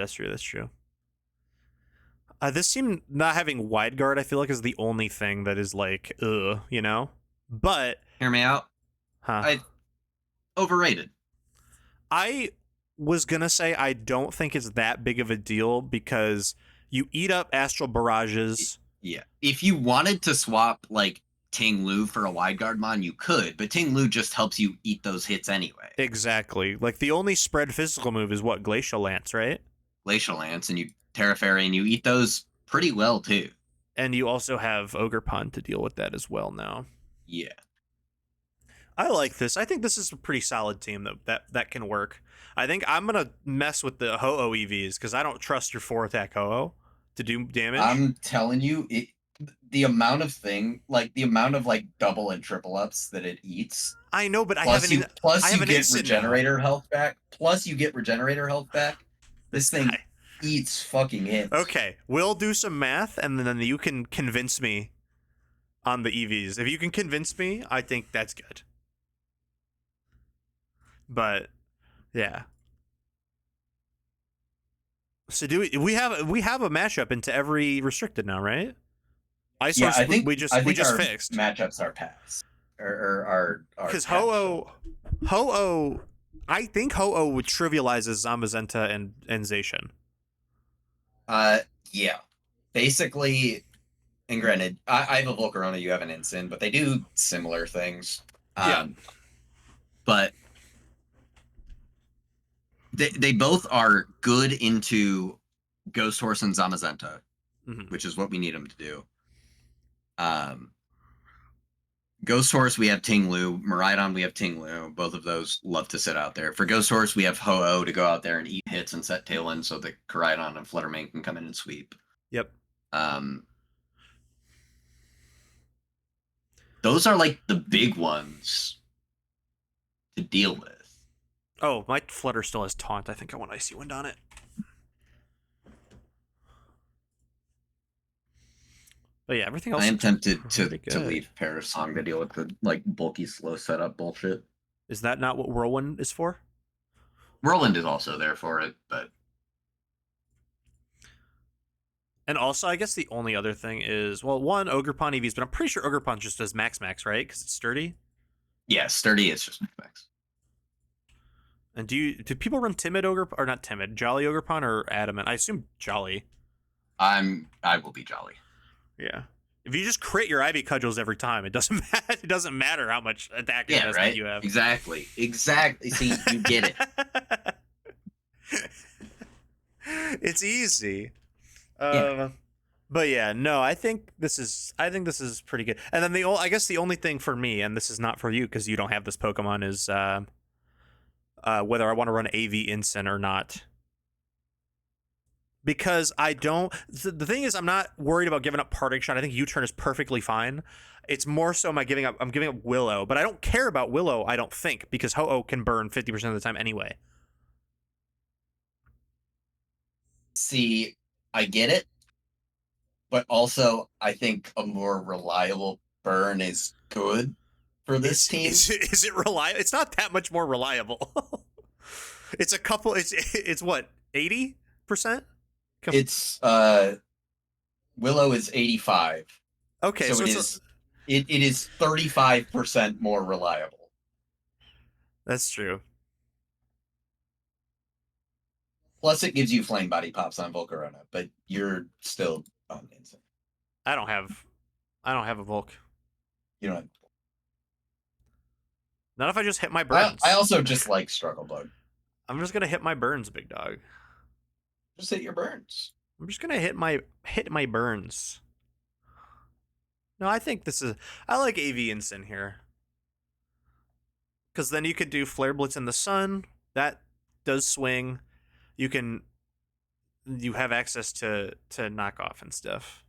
This team not having Wide Guard, I feel like, is the only thing that is like, you know? But... Hear me out? Overrated. I was going to say I don't think it's that big of a deal because you eat up Astral Barrages. Yeah. If you wanted to swap, like, Ting Lu for a Wide Guard Mon, you could, but Ting Lu just helps you eat those hits anyway. Exactly. Like, the only spread physical move is what? Glacial Lance, right? Glacial Lance, and you Terra Fairy, and you eat those pretty well, too. And you also have Ogre Pond to deal with that as well now. Yeah. I like this. I think this is a pretty solid team that can work. I think I'm going to mess with the Ho-Oh EVs because I don't trust your 4-attack Ho-Oh to do damage. I'm telling you, the amount of double and triple ups that it eats. I know, but plus you get regenerator health back. This thing eats fucking hits. Okay, we'll do some math, and then you can convince me on the EVs. If you can convince me, I think that's good. But yeah. So we have a matchup into every restricted now, right? I think we just fixed. Matchups are passed. Or because Ho-Oh, I think Ho-Oh would trivializes Zamazenta and Zacian. Yeah. Basically, and granted, I have a Volcarona, you have an Ensign, but they do similar things. But they both are good into Ghost Horse and Zamazenta, which is what we need them to do. Ghost Horse, we have Ting Lu. Miraidon, we have Ting Lu. Both of those love to sit out there. For Ghost Horse, we have Ho-Oh to go out there and eat hits and set tail in so that Miraidon and Fluttermane can come in and sweep. Yep. Those are like the big ones to deal with. Oh, my Flutter still has Taunt. I think I want Icy Wind on it. But yeah, everything else. I am tempted to leave Parasong to deal with the like bulky slow setup bullshit. Is that not what Whirlwind is for? Whirlwind is also there for it, but. And also, I guess the only other thing is, well, one, Ogre Pond EVs, but I'm pretty sure Ogre Pond just does max, right? Because it's sturdy? Yeah, sturdy is just max. And do people run Timid Ogre, or not Timid, Jolly Ogre Pond or Adamant? I assume Jolly. I will be Jolly. Yeah. If you just crit your Ivy Cudgels every time, it doesn't matter. It doesn't matter how much attack right? you have. Exactly. See, you get it. It's easy. Yeah. But yeah, no, I think this is pretty good. And then I guess the only thing for me, and this is not for you because you don't have this Pokemon, is whether I want to run AV Incin or not. Because I don't. The thing is, I'm not worried about giving up Parting Shot. I think U-Turn is perfectly fine. It's more so I'm giving up Willow, but I don't care about Willow. I don't think because Ho-Oh can burn 50% of the time anyway. See, I get it, but also I think a more reliable burn is good for this team. Is it reliable? It's not that much more reliable. It's a couple. It's what 80%. It's Willow is 85. Okay, so it is 35% more reliable. That's true. Plus, it gives you flame body pops on Volcarona, but you're still on insane. I don't have a Volk. You don't have... Not if I just hit my burns. I also just like Struggle Bug. I'm just gonna hit my burns, big dog. Just hit your burns. I'm just gonna hit my burns. No, I think I like AV Ensign here. Because then you could do Flare Blitz in the sun. That does swing. You have access to knockoff and stuff.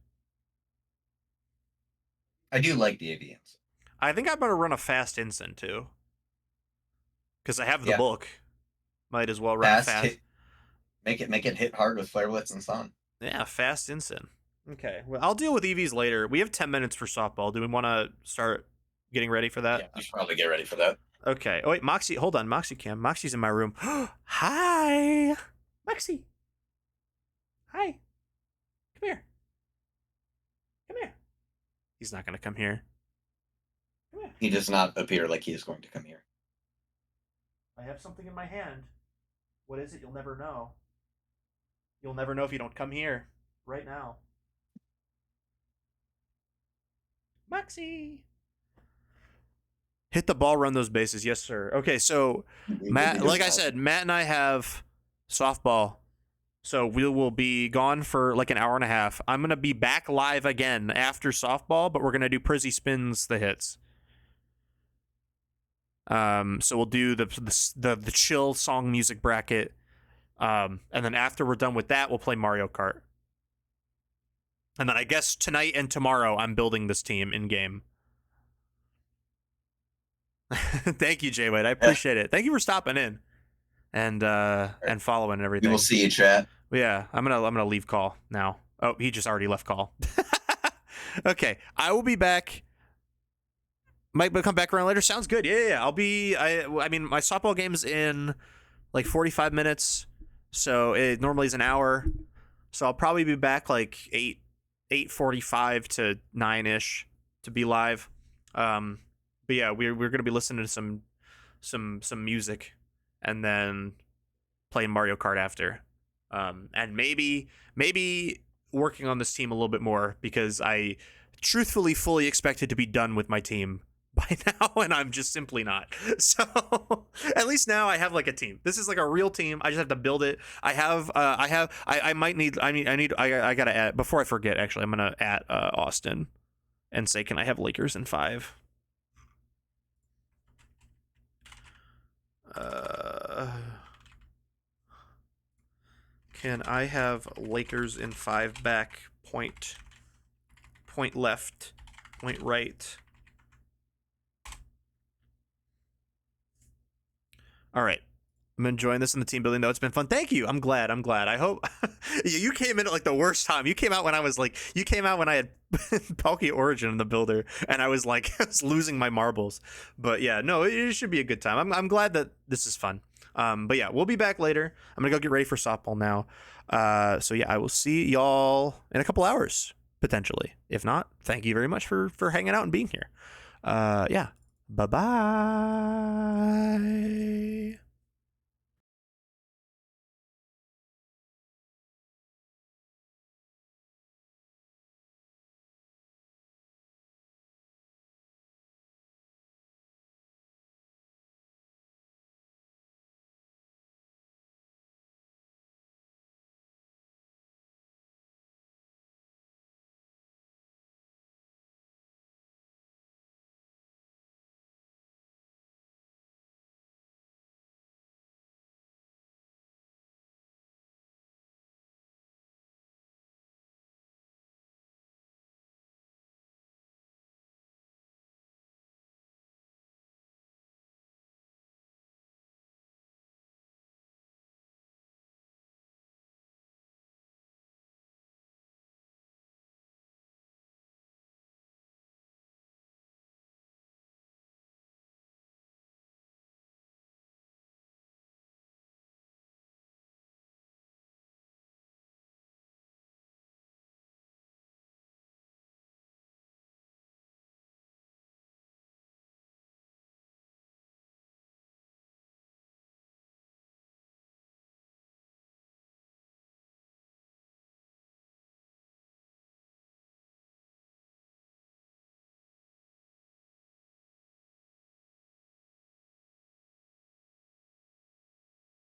I do like the AV Ensign. I think I'm gonna run a fast Ensign too. Because I have the book. Might as well run fast. Make it hit hard with Flare Blitz and Sun. Yeah, fast Ensign. Okay, well, I'll deal with EVs later. We have 10 minutes for softball. Do we want to start getting ready for that? Yeah, we should probably get ready for that. Okay. Oh, wait, Moxie. Hold on, Moxie Cam. Moxie's in my room. Hi! Moxie! Hi! Come here. Come here. He's not going to come here. Come here. He does not appear like he is going to come here. I have something in my hand. What is it? You'll never know. You'll never know if you don't come here. Right now. Moxie! Hit the ball, run those bases. Yes, sir. Okay, so Matt, like I said, Matt and I have softball. So we will be gone for like an hour and a half. I'm going to be back live again after softball, but we're going to do Prizzy Spins the hits. So we'll do the chill song music bracket. And then after we're done with that, we'll play Mario Kart. And then I guess tonight and tomorrow I'm building this team in game. Thank you, Jay White. I appreciate it. Thank you for stopping in and following and everything. We will see you, chat. Yeah, I'm gonna leave call now. Oh, he just already left call. Okay, I will be back. Might come back around later. Sounds good. Yeah. I mean, my softball game's in like 45 minutes, so it normally is an hour. So I'll probably be back like 8:45 to 9ish to be live. But yeah, we're gonna be listening to some music, and then playing Mario Kart after, and maybe working on this team a little bit more, because I truthfully fully expected to be done with my team by now, and I'm just simply not. So at least now I have like a team. This is like a real team. I just have to build it. I gotta add, before I forget, actually, I'm gonna add Austin and say, can I have Lakers in 5? Can I have Lakers in 5 back, point left, point right? All right. I'm enjoying this in the team building, though. It's been fun. Thank you. I'm glad. I hope you came in at like the worst time. You came out when I had Palkia Origin in the builder, and I was like, I was losing my marbles. But yeah, no, it should be a good time. I'm glad that this is fun. But yeah, we'll be back later. I'm gonna go get ready for softball now. So yeah, I will see y'all in a couple hours, potentially. If not, thank you very much for hanging out and being here. Yeah. Bye-bye.